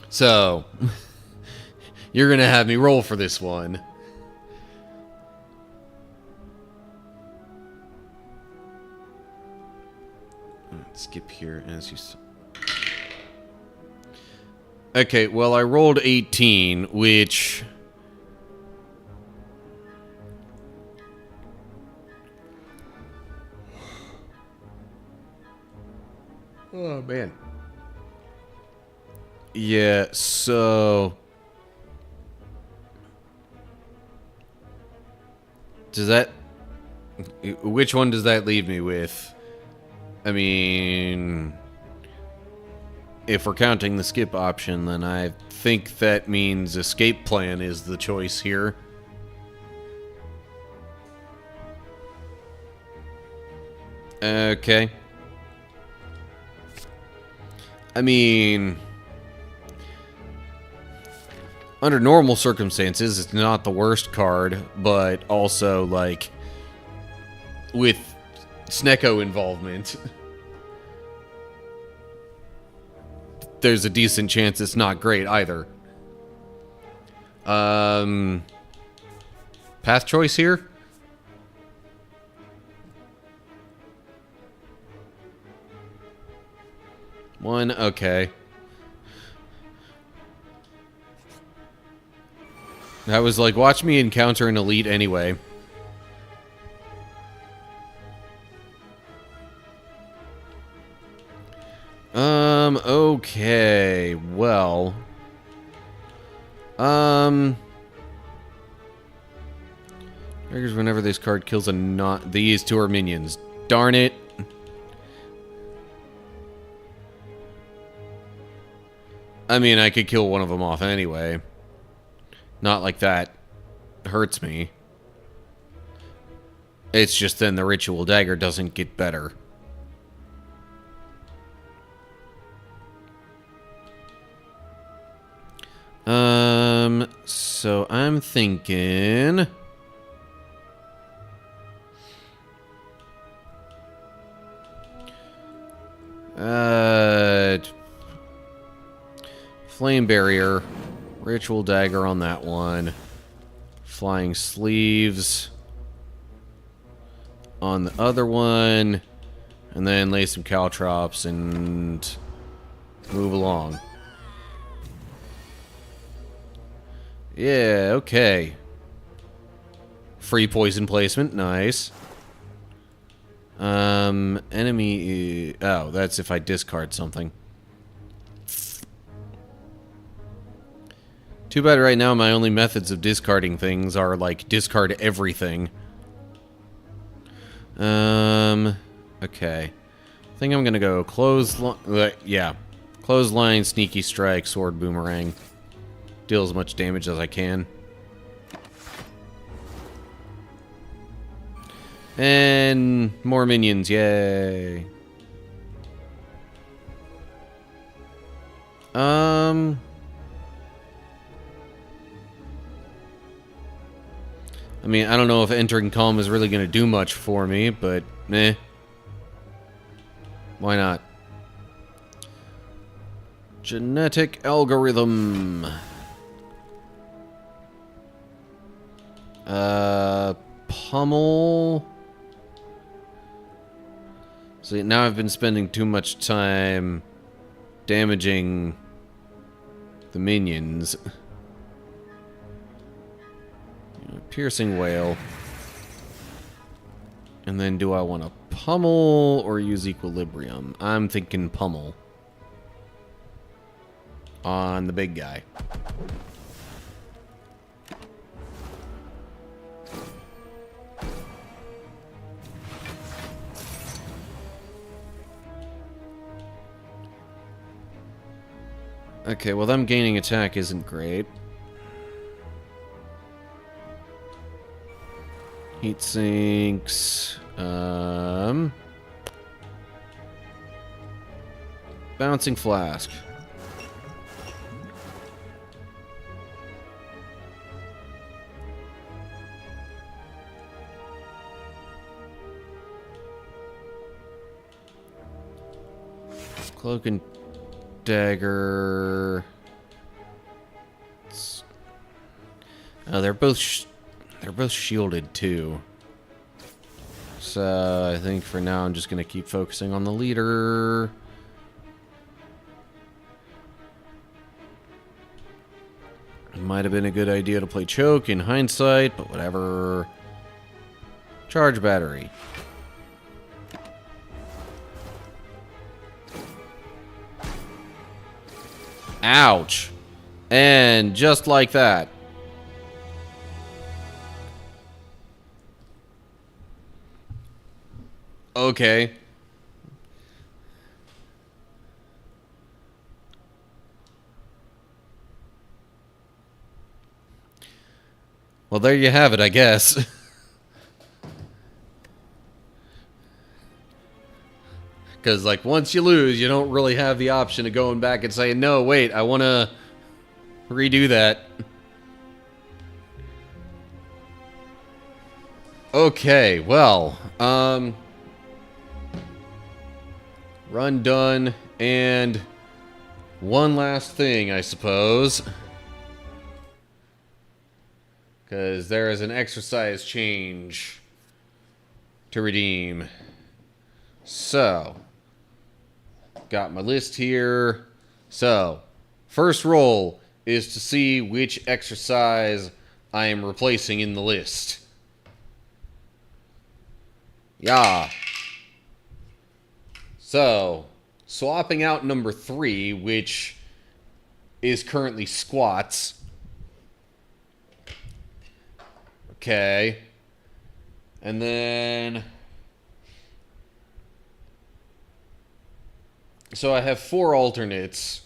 So, you're going to have me roll for this one. Skip here as you... Okay, well, I rolled 18, which... Oh, man. Yeah, so... Does that... Which one does that leave me with? I mean... If we're counting the skip option, then I think that means escape plan is the choice here. Okay. I mean... Under normal circumstances, it's not the worst card, but also, like, with Snecko involvement, there's a decent chance it's not great either. Path choice here? One, okay. I was like, watch me encounter an elite anyway. Okay, well. Triggers whenever this card kills a not... These two are minions. Darn it. I mean, I could kill one of them off anyway. Not like that hurts me. It's just then the Ritual Dagger doesn't get better. So I'm thinking... Flame Barrier. Ritual Dagger on that one. Flying Sleeves on the other one. And then lay some Caltrops and move along. Yeah, okay. Free poison placement, nice. Enemy... Oh, that's if I discard something. Too bad right now my only methods of discarding things are, like, discard everything. Okay. I think I'm gonna go yeah. Clothesline, Sneaky Strike, Sword Boomerang. Deal as much damage as I can. And more minions, yay. I mean, I don't know if entering Calm is really going to do much for me, but meh. Why not? Genetic Algorithm. Pummel. See, now I've been spending too much time damaging the minions. Piercing Wail. And then do I want to pummel or use Equilibrium? I'm thinking pummel. On the big guy. Okay, well, them gaining attack isn't great. Heat sinks. Bouncing Flask. Cloak and Dagger. Oh, they're both shielded too. So I think for now I'm just gonna keep focusing on the leader. It might have been a good idea to play choke in hindsight, but whatever. Charge battery. Ouch. And just like that. Okay. Well, there you have it, I guess. Because, like, once you lose, you don't really have the option of going back and saying, no, wait, I want to redo that. Okay, well, run done, and one last thing, I suppose. Because there is an exercise change to redeem. So, got my list here. So, first roll is to see which exercise I am replacing in the list. Yeah. So, swapping out number 3, which is currently squats. Okay. And then... So I have 4 alternates.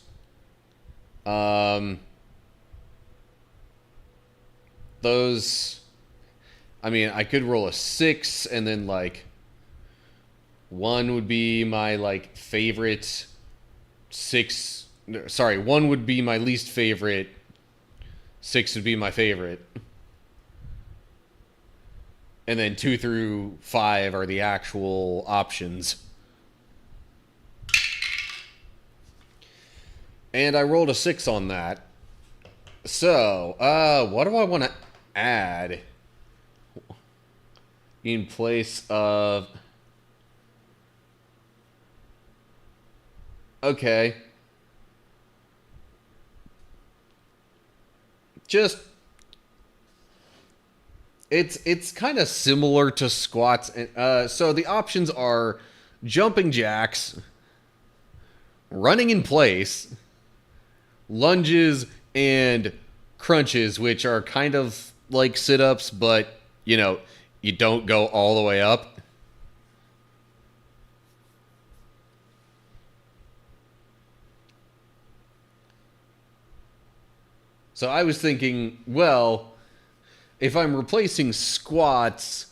Those... I mean, I could roll a 6, and then, like... 1 would be my, like, favorite... 6... Sorry, 1 would be my least favorite. 6 would be my favorite. And then 2 through 5 are the actual options. And I rolled a 6 on that. So, what do I want to add in place of... Okay. Just... It's kind of similar to squats. So the options are jumping jacks, running in place, lunges, and crunches, which are kind of like sit-ups, but, you know, you don't go all the way up. So I was thinking, well, if I'm replacing squats,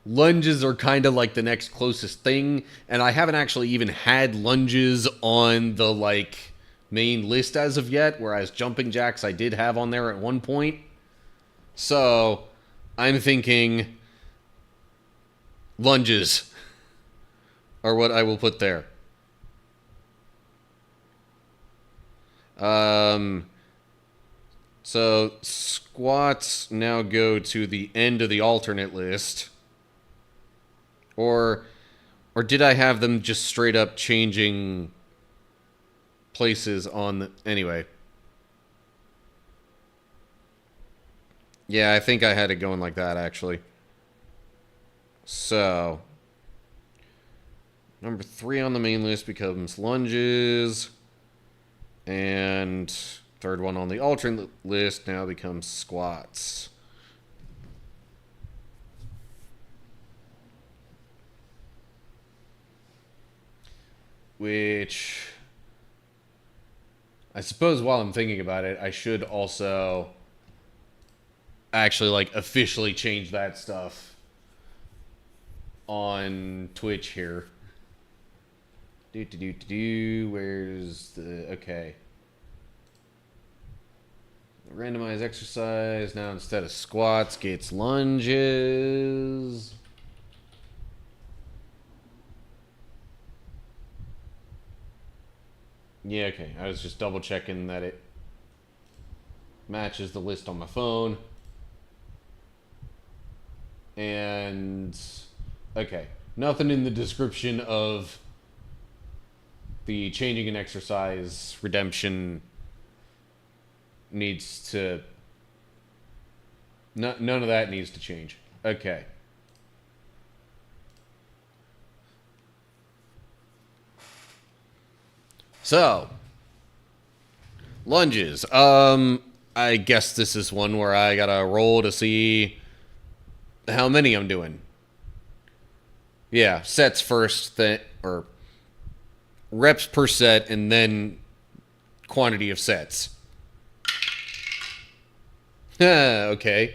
lunges are kind of like the next closest thing, and I haven't actually even had lunges on the, like, main list as of yet, whereas jumping jacks I did have on there at one point. So, I'm thinking lunges are what I will put there. So, squats now go to the end of the alternate list. Or did I have them just straight up changing places on the... Anyway. Yeah, I think I had it going like that, actually. So, number 3 on the main list becomes lunges. And third one on the alternate list now becomes squats. Which, I suppose while I'm thinking about it, I should also actually, like, officially change that stuff on Twitch here. Where's the... Okay. Randomized exercise. Now instead of squats, gets lunges. Yeah, okay. I was just double checking that it matches the list on my phone. And... Okay. Nothing in the description of the changing an exercise redemption needs to... none of that needs to change. Okay. So, lunges. I guess this is one where I gotta roll to see how many I'm doing. Yeah, sets first, or reps per set, and then quantity of sets. Okay.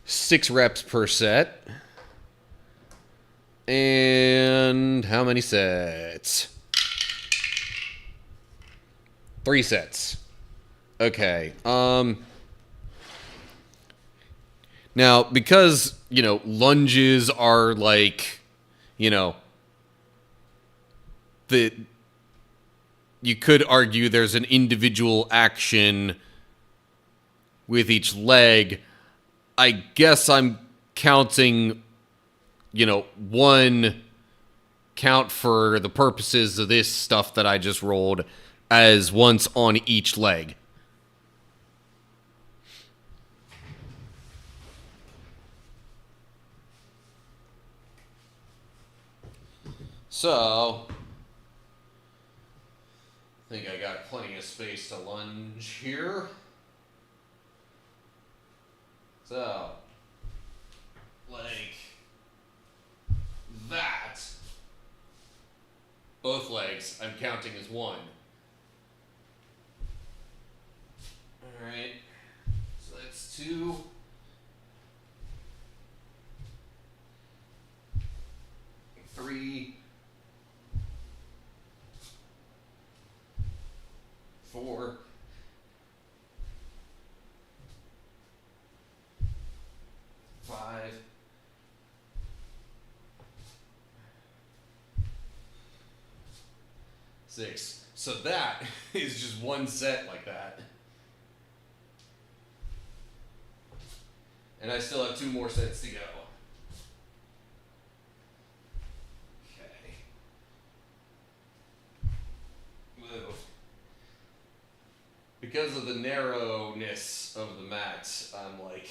6 reps per set. And how many sets? 3 sets. Okay. Now, because, lunges are like, you could argue there's an individual action with each leg. I guess I'm counting, one count for the purposes of this stuff that I just rolled as once on each leg. So, I think I got plenty of space to lunge here. So, like that. Both legs I'm counting as one. Alright. So that's 2. 3. 4. 5. 6. So that is just one set like that. And I still have 2 more sets to go. Okay. Whoa. Because of the narrowness of the mat, I'm like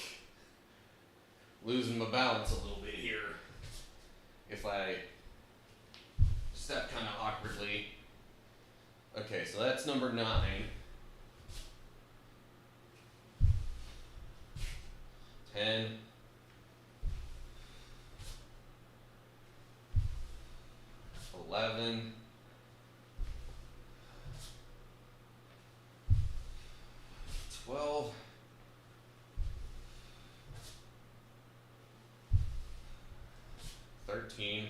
losing my balance a little bit here. If I step kind of awkwardly. Okay, so that's number 9. 10. 11. 12. 13.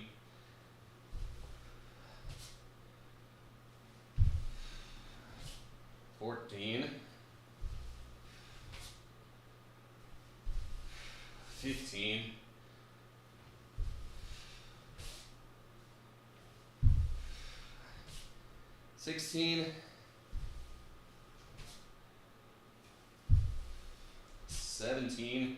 14. 15. 16. 17.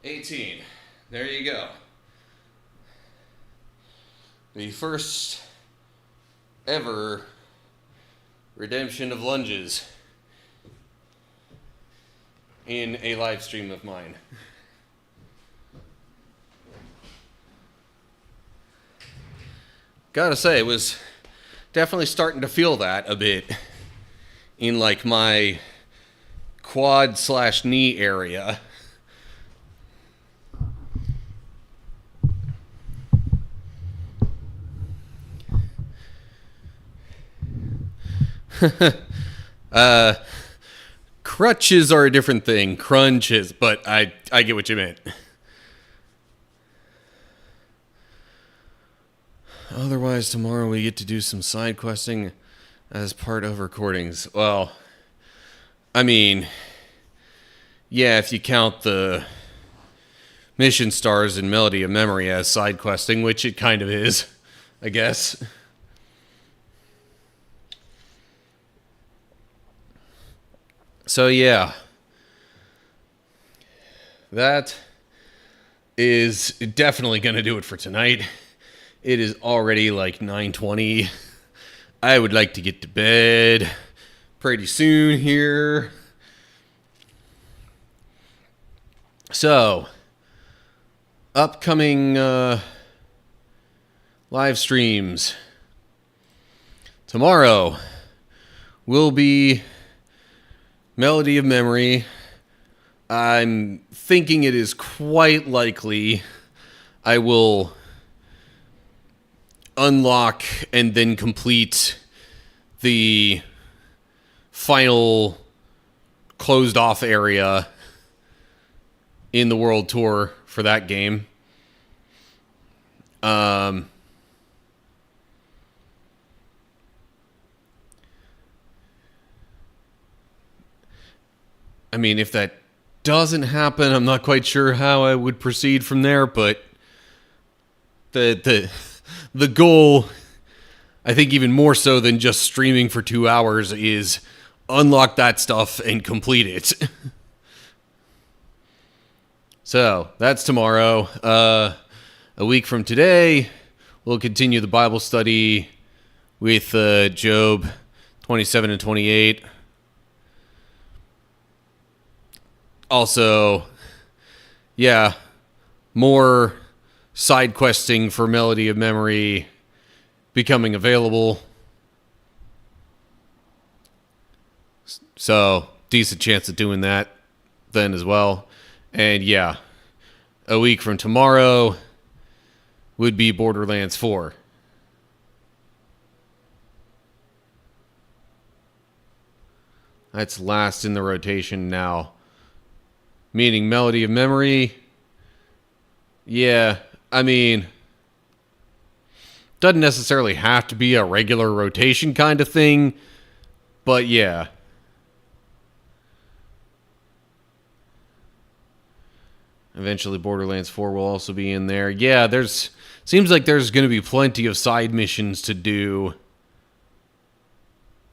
18. There you go. The first ever redemption of lunges in a live stream of mine. Gotta say, it was definitely starting to feel that a bit in like my quad/knee area. Crutches are a different thing. Crunches, but I get what you meant. Otherwise, tomorrow we get to do some side questing as part of recordings. Well, I mean, yeah, if you count the mission stars and Melody of Memory as side questing, which it kind of is, I guess. So yeah, that is definitely going to do it for tonight. It is already like 9:20. I would like to get to bed pretty soon here. So, upcoming live streams. Tomorrow will be Melody of Memory. I'm thinking it is quite likely I will unlock and then complete the final closed off area in the world tour for that game. I mean, if that doesn't happen, I'm not quite sure how I would proceed from there, but the goal, I think even more so than just streaming for 2 hours, is unlock that stuff and complete it. So, that's tomorrow. A week from today, we'll continue the Bible study with Job 27 and 28. Also, yeah, more side questing for Melody of Memory becoming available. So, decent chance of doing that then as well. And yeah, a week from tomorrow would be Borderlands 4. That's last in the rotation now. Meaning Melody of Memory. Yeah, I mean, doesn't necessarily have to be a regular rotation kind of thing, but yeah. Eventually Borderlands 4 will also be in there. Yeah, seems like there's going to be plenty of side missions to do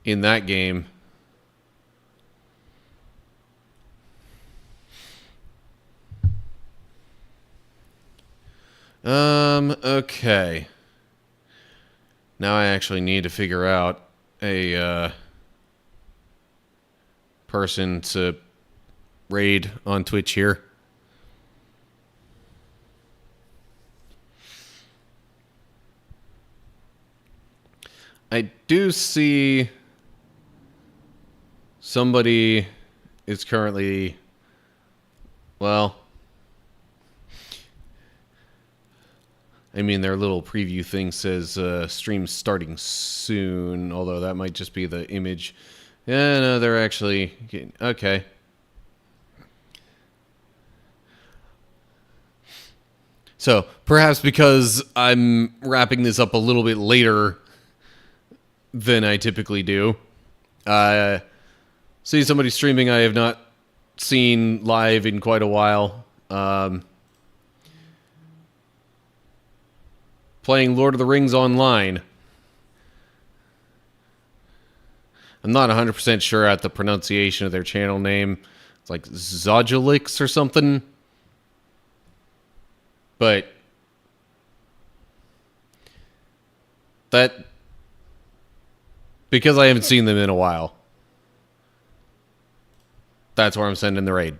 in that game. Okay. Now I actually need to figure out a person to raid on Twitch here. I do see somebody is currently, well, I mean, their little preview thing says stream starting soon, although that might just be the image. Yeah, no, they're actually getting, okay. So, perhaps because I'm wrapping this up a little bit later than I typically do, see somebody streaming I have not seen live in quite a while. Playing Lord of the Rings Online. I'm not 100% sure at the pronunciation of their channel name. It's like Zodulix or something. But that Because I haven't seen them in a while. That's where I'm sending the raid.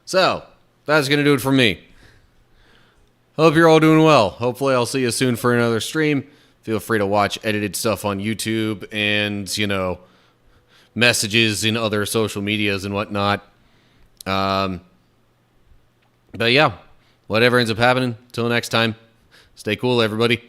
So, that's going to do it for me. Hope you're all doing well. Hopefully I'll see you soon for another stream. Feel free to watch edited stuff on YouTube and, you know, messages in other social medias and whatnot. But yeah, whatever ends up happening, till next time, stay cool, everybody.